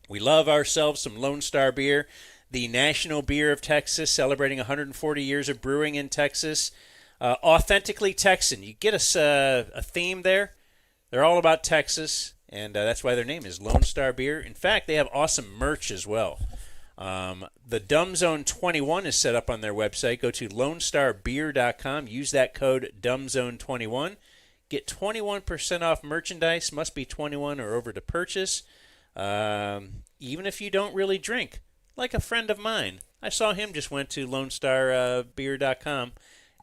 We love ourselves some Lone Star Beer, the national beer of Texas, celebrating 140 years of brewing in Texas. Authentically Texan. You get us a theme there. They're all about Texas, and that's why their name is Lone Star Beer. In fact, they have awesome merch as well. The Dumb Zone 21 is set up on their website. Go to LoneStarBeer.com. Use that code DumbZone21. Get 21% off merchandise. Must be 21 or over to purchase. Even if you don't really drink. Like a friend of mine. I saw him just went to LoneStarBeer.com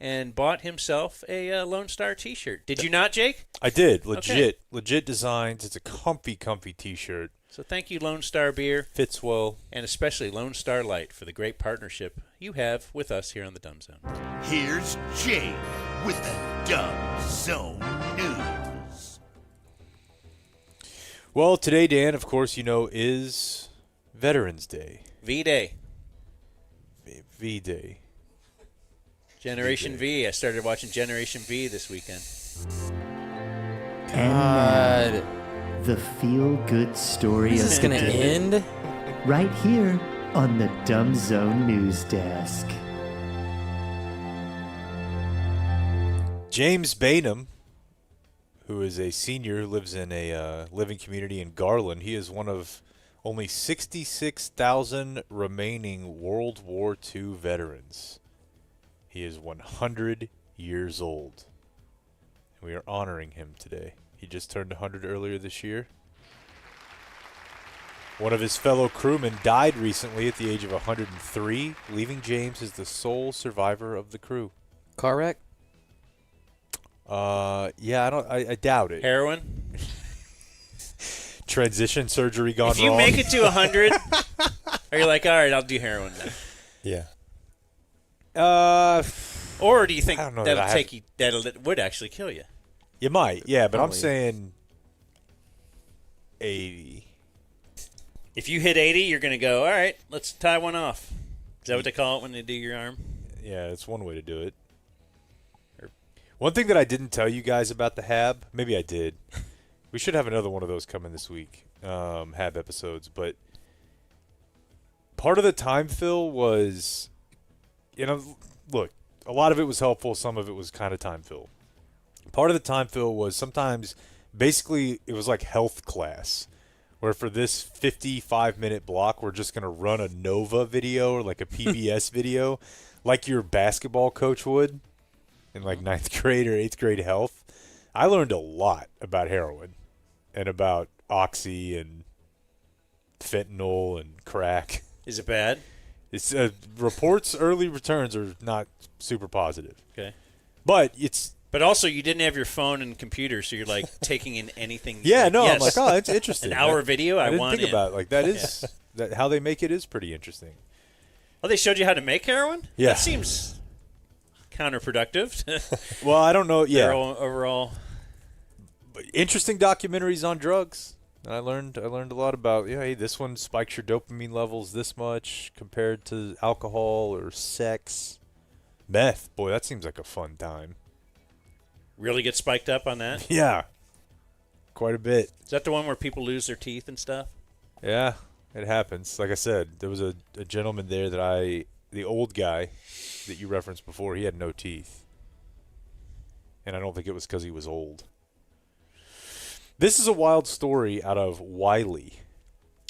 and bought himself a Lone Star T-shirt. Did you not, Jake? I did. Okay. Legit designs. It's a comfy T-shirt. So thank you, Lone Star Beer. Fits well. And especially Lone Star Light for the great partnership you have with us here on the Dumb Zone. Here's Jake with the Dumb Zone News. Well, today, Dan, of course, is Veterans Day. V-Day. V-Day. Generation V. I started watching Generation V this weekend. God. The feel-good story Is of this the gonna day. end? Right here on the Dumb Zone News Desk. James Bainham, who is a senior who lives in a living community in Garland, he is one of only 66,000 remaining World War II veterans. He is 100 years old. We are honoring him today. He just turned 100 earlier this year. One of his fellow crewmen died recently at the age of 103, leaving James as the sole survivor of the crew. Car wreck? Yeah, I doubt it. Heroin? Transition surgery gone If you wrong. make it to 100, are you like, all right, I'll do heroin then? Yeah. Or do you think I don't know that'll that I take you? That would actually kill you. You might, yeah, but I'm Probably. saying 80. If you hit 80, you're going to go, all right, let's tie one off. Is that what they call it when they do your arm? Yeah, it's one way to do it. One thing that I didn't tell you guys about the Hab, maybe I did. We should have another one of those coming this week, Hab episodes. But part of the time fill was, look, a lot of it was helpful. Some of it was kind of time fill. Part of the time fill was sometimes, basically, it was like health class, where for this 55-minute block, we're just going to run a Nova video or like a PBS video, like your basketball coach would in like 9th grade or 8th grade health. I learned a lot about heroin and about oxy and fentanyl and crack. Is it bad? It's reports, early returns are not super positive. Okay. But it's... But also, you didn't have your phone and computer, so you're like taking in anything. Yeah, no, yes. I'm like, oh, that's interesting. An hour video, I I didn't want think in. about it. Like, that is... that how they make it is pretty interesting. Oh, they showed you how to make heroin? Yeah. That seems counterproductive. Well, I don't know. Yeah. Overall. Interesting documentaries on drugs. And I learned a lot about, hey, this one spikes your dopamine levels this much compared to alcohol or sex. Meth. Boy, that seems like a fun time. Really get spiked up on that? Yeah. Quite a bit. Is that the one where people lose their teeth and stuff? Yeah, it happens. Like I said, there was a gentleman there that the old guy that you referenced before, he had no teeth. And I don't think it was because he was old. This is a wild story out of Wylie.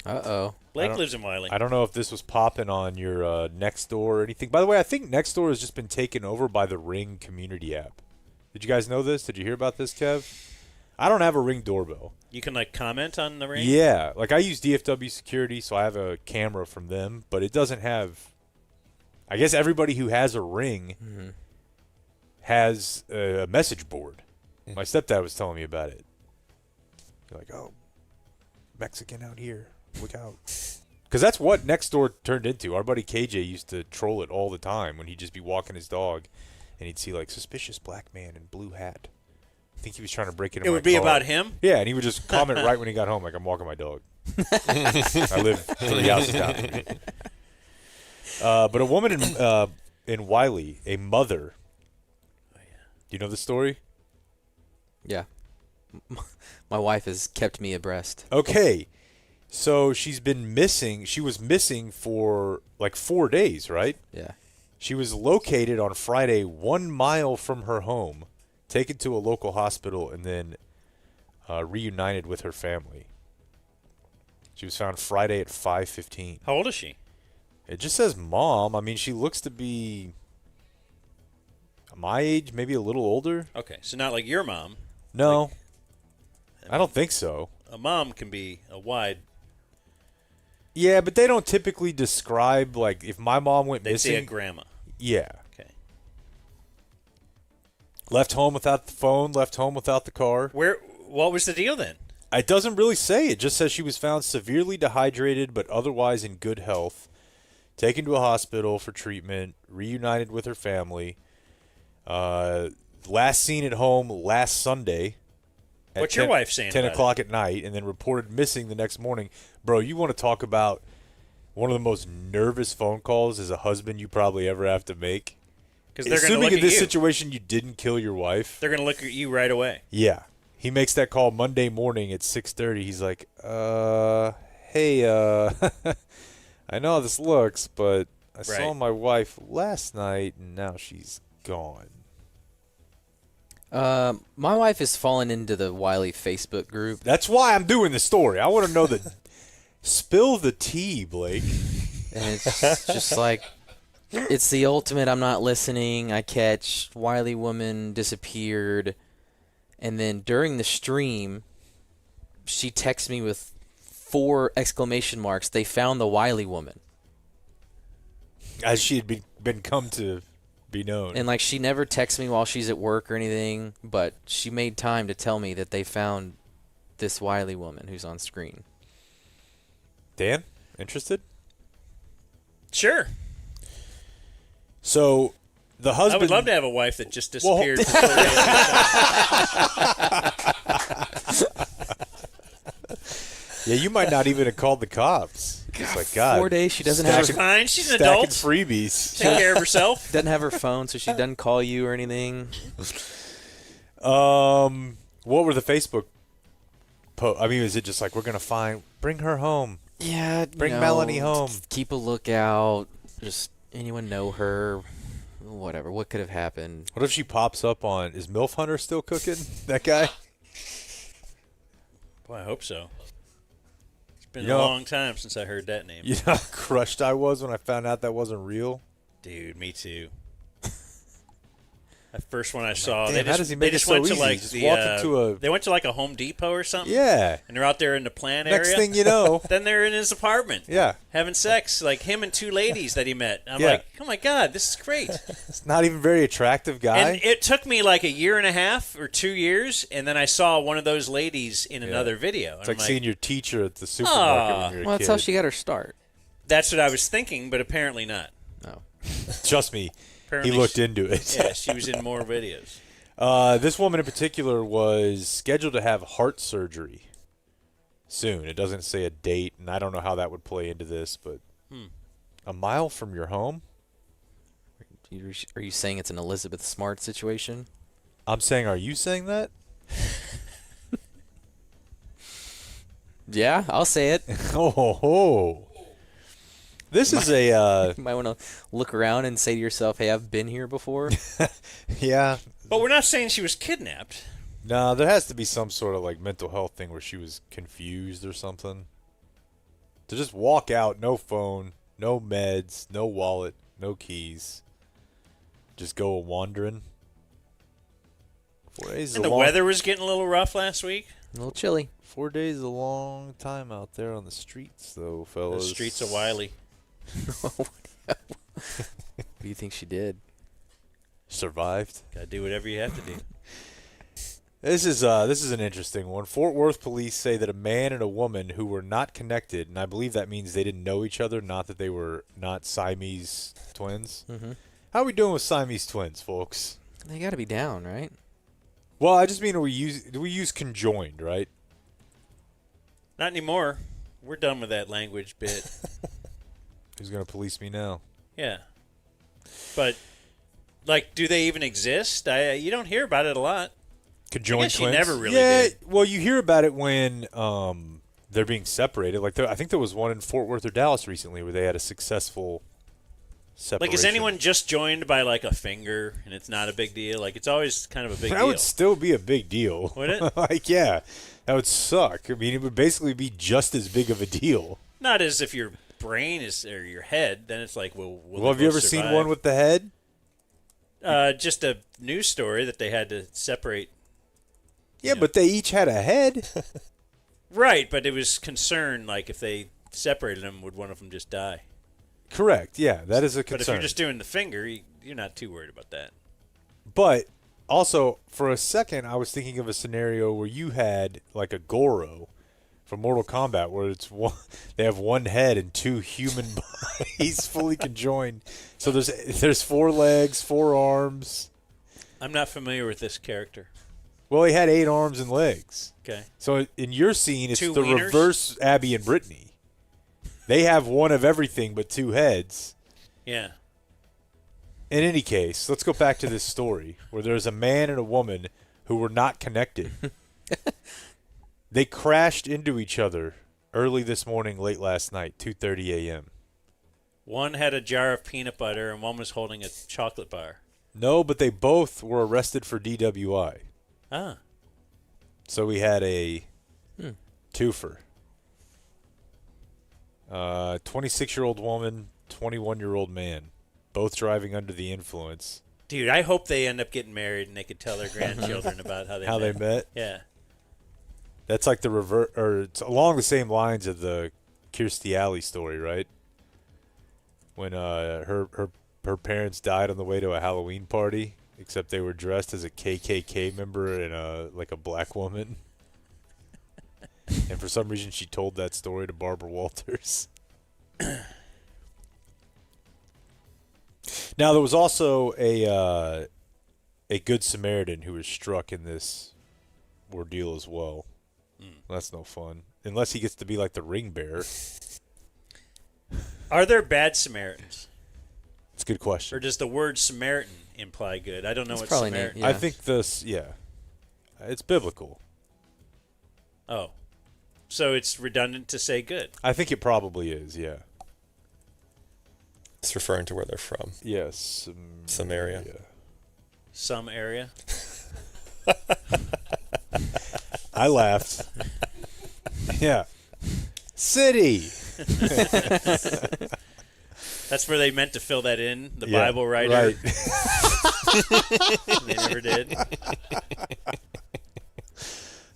Uh-oh. Blake lives in Wylie. I don't know if this was popping on your Nextdoor or anything. By the way, I think Nextdoor has just been taken over by the Ring community app. Did you guys know this? Did you hear about this, Kev? I don't have a Ring doorbell. You can, comment on the Ring? Yeah. Like, I use DFW security, so I have a camera from them, but it doesn't have... I guess everybody who has a Ring has a message board. My stepdad was telling me about it. You're like, oh, Mexican out here. Look out. Because that's what Nextdoor turned into. Our buddy KJ used to troll it all the time when he'd just be walking his dog, and he'd see, suspicious black man in blue hat. I think he was trying to break into my car. It would be about him? Yeah, and he would just comment right when he got home, like, I'm walking my dog. I live 3 houses down from me. But a woman in Wylie, a mother. Do you know the story? Yeah. My wife has kept me abreast. Okay. So she's been missing. She was missing for 4 days, right? Yeah. She was located on Friday 1 mile from her home, taken to a local hospital, and then reunited with her family. She was found Friday at 5:15. How old is she? It just says mom. I mean, she looks to be my age, maybe a little older. Okay, so not like your mom. No. I don't think so. A mom can be a wide... Yeah, but they don't typically describe, if my mom went missing... They'd say a grandma. Yeah. Okay. Left home without the phone, left home without the car. What was the deal then? It doesn't really say. It just says she was found severely dehydrated but otherwise in good health, taken to a hospital for treatment, reunited with her family. Last seen at home last Sunday. What's your wife saying 10 about o'clock at night, and then reported missing the next morning. Bro, you want to talk about one of the most nervous phone calls as a husband you probably ever have to make? Because they're going to Assuming look in at this you. situation you didn't kill your wife. They're going to look at you right away. Yeah. He makes that call Monday morning at 6:30. He's like, hey, I know how this looks, but I saw my wife last night, and now she's gone. My wife has fallen into the Wylie Facebook group. That's why I'm doing the story. I want to know the spill the tea, Blake. And it's just like, it's the ultimate I'm not listening. I catch Wylie woman disappeared. And then during the stream, she texts me with 4 exclamation marks. They found the Wylie woman. As she had been come to be known. And she never texts me while she's at work or anything, but she made time to tell me that they found this Wylie woman who's on screen. Dan, interested? Sure. So the husband... I would love to have a wife that just disappeared. Yeah, you might not even have called the cops. It's like, God. 4 days she doesn't have her Fine, she's an stacking adult. freebies. Take care of herself. doesn't have her phone, so she doesn't call you or anything. What were the Facebook I mean, is it just like we're gonna bring her home? Yeah, bring Melanie home. Keep a lookout. Just anyone know her? Whatever. What could have happened? What if she pops up on? Is MILF Hunter still cooking? That guy? Boy, I hope so. It's been You know- a long time since I heard that name. You know how crushed I was when I found out that wasn't real. Dude, me too. That first one I saw, damn, how does he make it so easy? Just walk into a- They went to like a Home Depot or something. Yeah. And they're out there in the plant Next area. thing you know- then they're in his apartment. Yeah. Having sex, like him and two ladies that he met. I'm Yeah. like, oh my God, this is great. It's not even very attractive guy. And it took me like a year and a half or 2 years, and then I saw one of those ladies in another video. It's And like I'm seeing your teacher at the supermarket when you're a Well, kid. that's how she got her start. That's what I was thinking, but apparently not. No. Trust me, Apparently he looked she- into it. Yeah, she was in more videos. This woman in particular was scheduled to have heart surgery soon. It doesn't say a date, and I don't know how that would play into this, but a mile from your home? Are you saying it's an Elizabeth Smart situation? I'm saying, are you saying that? Yeah, I'll say it. Oh. This is a... You might want to look around and say to yourself, hey, I've been here before. Yeah. But we're not saying she was kidnapped. No, there has to be some sort of like mental health thing where she was confused or something. To just walk out, no phone, no meds, no wallet, no keys. Just go wandering. 4 days is And a the long... weather was getting a little rough last week. A little chilly. 4 days is a long time out there on the streets, though, fellas. The streets of Wylie. What do you think she did? Survived. Gotta do whatever you have to do. This is an interesting one. Fort Worth police say that a man and a woman who were not connected, and I believe that means they didn't know each other, not that they were not Siamese twins. Mm-hmm. How are we doing with Siamese twins, folks? They got to be down, right? Well, I just mean do we use conjoined, right? Not anymore. We're done with that language bit. Who's gonna police me now? Yeah. But, like, do they even exist? You don't hear about it a lot. Conjoined I guess twins? you never really yeah, did. well, you hear about it when they're being separated. Like, I think there was one in Fort Worth or Dallas recently where they had a successful separation. Like, is anyone just joined by, like, a finger and it's not a big deal? Like, it's always kind of a big that deal. would still be a big deal. Would it? Like, yeah, that would suck. I mean, it would basically be just as big of a deal. Not as if your brain is, or your head, then it's like, well, will Have you ever seen one with the head? Just a news story that they had to separate. Yeah, but they each had a head. Right, but it was concern, like, if they separated them, would one of them just die? Correct, yeah, that is a concern. But if you're just doing the finger, you're not too worried about that. But also, for a second, I was thinking of a scenario where you had like a Goro from Mortal Kombat, where it's they have one head and two human bodies fully conjoined. So there's 4 legs, 4 arms. I'm not familiar with this character. Well, he had 8 arms and legs. Okay. So in your scene, it's 2 the wieners? reverse Abby and Brittany. They have one of everything but 2 heads. Yeah. In any case, let's go back to this story where there's a man and a woman who were not connected. They crashed into each other early this morning, late last night, 2:30 a.m. One had a jar of peanut butter and one was holding a chocolate bar. No, but they both were arrested for DWI. Ah. So we had a twofer. 26-year-old woman, 21-year-old man, both driving under the influence. Dude, I hope they end up getting married and they could tell their grandchildren about how they met. Yeah. That's like the or it's along the same lines of the Kirstie Alley story, right? When her parents died on the way to a Halloween party, except they were dressed as a KKK member and a black woman. And for some reason, she told that story to Barbara Walters. Now, there was also a Good Samaritan who was struck in this ordeal as well. That's no fun. unless he gets to be like the ring bearer. Are there bad Samaritans? It's a good question. Or does the word Samaritan imply good? I don't know what probably Samaritan. I think it's biblical. Oh, so it's redundant to say good. I think it probably is. Yeah. It's referring to where they're from. Yes. Samaria. Some area. I laughed. Yeah. City. That's where they meant to fill that in, the Yeah, Bible writer. right. They never did.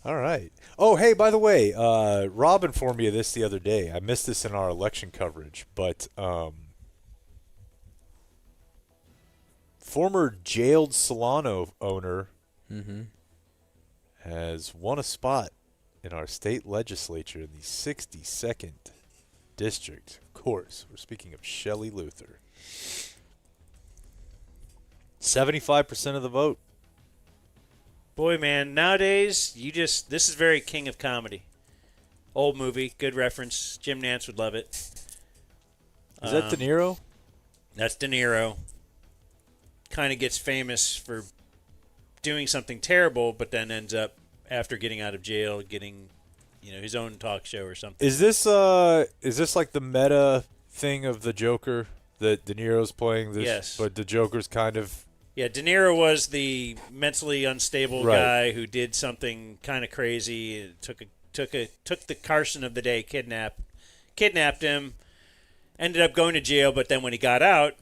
All right. Oh, hey, by the way, Rob informed me of this the other day. I missed this in our election coverage, but former jailed Solano owner has won a spot in our state legislature in the 62nd district. Of course, we're speaking of Shelley Luther. 75% of the vote. Boy, man, nowadays, this is very King of Comedy. Old movie, good reference. Jim Nantz would love it. Is that De Niro? That's De Niro. Kind of gets famous for doing something terrible, but then ends up, after getting out of jail, getting, his own talk show or something. Is this like the meta thing of the Joker that De Niro's playing this? Yes. But the Joker's kind of... Yeah, De Niro was the mentally unstable guy who did something kind of crazy. Took the Carson of the day, kidnapped him, ended up going to jail. But then when he got out,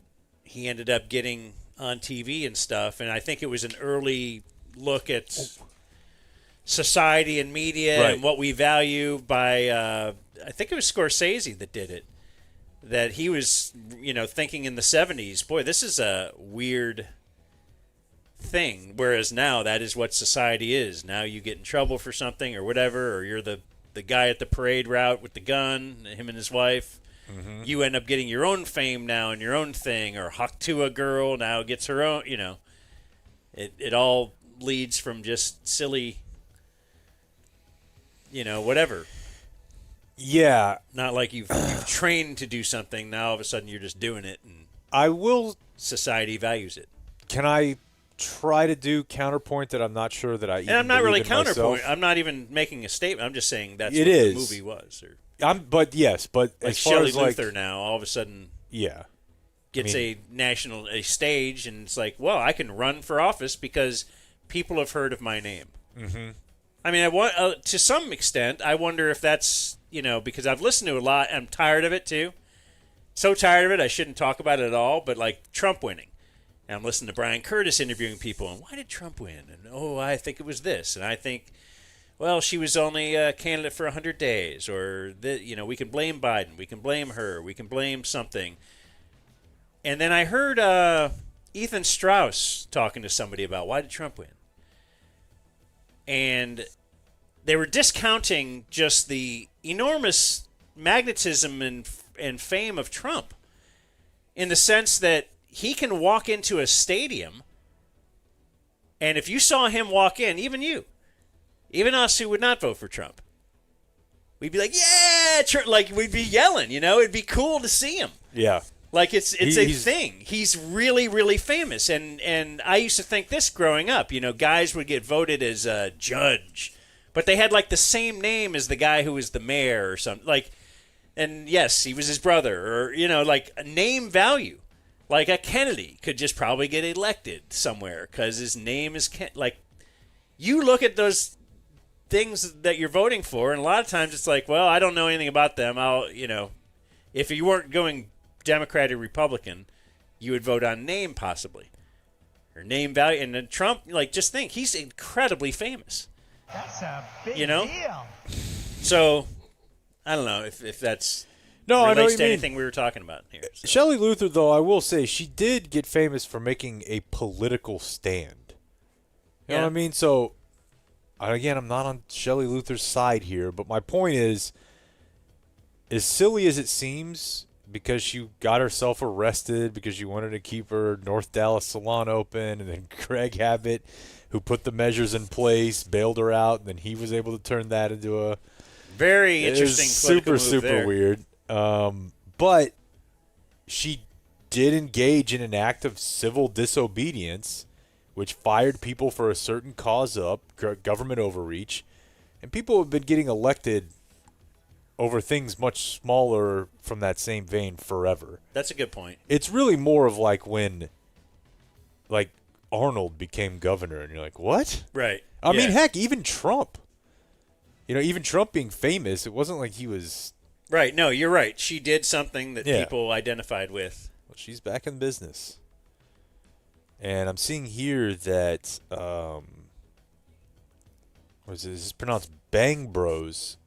he ended up getting on TV and stuff. And I think it was an early look at society and media and what we value. By I think it was Scorsese that did it. That he was, thinking in the 70s, boy, this is a weird thing, whereas now that is what society is. Now you get in trouble for something or whatever, or you're the guy at the parade route with the gun, him and his wife. Mm-hmm. You end up getting your own fame now and your own thing, or Haktua girl now gets her own, It all leads from just silly, whatever. Yeah. Not like you've trained to do something, now all of a sudden you're just doing it, and society values it. Can I try to do counterpoint that I'm not sure that I even and I'm not really believe in counterpoint. myself? I'm not even making a statement. I'm just saying that's it what is. the movie was. Or, but like as far Shelley as Luther now, all of a sudden, gets a stage, and it's like, well, I can run for office because people have heard of my name. Mm-hmm. I mean, I want to some extent. I wonder if that's because I've listened to a lot. I'm tired of it too. So tired of it, I shouldn't talk about it at all. But like Trump winning. And I'm listening to Brian Curtis interviewing people, and why did Trump win? And, I think it was this. And I think, well, she was only a candidate for 100 days. Or, we can blame Biden. We can blame her. We can blame something. And then I heard Ethan Strauss talking to somebody about why did Trump win? And they were discounting just the enormous magnetism and fame of Trump in the sense that he can walk into a stadium, and if you saw him walk in, even us who would not vote for Trump, we'd be like, yeah, like we'd be yelling, it'd be cool to see him. Yeah. Like it's a thing. He's really, really famous. And I used to think this growing up, guys would get voted as a judge, but they had like the same name as the guy who was the mayor or something. Like, and yes, he was his brother, or, like a name value. Like a Kennedy could just probably get elected somewhere because his name is like. You look at those things that you're voting for, and a lot of times it's like, well, I don't know anything about them. If you weren't going Democrat or Republican, you would vote on name possibly, or name value. And then Trump, just think he's incredibly famous. That's a big deal. So I don't know if that's. No, I know what you to mean. anything we were talking about here. So. Shelley Luther, though, I will say, she did get famous for making a political stand. You know what I mean? So, again, I'm not on Shelley Luther's side here, but my point is, as silly as it seems, because she got herself arrested because she wanted to keep her North Dallas salon open, and then Greg Abbott, who put the measures in place, bailed her out, and then he was able to turn that into a Very interesting. It is super, super there. weird. But she did engage in an act of civil disobedience, which fired people for a certain cause up, government overreach, and people have been getting elected over things much smaller from that same vein forever. That's a good point. It's really more of like when, like, Arnold became governor, and you're like, what? Right. I mean, heck, even Trump. You know, even Trump being famous, it wasn't like he was... Right. No, you're right. She did something that people identified with. Well, she's back in business. And I'm seeing here that, what is this? This is pronounced Bang Bros,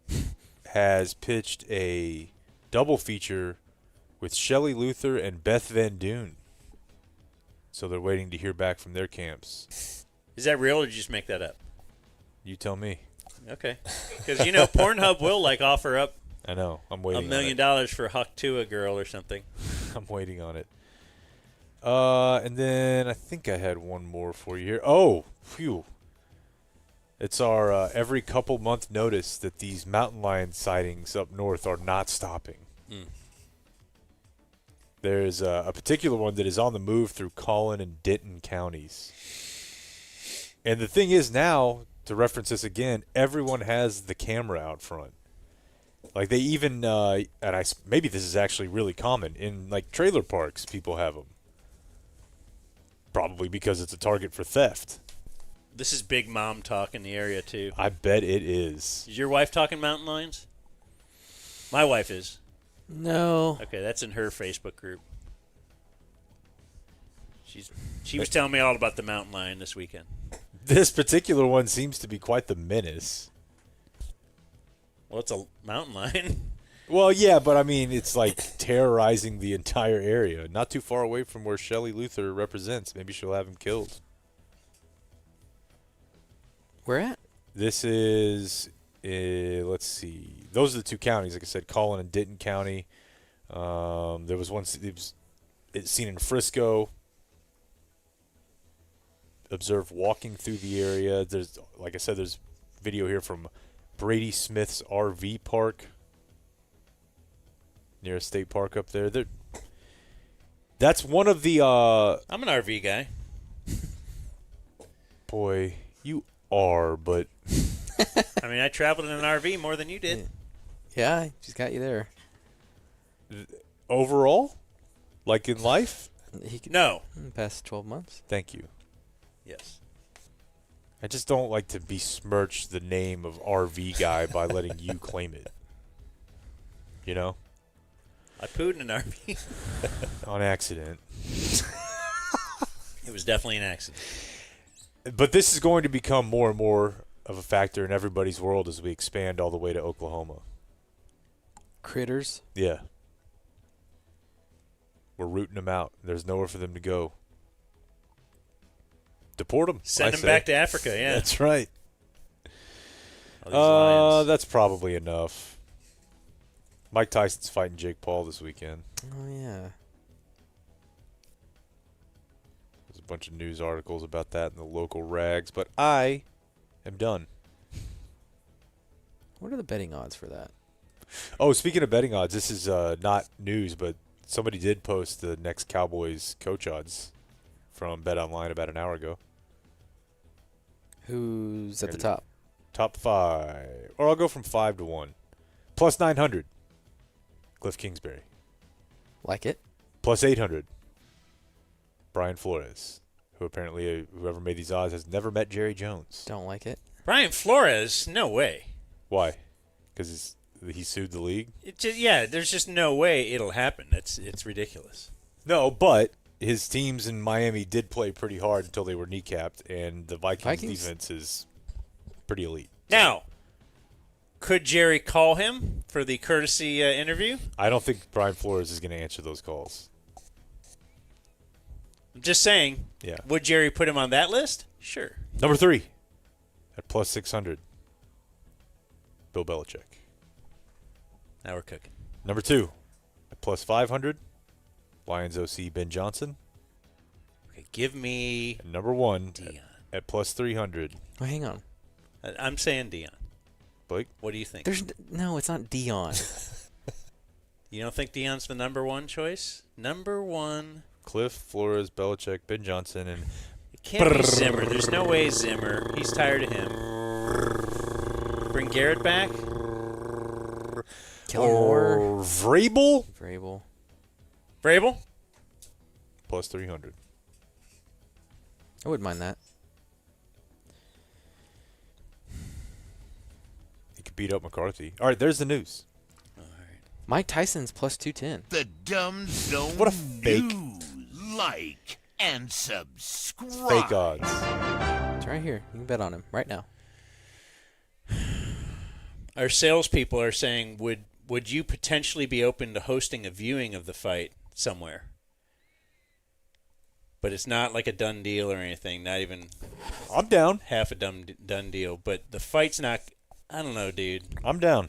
has pitched a double feature with Shelley Luther and Beth Van Doon. So they're waiting to hear back from their camps. Is that real, or did you just make that up? You tell me. Okay. Because, you know, Pornhub will, like, offer up I know. I'm waiting $1 million for Huck to a girl or something. I'm waiting on it. And then I think I had one more for you here. Oh, phew. It's our every couple month notice that these mountain lion sightings up north are not stopping. There's a particular one that is on the move through Collin and Denton counties. And the thing is now, to reference this again, everyone has the camera out front. Like they even, maybe this is actually really common, in like trailer parks, people have them. Probably because it's a target for theft. This is big mom talk in the area, too. I bet it is. Is your wife talking mountain lions? My wife is. No. Okay, that's in her Facebook group. She was telling me all about the mountain lion this weekend. This particular one seems to be quite the menace. Well, it's a mountain lion. Well, yeah, but I mean, it's like terrorizing the entire area. Not too far away from where Shelley Luther represents. Maybe she'll have him killed. Where at? This is, let's see. Those are the two counties. Like I said, Collin and Denton County. There was one. It's seen in Frisco. Observed walking through the area. There's, like I said, there's video here from Brady Smith's RV park near a state park up there. That's one of the. I'm an RV guy. Boy, you are, but. I mean, I traveled in an RV more than you did. Yeah, she's got you there. Overall? Like in life? No. In the past 12 months. Thank you. Yes. I just don't like to besmirch the name of RV guy by letting you claim it. You know? I pooed in an RV. On accident. It was definitely an accident. But this is going to become more and more of a factor in everybody's world as we expand all the way to Oklahoma. Critters? Yeah. We're rooting them out. There's nowhere for them to go. Deport them. Send them back to Africa, yeah. That's right. That's probably enough. Mike Tyson's fighting Jake Paul this weekend. Oh, yeah. There's a bunch of news articles about that in the local rags, but I am done. What are the betting odds for that? Oh, speaking of betting odds, this is not news, but somebody did post the next Cowboys coach odds from BetOnline about an hour ago. Who's at the top? Top 5. Or I'll go from 5 to 1. Plus 900. Cliff Kingsbury. Like it. Plus 800. Brian Flores, who apparently, whoever made these odds, has never met Jerry Jones. Don't like it. Brian Flores? No way. Why? Because he sued the league? There's just no way it'll happen. It's ridiculous. No, but his teams in Miami did play pretty hard until they were kneecapped, and the Vikings defense is pretty elite. Now, could Jerry call him for the courtesy interview? I don't think Brian Flores is going to answer those calls. I'm just saying. Yeah. Would Jerry put him on that list? Sure. Number 3 at plus 600. Bill Belichick. Now we're cooking. Number 2 at plus 500. Lions OC Ben Johnson. Okay, give me. And number 1 Dion at plus 300. Oh, hang on. I'm saying Dion. Blake. What do you think? No, it's not Dion. You don't think Dion's the number one choice? Number one. Cliff, Flores, Belichick, Ben Johnson, and It can't be Zimmer. There's no way Zimmer. He's tired of him. Bring Garrett back? or Vrabel. Vrabel? Plus 300. I wouldn't mind that. He could beat up McCarthy. All right, there's the news. Mike Tyson's plus 210. The Dumb Zone. What a fake. News. Like and subscribe. Fake odds. It's right here. You can bet on him right now. Our salespeople are saying, would you potentially be open to hosting a viewing of the fight somewhere? But it's not like a done deal or anything. Not even. I'm down. Half a done deal. But the fight's not. I don't know, dude. I'm down.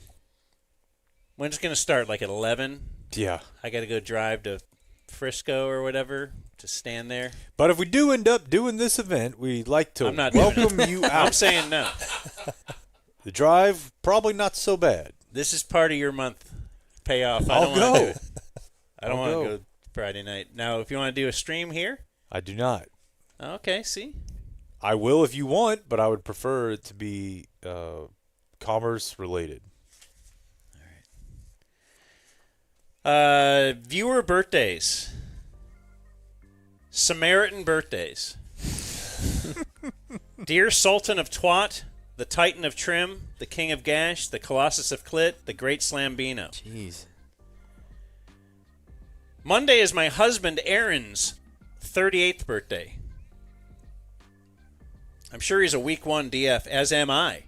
When's it going to start? Like at 11? Yeah. I got to go drive to Frisco or whatever to stand there. But if we do end up doing this event, we'd like to I'm not doing welcome it. you out. I'm saying no. The drive, probably not so bad. This is part of your month payoff. I I'll don't want go. to do it. I don't I'll want to go. go Friday night. Now, if you want to do a stream here. I do not. Okay, see? I will if you want, but I would prefer it to be commerce related. Viewer birthdays. Samaritan birthdays. Dear Sultan of Twat, the Titan of Trim, the King of Gash, the Colossus of Clit, the Great Slambino. Jeez. Monday is my husband Aaron's 38th birthday. I'm sure he's a week 1 DF, as am I.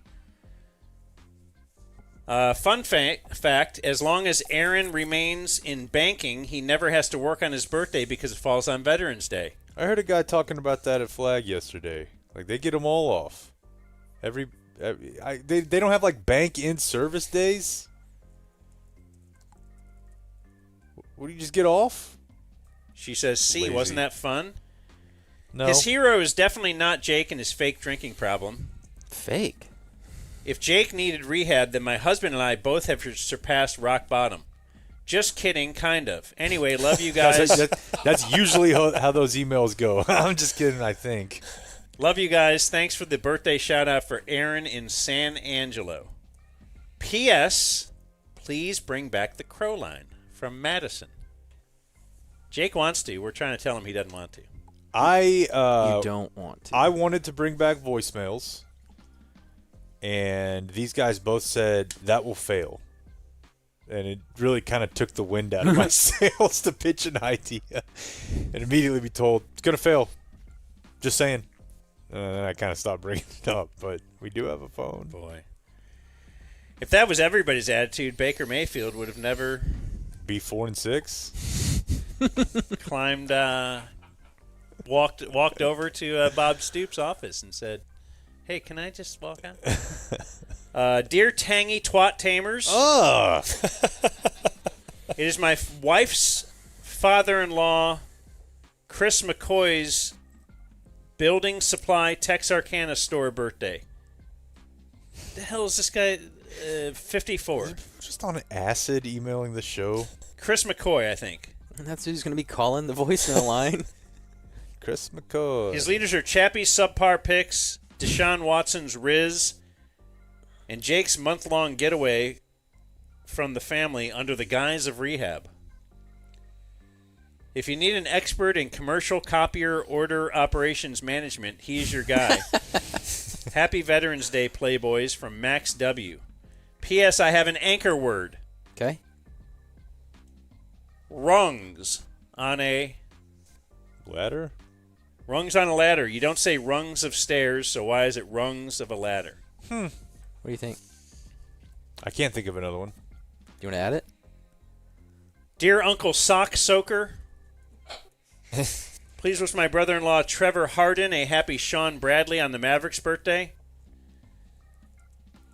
Fun fact, as long as Aaron remains in banking, he never has to work on his birthday because it falls on Veterans Day. I heard a guy talking about that at Flag yesterday. Like, they get them all off. They don't have, like, bank in-service days? What, do you just get off? She says, see, Lazy. Wasn't that fun? No. His hero is definitely not Jake and his fake drinking problem. Fake? If Jake needed rehab, then my husband and I both have surpassed rock bottom. Just kidding, kind of. Anyway, love you guys. That's usually how those emails go. I'm just kidding, I think. Love you guys. Thanks for the birthday shout-out for Aaron in San Angelo. P.S. Please bring back the Crow line from Madison. Jake wants to. We're trying to tell him he doesn't want to. You don't want to. I wanted to bring back voicemails, and these guys both said that will fail. And it really kind of took the wind out of my sails to pitch an idea and immediately be told, it's going to fail. Just saying. And I kind of stopped bringing it up, but we do have a phone. Boy. If that was everybody's attitude, Baker Mayfield would have never... Be 4-6? climbed, walked over to Bob Stoops' office and said, hey, can I just walk out? Dear Tangy Twat Tamers. It is my wife's father-in-law, Chris McCoy's building supply Texarkana store birthday. The hell is this guy? 54. Just on acid emailing the show. Chris McCoy, I think. And that's who's going to be calling the voicemail line. Chris McCoy. His leaders are Chappie's subpar picks, Deshaun Watson's Riz, and Jake's month-long getaway from the family under the guise of rehab. If you need an expert in commercial copier order operations management, he's your guy. Happy Veterans Day, Playboys, from Max W. P.S. I have an anchor word. Okay. Rungs on a... Ladder? Rungs on a ladder. You don't say rungs of stairs, so why is it rungs of a ladder? What do you think? I can't think of another one. You want to add it? Dear Uncle Sock Soaker, please wish my brother-in-law Trevor Harden a happy Sean Bradley on the Mavericks' birthday.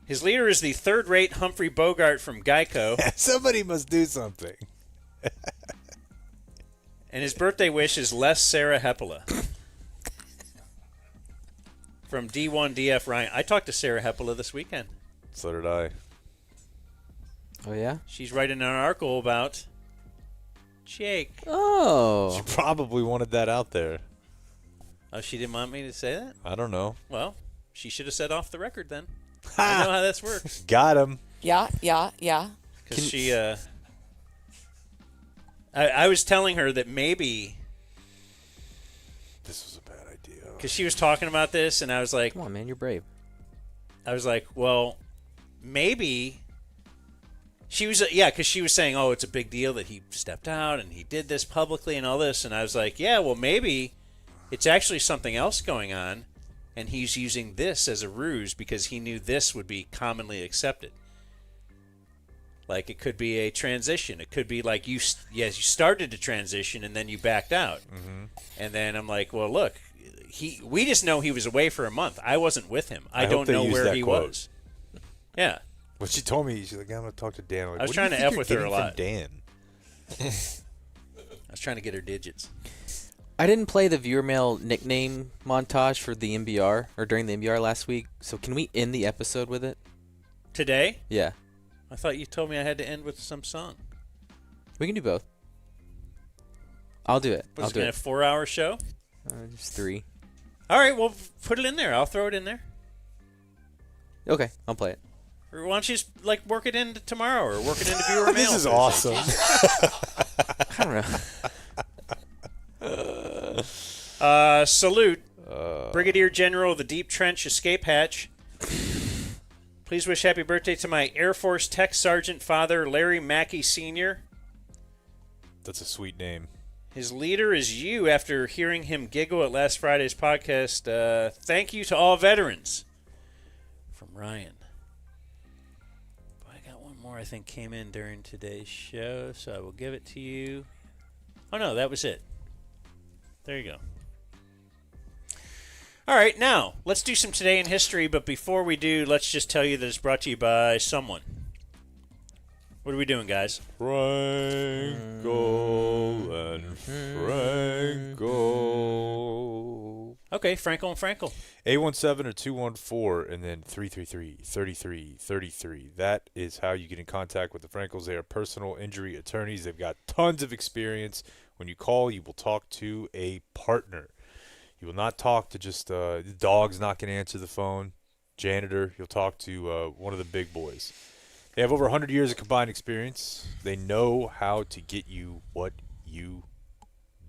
His leader is the third-rate Humphrey Bogart from Geico. Somebody must do something. And his birthday wish is less Sarah Heppola. From D1DF Ryan. I talked to Sarah Heppola this weekend. So did I. Oh, yeah? She's writing an article about Jake. Oh. She probably wanted that out there. Oh, she didn't want me to say that? I don't know. Well, she should have said off the record then. I know how this works. Got him. Yeah. Because she, I was telling her that maybe this was a bad idea. Because she was talking about this, and I was like, come on, man, you're brave. I was like, well, maybe. She was, because she was saying, oh, it's a big deal that he stepped out and he did this publicly and all this. And I was like, yeah, well, maybe it's actually something else going on, and he's using this as a ruse because he knew this would be commonly accepted. Like, it could be a transition. It could be like you started to transition and then you backed out. Mm-hmm. And then I'm like, well, look, we just know he was away for a month. I wasn't with him. I don't know where he was. Yeah. When she told me, she's like, I'm going to talk to Dan. I'm like, I was what trying do to you F think with you're her a getting lot. from Dan. I was trying to get her digits. I didn't play the viewer mail nickname montage for the MBR or during the MBR last week, so can we end the episode with it? Today? Yeah. I thought you told me I had to end with some song. We can do both. I'll do it. Was it been a 4-hour show? Just 3. All right, well, put it in there. I'll throw it in there. Okay, I'll play it. Or why don't you just, work it into tomorrow or work it into viewer mail? This is awesome. I don't know. Salute. Brigadier General of the Deep Trench Escape Hatch. Please wish happy birthday to my Air Force Tech Sergeant father, Larry Mackey Sr. That's a sweet name. His leader is you after hearing him giggle at last Friday's podcast. Thank you to all veterans. From Ryan. I got one more I think came in during today's show, so I will give it to you. Oh, no, that was it. There you go. All right, now, let's do some Today in History, but before we do, let's just tell you that it's brought to you by someone. What are we doing, guys? Frankel and Frankel. Okay, Frankel and Frankel. 817 or 214 and then 333-3333. That is how you get in contact with the Frankels. They are personal injury attorneys. They've got tons of experience. When you call, you will talk to a partner. You will not talk to just the dog's not going to answer the phone. Janitor, you'll talk to one of the big boys. They have over 100 years of combined experience. They know how to get you what you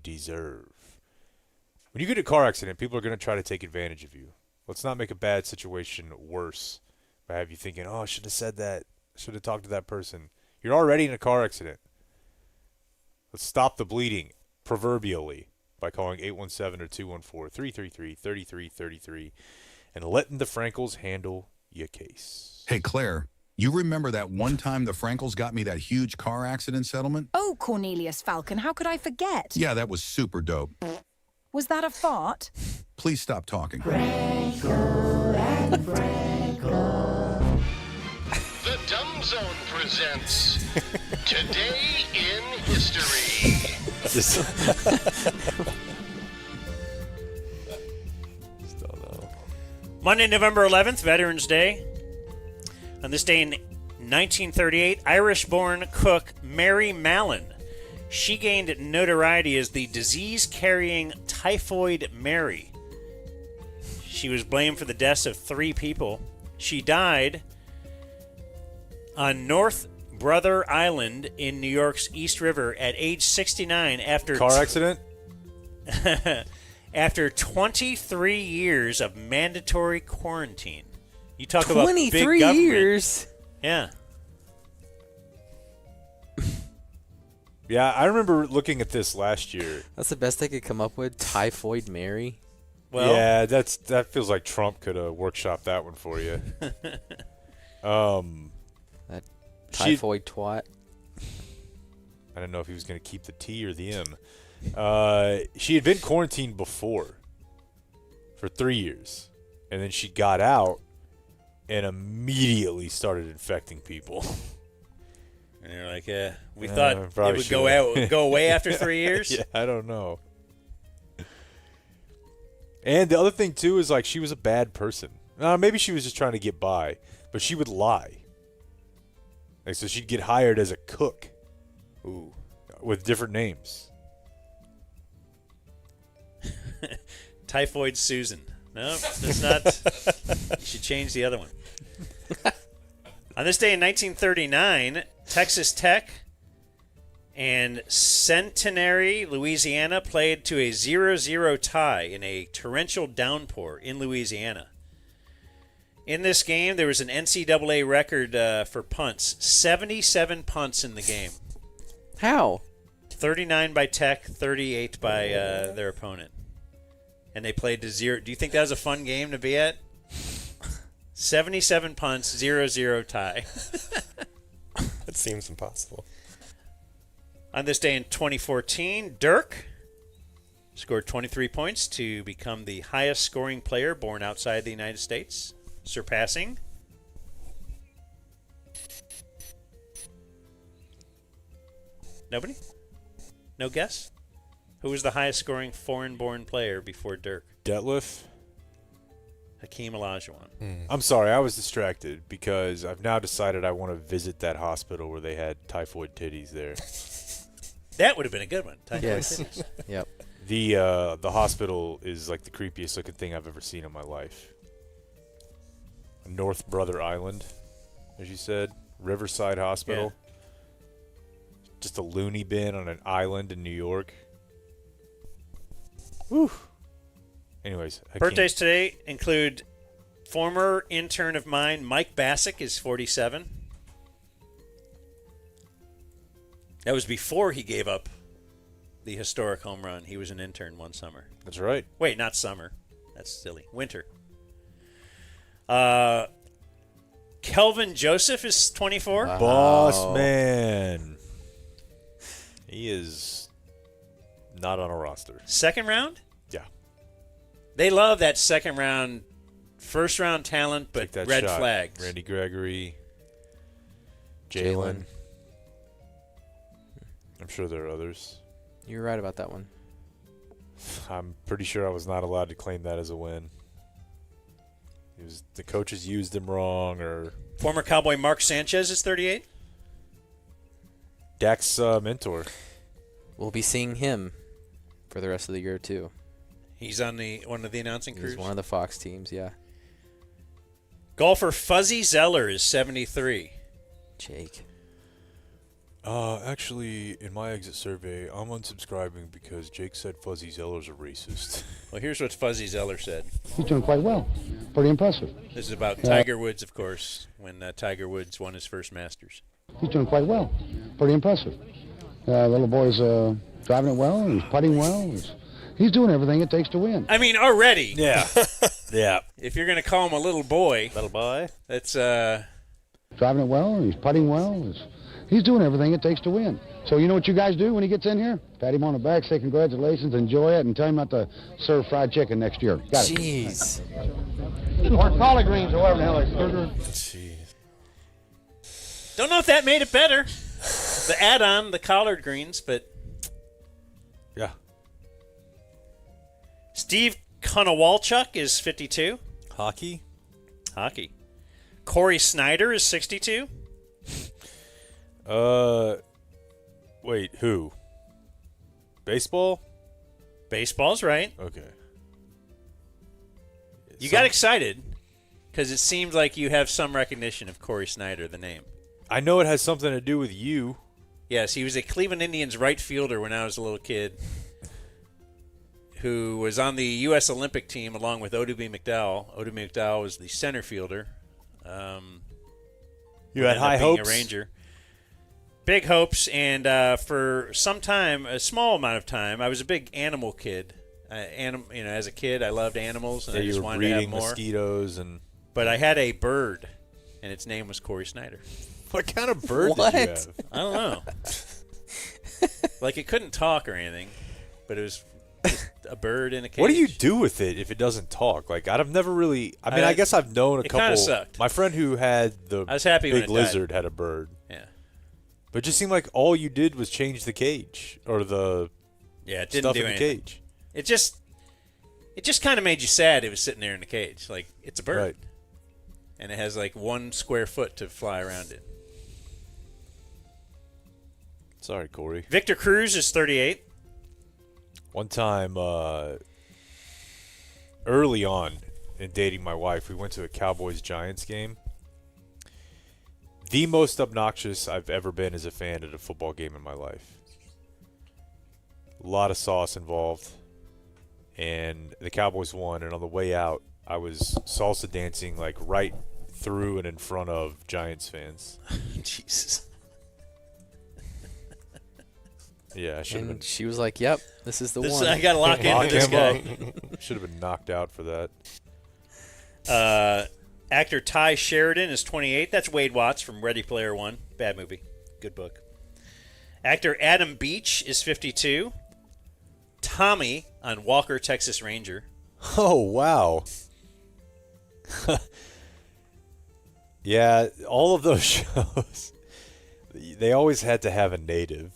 deserve. When you get in a car accident, people are going to try to take advantage of you. Let's not make a bad situation worse by have you thinking, oh, I should have said that. I should have talked to that person. You're already in a car accident. Let's stop the bleeding, proverbially, by calling 817 or 214-333-3333 and letting the Frankels handle your case. Hey, Claire, you remember that one time the Frankels got me that huge car accident settlement? Oh, Cornelius Falcon, how could I forget? Yeah, that was super dope. Was that a fart? Please stop talking. Frankel and Frankel. The Dumb Zone presents Today in History. Monday, November 11th, Veterans Day. On this day in 1938, Irish-born cook Mary Mallon. She gained notoriety as the disease-carrying Typhoid Mary. She was blamed for the deaths of 3 people. She died on North Brother Island in New York's East River at age 69 after... Car accident? After 23 years of mandatory quarantine. You talk about big 23 government. years? Yeah. Yeah, I remember looking at this last year. That's the best they could come up with, Typhoid Mary. Well, yeah, that feels like Trump could have workshopped that one for you. That typhoid twat. I didn't know if he was going to keep the T or the M. She had been quarantined before for 3 years, and then she got out and immediately started infecting people. And you're like, we thought it would should've. go away after 3 years? Yeah, I don't know. And the other thing, too, is like she was a bad person. Maybe she was just trying to get by. But she would lie. Like, so she'd get hired as a cook. Ooh. With different names. Typhoid Susan. No, that's not. You should change the other one. On this day in 1939, Texas Tech and Centenary, Louisiana, played to a 0-0 tie in a torrential downpour in Louisiana. In this game, there was an NCAA record for punts. 77 punts in the game. How? 39 by Tech, 38 by their opponent. And they played to 0. Do you think that was a fun game to be at? 77 punts, 0-0 tie. It seems impossible. On this day in 2014, Dirk scored 23 points to become the highest scoring player born outside the United States, surpassing nobody? No guess? Who was the highest scoring foreign-born player before Dirk? Detlef? Hakeem Olajuwon. I'm sorry, I was distracted because I've now decided I want to visit that hospital where they had typhoid titties there. That would have been a good one. Typhoid Yes. titties. Yep. The hospital is like the creepiest looking thing I've ever seen in my life. North Brother Island, as you said. Riverside Hospital. Just a loony bin on an island in New York. Whew. Anyways, Hakeem. Birthdays today include former intern of mine, Mike Bassick, is 47. That was before he gave up the historic home run. He was an intern one summer. That's right. Wait, not summer. That's silly. Winter. Kelvin Joseph is 24. Wow. Boss man. He is not on a roster. Second round? Yeah. They love that second round, first round talent, but Take that red shot. flags. Randy Gregory, Jalen. I'm sure there are others. You're right about that one. I'm pretty sure I was not allowed to claim that as a win. The coaches used him wrong, or Former Cowboy Mark Sanchez is 38. Dak's mentor. We'll be seeing him for the rest of the year, too. He's on one of the announcing crews. He's one of the Fox teams, yeah. Golfer Fuzzy Zeller is 73. Jake. Actually, in my exit survey, I'm unsubscribing because Jake said Fuzzy Zeller's a racist. Well, here's what Fuzzy Zeller said. He's doing quite well. Pretty impressive. This is about Tiger Woods, of course, when Tiger Woods won his first Masters. He's doing quite well. Pretty impressive. Little boy's driving it well. He's putting well. He's doing everything it takes to win. I mean, already. Yeah. Yeah. If you're going to call him a little boy. Little boy. That's driving it well. He's putting well. He's doing everything it takes to win. So you know what you guys do when he gets in here? Pat him on the back, say congratulations, enjoy it, and tell him not to serve fried chicken next year. Got it. Jeez. Or collard greens, or whatever the hell they serve. Jeez. don't know if that made it better. The add-on, the collard greens, but yeah. Steve Konowalchuk is 52. Hockey. Corey Snyder is 62. Wait, who? Baseball? Baseball's right. Okay. You got excited because it seemed like you have some recognition of Corey Snyder, the name. I know it has something to do with you. Yes, he was a Cleveland Indians right fielder when I was a little kid who was on the U.S. Olympic team along with Odubie McDowell. Odubie McDowell was the center fielder. You had high hopes? A Ranger. Big hopes, and for some time, a small amount of time, I was a big animal kid. As a kid, I loved animals, and I just wanted to have more. Mosquitoes and. But I had a bird, and its name was Corey Snyder. What kind of bird did you have? I don't know. Like it couldn't talk or anything, but it was just a bird in a cage. What do you do with it if it doesn't talk? Like I've never really. I mean, I guess I've known a couple. It kind of sucked. My friend who had the I was happy when big it lizard died. had a bird. Yeah. But it just seemed like all you did was change the cage or the it didn't stuff do in the anything. cage. It just kind of made you sad. It was sitting there in the cage, like it's a bird. Right. and it has like 1 square foot to fly around it. Sorry, Corey. Victor Cruz is 38. One time, early on in dating my wife, we went to a Cowboys-Giants game. The most obnoxious I've ever been as a fan at a football game in my life. A lot of sauce involved. And the Cowboys won, and on the way out, I was salsa dancing like right through and in front of Giants fans. Jesus. Yeah, I should have been. And she was like, "Yep, this is the one." I got to lock into this guy. Should have been knocked out for that. Actor Ty Sheridan is 28. That's Wade Watts from Ready Player One. Bad movie. Good book. Actor Adam Beach is 52. Tommy on Walker, Texas Ranger. Oh, wow. Yeah, all of those shows, they always had to have a native.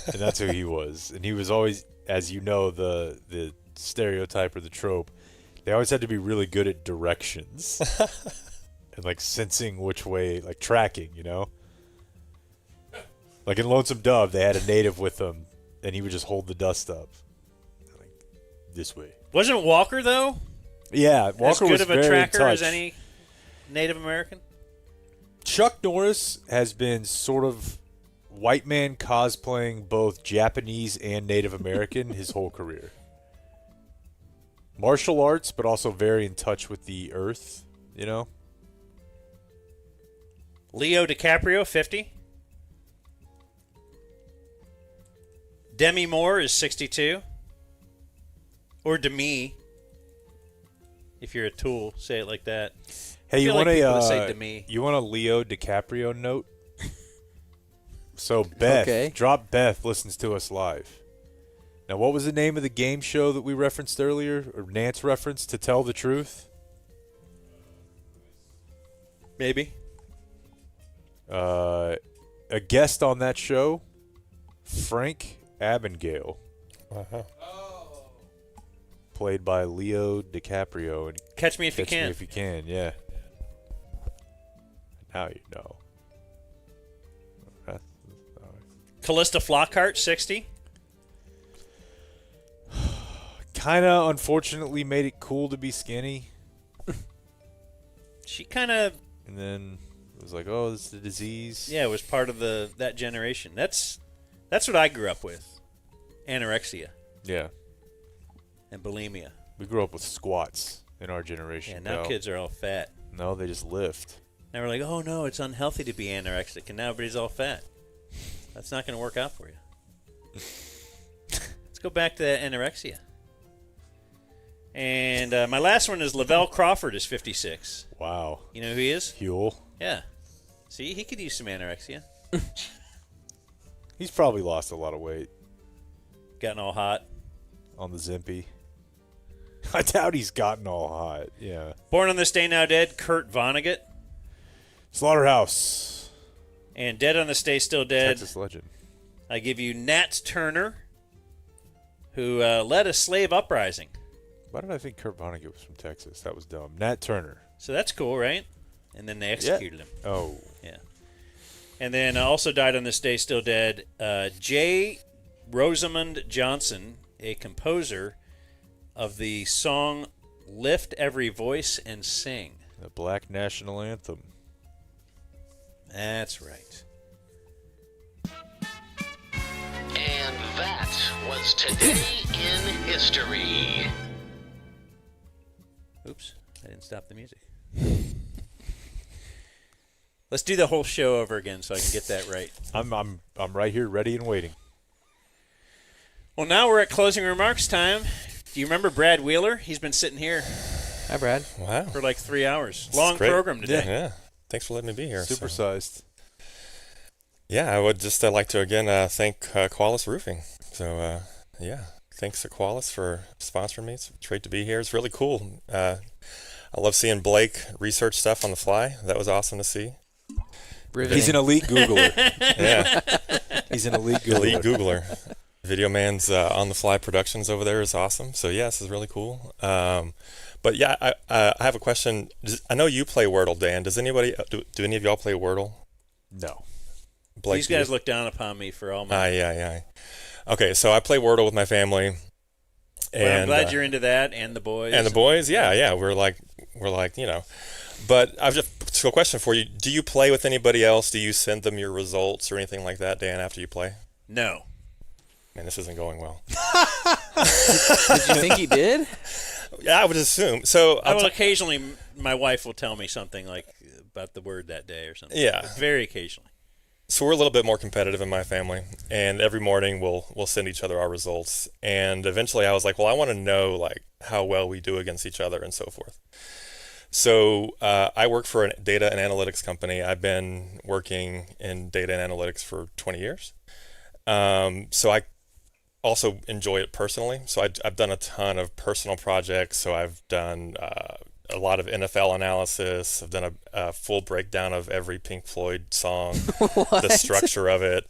And that's who he was. And he was always, as you know, the stereotype or the trope. They always had to be really good at directions. And, like, sensing which way, like, tracking, you know? Like in Lonesome Dove, they had a native with them, and he would just hold the dust up. Like, this way. Wasn't Walker, though? Yeah, Walker was as good of a very in tracker as touch. any Native American? Chuck Norris has been sort of white man cosplaying both Japanese and Native American his whole career. Martial arts, but also very in touch with the earth, you know? Leo DiCaprio, 50. Demi Moore is 62. Or Demi. If you're a tool, say it like that. Hey, you want say Demi. You want a Leo DiCaprio note? So Beth, drop Beth listens to us live. Now, what was the name of the game show that we referenced earlier, or Nance referenced, To Tell the Truth? Maybe. A guest on that show, Frank Abagnale. Uh-huh. Played by Leo DiCaprio. And Catch Me If You Catch Can. Me If You Can, yeah. Now you know. Callista Flockhart, 60. Kind of unfortunately made it cool to be skinny. She kind of... And then it was like, oh, this is a disease. Yeah, it was part of that generation. That's what I grew up with. Anorexia. Yeah. And bulimia. We grew up with squats in our generation. Yeah, now kids are all fat. No, they just lift. Now we're like, oh, no, it's unhealthy to be anorexic, and now everybody's all fat. That's not going to work out for you. Let's go back to that anorexia. And my last one is Lavelle Crawford is 56. Wow. You know who he is? Huel. Yeah. See, he could use some anorexia. He's probably lost a lot of weight. Gotten all hot. On the Zimpy. I doubt he's gotten all hot. Yeah. Born on this day now dead, Kurt Vonnegut. Slaughterhouse. And dead on this day still dead. Texas legend. I give you Nat Turner, who led a slave uprising. Why did I think Kurt Vonnegut was from Texas? That was dumb. Nat Turner. So that's cool, right? And then they executed him. Oh. Yeah. And then also died on this day still dead, J. Rosamond Johnson, a composer of the song Lift Every Voice and Sing. The Black National Anthem. That's right. And that was Today in History. Oops, I didn't stop the music. Let's do the whole show over again so I can get that right. I'm right here, ready and waiting. Well, now we're at closing remarks time. Do you remember Brad Wheeler? He's been sitting here. Hi, Brad. Wow. For like 3 hours. Long Great. program today. Yeah. Thanks for letting me be here. Supersized. Yeah, I would just like to again thank Qualis Roofing. So, yeah, thanks to Qualis for sponsoring me. It's great to be here. It's really cool. I love seeing Blake research stuff on the fly. That was awesome to see. He's an elite Googler. Yeah. He's an elite Googler. Elite Googler. Video Man's On the Fly Productions over there is awesome. So, yeah, this is really cool. But But yeah, I have a question. I know you play Wordle, Dan. Does anybody do any of y'all play Wordle? No. Blake, These guys look down upon me for all my. Yeah. Okay, so I play Wordle with my family. Well, I'm glad you're into that, and the boys. And the boys, yeah. We're like, But I've just a question for you. Do you play with anybody else? Do you send them your results or anything like that, Dan, after you play? No. Man, this isn't going well. Did you think he did? Yeah, I would assume. So I will occasionally, my wife will tell me something like about the word that day or something. Yeah. But very occasionally. So we're a little bit more competitive in my family, and every morning we'll send each other our results. And eventually I was like, well, I want to know like how well we do against each other and so forth. So I work for a data and analytics company. I've been working in data and analytics for 20 years. So I also enjoy it personally. So I've done a ton of personal projects. So I've done a lot of NFL analysis. I've done a full breakdown of every Pink Floyd song, the structure of it,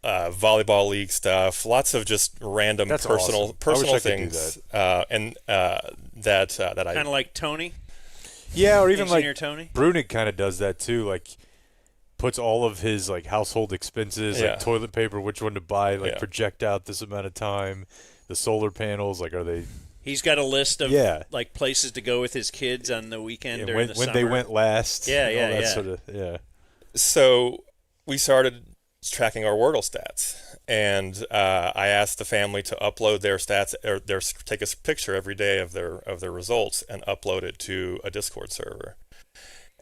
volleyball league stuff, lots of just random That's personal awesome. I wish I could do things, and that I kind of like Tony. Yeah, or even Engineer like Tony. Brunig kind of does that too. Like puts all of his like household expenses, Yeah. like toilet paper, which one to buy, like Yeah. project out this amount of time. The solar panels, like are they? He's got a list of Yeah. like places to go with his kids on the weekend Yeah, during when the when summer. they went last. Yeah, all yeah, that yeah. Sort of, yeah. So we started tracking our Wordle stats, and I asked the family to upload their stats or take a picture every day of their results and upload it to a Discord server.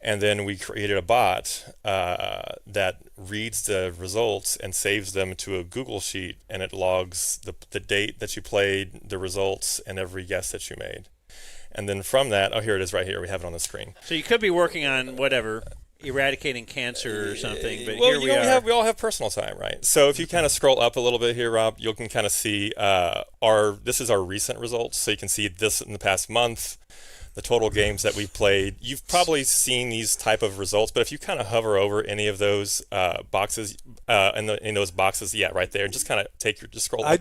And then we created a bot that reads the results and saves them to a Google sheet, and it logs the date that you played, the results, and every guess that you made. And then from that, here it is right here. We have it on the screen. So you could be working on whatever, eradicating cancer or something, but Well, here we are. we all have personal time, right? So if you kind of scroll up a little bit here, Rob, you can kind of see this is our recent results. So you can see this in the past month, the total games that we've played. You've probably seen these type of results, but if you kind of hover over any of those boxes, in those boxes, yeah, right there, just kind of just scroll up. I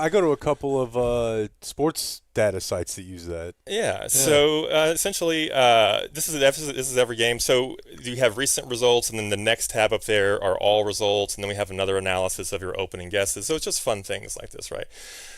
go to a couple of sports data sites that use that. Yeah. So essentially, this is every game. So you have recent results, and then the next tab up there are all results, and then we have another analysis of your opening guesses. So it's just fun things like this, right?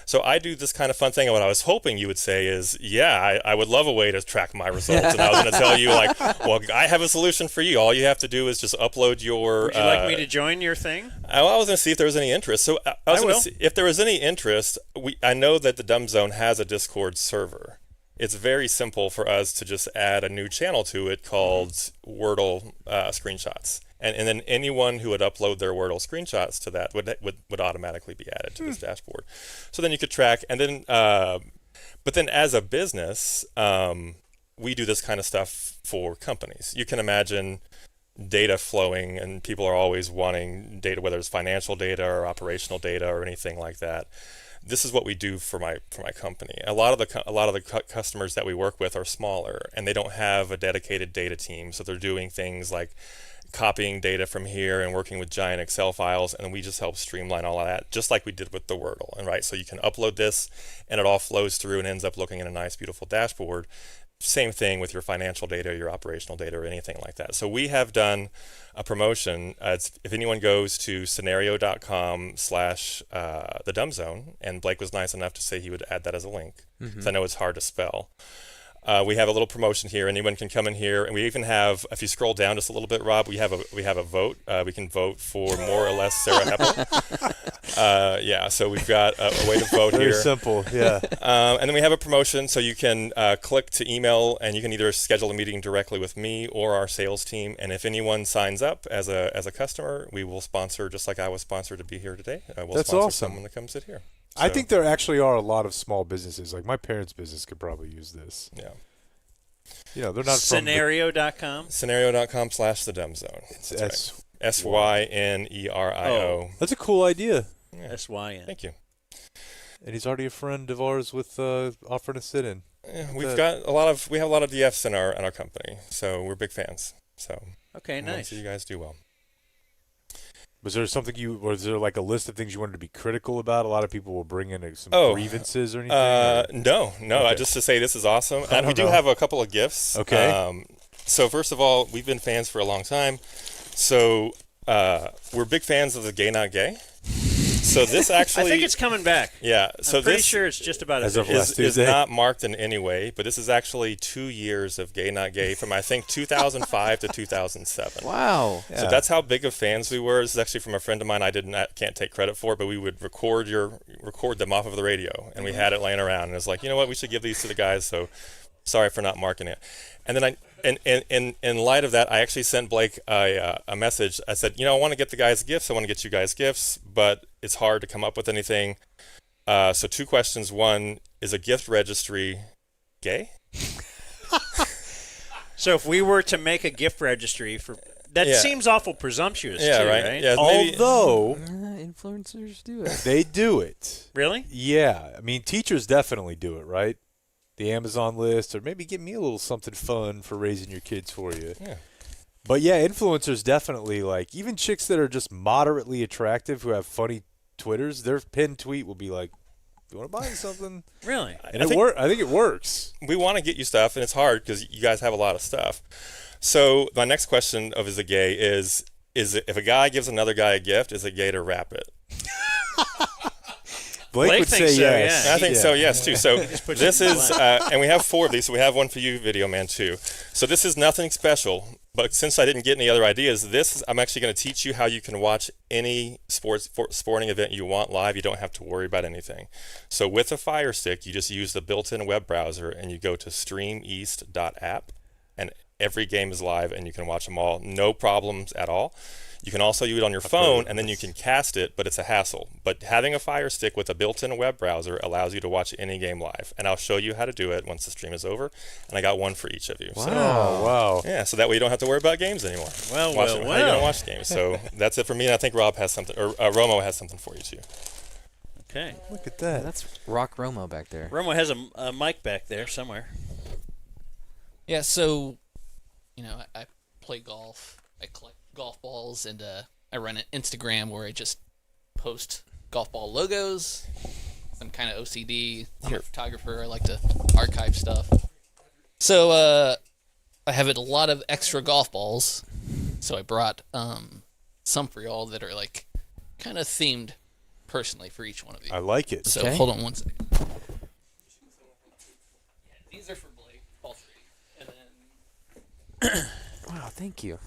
So I do this kind of fun thing, and what I was hoping you would say is, yeah, I would love a way to track my results, and I was going to tell you like, well, I have a solution for you. All you have to do is just upload your. Would you like me to join your thing? I was going to see if there was any interest. So I was going to see if there was any interest. I know that the Dumb Zone has a Discord server. It's very simple for us to just add a new channel to it called Wordle Screenshots. And then anyone who would upload their Wordle screenshots to that would automatically be added to this dashboard. So then you could track, and then, but then as a business, we do this kind of stuff for companies. You can imagine data flowing, and people are always wanting data, whether it's financial data or operational data or anything like that. This is what we do for my company. A lot of the customers that we work with are smaller, and they don't have a dedicated data team, so they're doing things like copying data from here and working with giant Excel files, and we just help streamline all of that, just like we did with the Wordle. And right, so you can upload this, and it all flows through and ends up looking in a nice, beautiful dashboard. Same thing with your financial data, your operational data, or anything like that. So we have done a promotion. If anyone goes to scenario.com/thedumbzone, and Blake was nice enough to say he would add that as a link, because I know it's hard to spell. We have a little promotion here. Anyone can come in here, and we even have, if you scroll down just a little bit, Rob, we have a vote. We can vote for more or less Sarah Heppel. Yeah, so we've got a way to vote Very here. Very simple, yeah. And then we have a promotion, so you can click to email, and you can either schedule a meeting directly with me or our sales team. And if anyone signs up as a customer, we will sponsor, just like I was sponsored to be here today. We'll That's sponsor awesome. someone that comes in here. I think there actually are a lot of small businesses. Like my parents' business could probably use this. Yeah. You know, they're not Scenario.com? Scenario.com/thedumbzone. It's SYNERIO. That's a cool idea. Yeah. SYN. Thank you. And he's already a friend of ours with offering to sit in. Yeah, we have a lot of DFs in our company, so we're big fans. So okay, I want to nice. see you guys do well. Was there was there like a list of things you wanted to be critical about? A lot of people will bring in some grievances or anything? No. Okay. Just to say this is awesome. I And we don't do know. have a couple of gifts. Okay. So first of all, we've been fans for a long time. So we're big fans of the Gay Not Gay. So this actually, I think it's coming back. Yeah. So I'm pretty this sure it's just about as of last is Tuesday. not marked in any way, but this is actually 2 years of Gay Not Gay from I think 2005 to 2007. Wow. So that's how big of fans we were. This is actually from a friend of mine. I can't take credit for it, but we would record them off of the radio, and we had it laying around. And it was like, you know what, we should give these to the guys. So sorry for not marking it. And then in light of that, I actually sent Blake a message. I said, I want to get the guys gifts. I want to get you guys gifts, but it's hard to come up with anything. So 2 questions. One, is a gift registry gay? So if we were to make a gift registry for that, seems awful presumptuous. Yeah, too, right. Yeah, Although influencers do it. they do it. Really? Yeah. I mean, teachers definitely do it, right? The Amazon list, or maybe get me a little something fun for raising your kids for you. Yeah. But yeah, influencers definitely, like, even chicks that are just moderately attractive who have funny Twitters, their pinned tweet will be like, you want to buy me something? Really? And I think it works. We want to get you stuff, and it's hard because you guys have a lot of stuff. So my next question of is it gay is it, if a guy gives another guy a gift, is it gay to wrap it? Blake would say so, yes. Yeah. I think so, yes, too. So this is, and we have 4 of these, so we have one for you, Video Man, too. So this is nothing special, but since I didn't get any other ideas, I'm actually going to teach you how you can watch any sporting event you want live. You don't have to worry about anything. So with a Fire Stick, you just use the built-in web browser, and you go to streameast.app, and every game is live, and you can watch them all, no problems at all. You can also use it on your phone, and then you can cast it, but it's a hassle. But having a Fire Stick with a built-in web browser allows you to watch any game live. And I'll show you how to do it once the stream is over. And I got one for each of you. Wow. So, Wow. yeah, so that way you don't have to worry about games anymore. Well. How you going to watch games. So that's it for me, and I think Rob has something, or Romo has something for you, too. Okay. Look at that. That's Rock Romo back there. Romo has a mic back there somewhere. Yeah, so, I play golf. I collect golf balls, and I run an Instagram where I just post golf ball logos. I'm kind of OCD. I'm a photographer. I like to archive stuff. So I have a lot of extra golf balls. So I brought some for y'all that are like kind of themed personally for each one of you. I like it. So hold on one second. These are for Blake, all 3. And then Wow, thank you.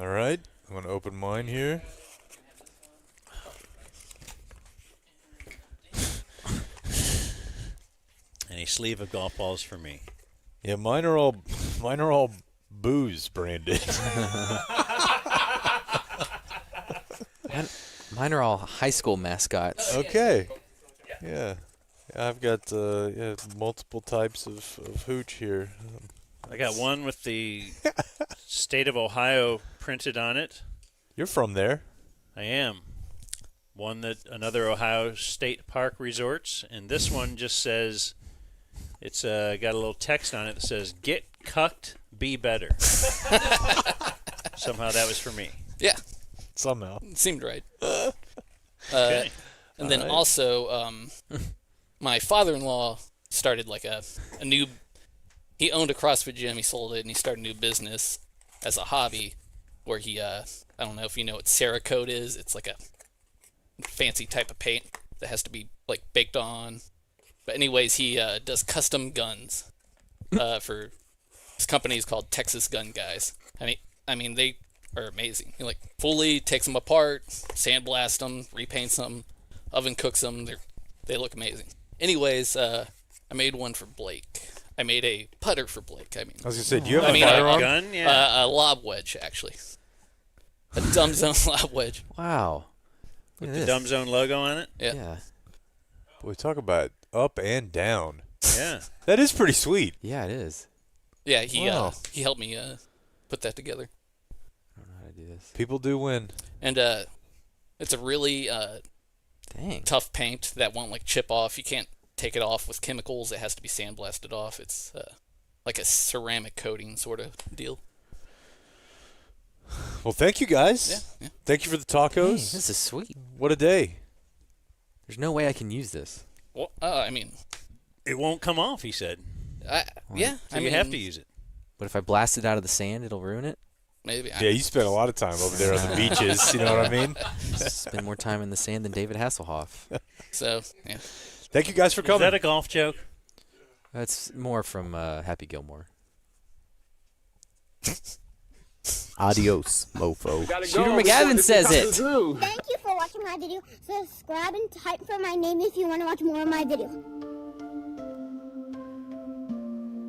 All right. I'm going to open mine here. And a sleeve of golf balls for me. Yeah, mine are all booze branded. Mine are all high school mascots. Okay. Yeah. I've got multiple types of hooch here. I got one with the state of Ohio printed on it. You're from there. I am. Another Ohio State Park Resorts, and this one just says, it's got a little text on it that says, "Get cucked, be better." Somehow that was for me. Yeah. Somehow. It seemed right. Okay. And then also, my father-in-law started like a new. He owned a CrossFit gym. He sold it, and he started a new business as a hobby, where he I don't know if you know what Cerakote is. It's like a fancy type of paint that has to be like baked on. But anyways, he does custom guns for his company is called Texas Gun Guys. I mean they are amazing. He like fully takes them apart, sandblast them, repaints them, oven cooks them. They look amazing. Anyways, I made one for Blake. I made a putter for Blake. I was gonna say, do you have a firearm? Gun? Yeah. A lob wedge, actually. A Dumb Zone lob wedge. Wow. With the Dumb Zone logo on it? Yeah. Boy, talk about up and down. Yeah. That is pretty sweet. Yeah, it is. Yeah, he Wow. he helped me put that together. I don't know how to do this. People do win. And it's a really tough paint that won't like chip off. You can't take it off with chemicals. It has to be sandblasted off. It's like a ceramic coating sort of deal. Well, thank you guys. Yeah. Thank you for the tacos. Hey, this is sweet. What a day. There's no way I can use this. Well, I mean, it won't come off, he said. Yeah. So you have to use it. But if I blast it out of the sand, it'll ruin it? Maybe. Yeah, you spent a lot of time over there on the beaches. You know what I mean? Spend more time in the sand than David Hasselhoff. So, yeah. Thank you guys for coming. Is that a golf joke? That's more from Happy Gilmore. Adios, mofo. Shooter McGavin says it. Thank you for watching my video. Subscribe and type for my name if you want to watch more of my videos.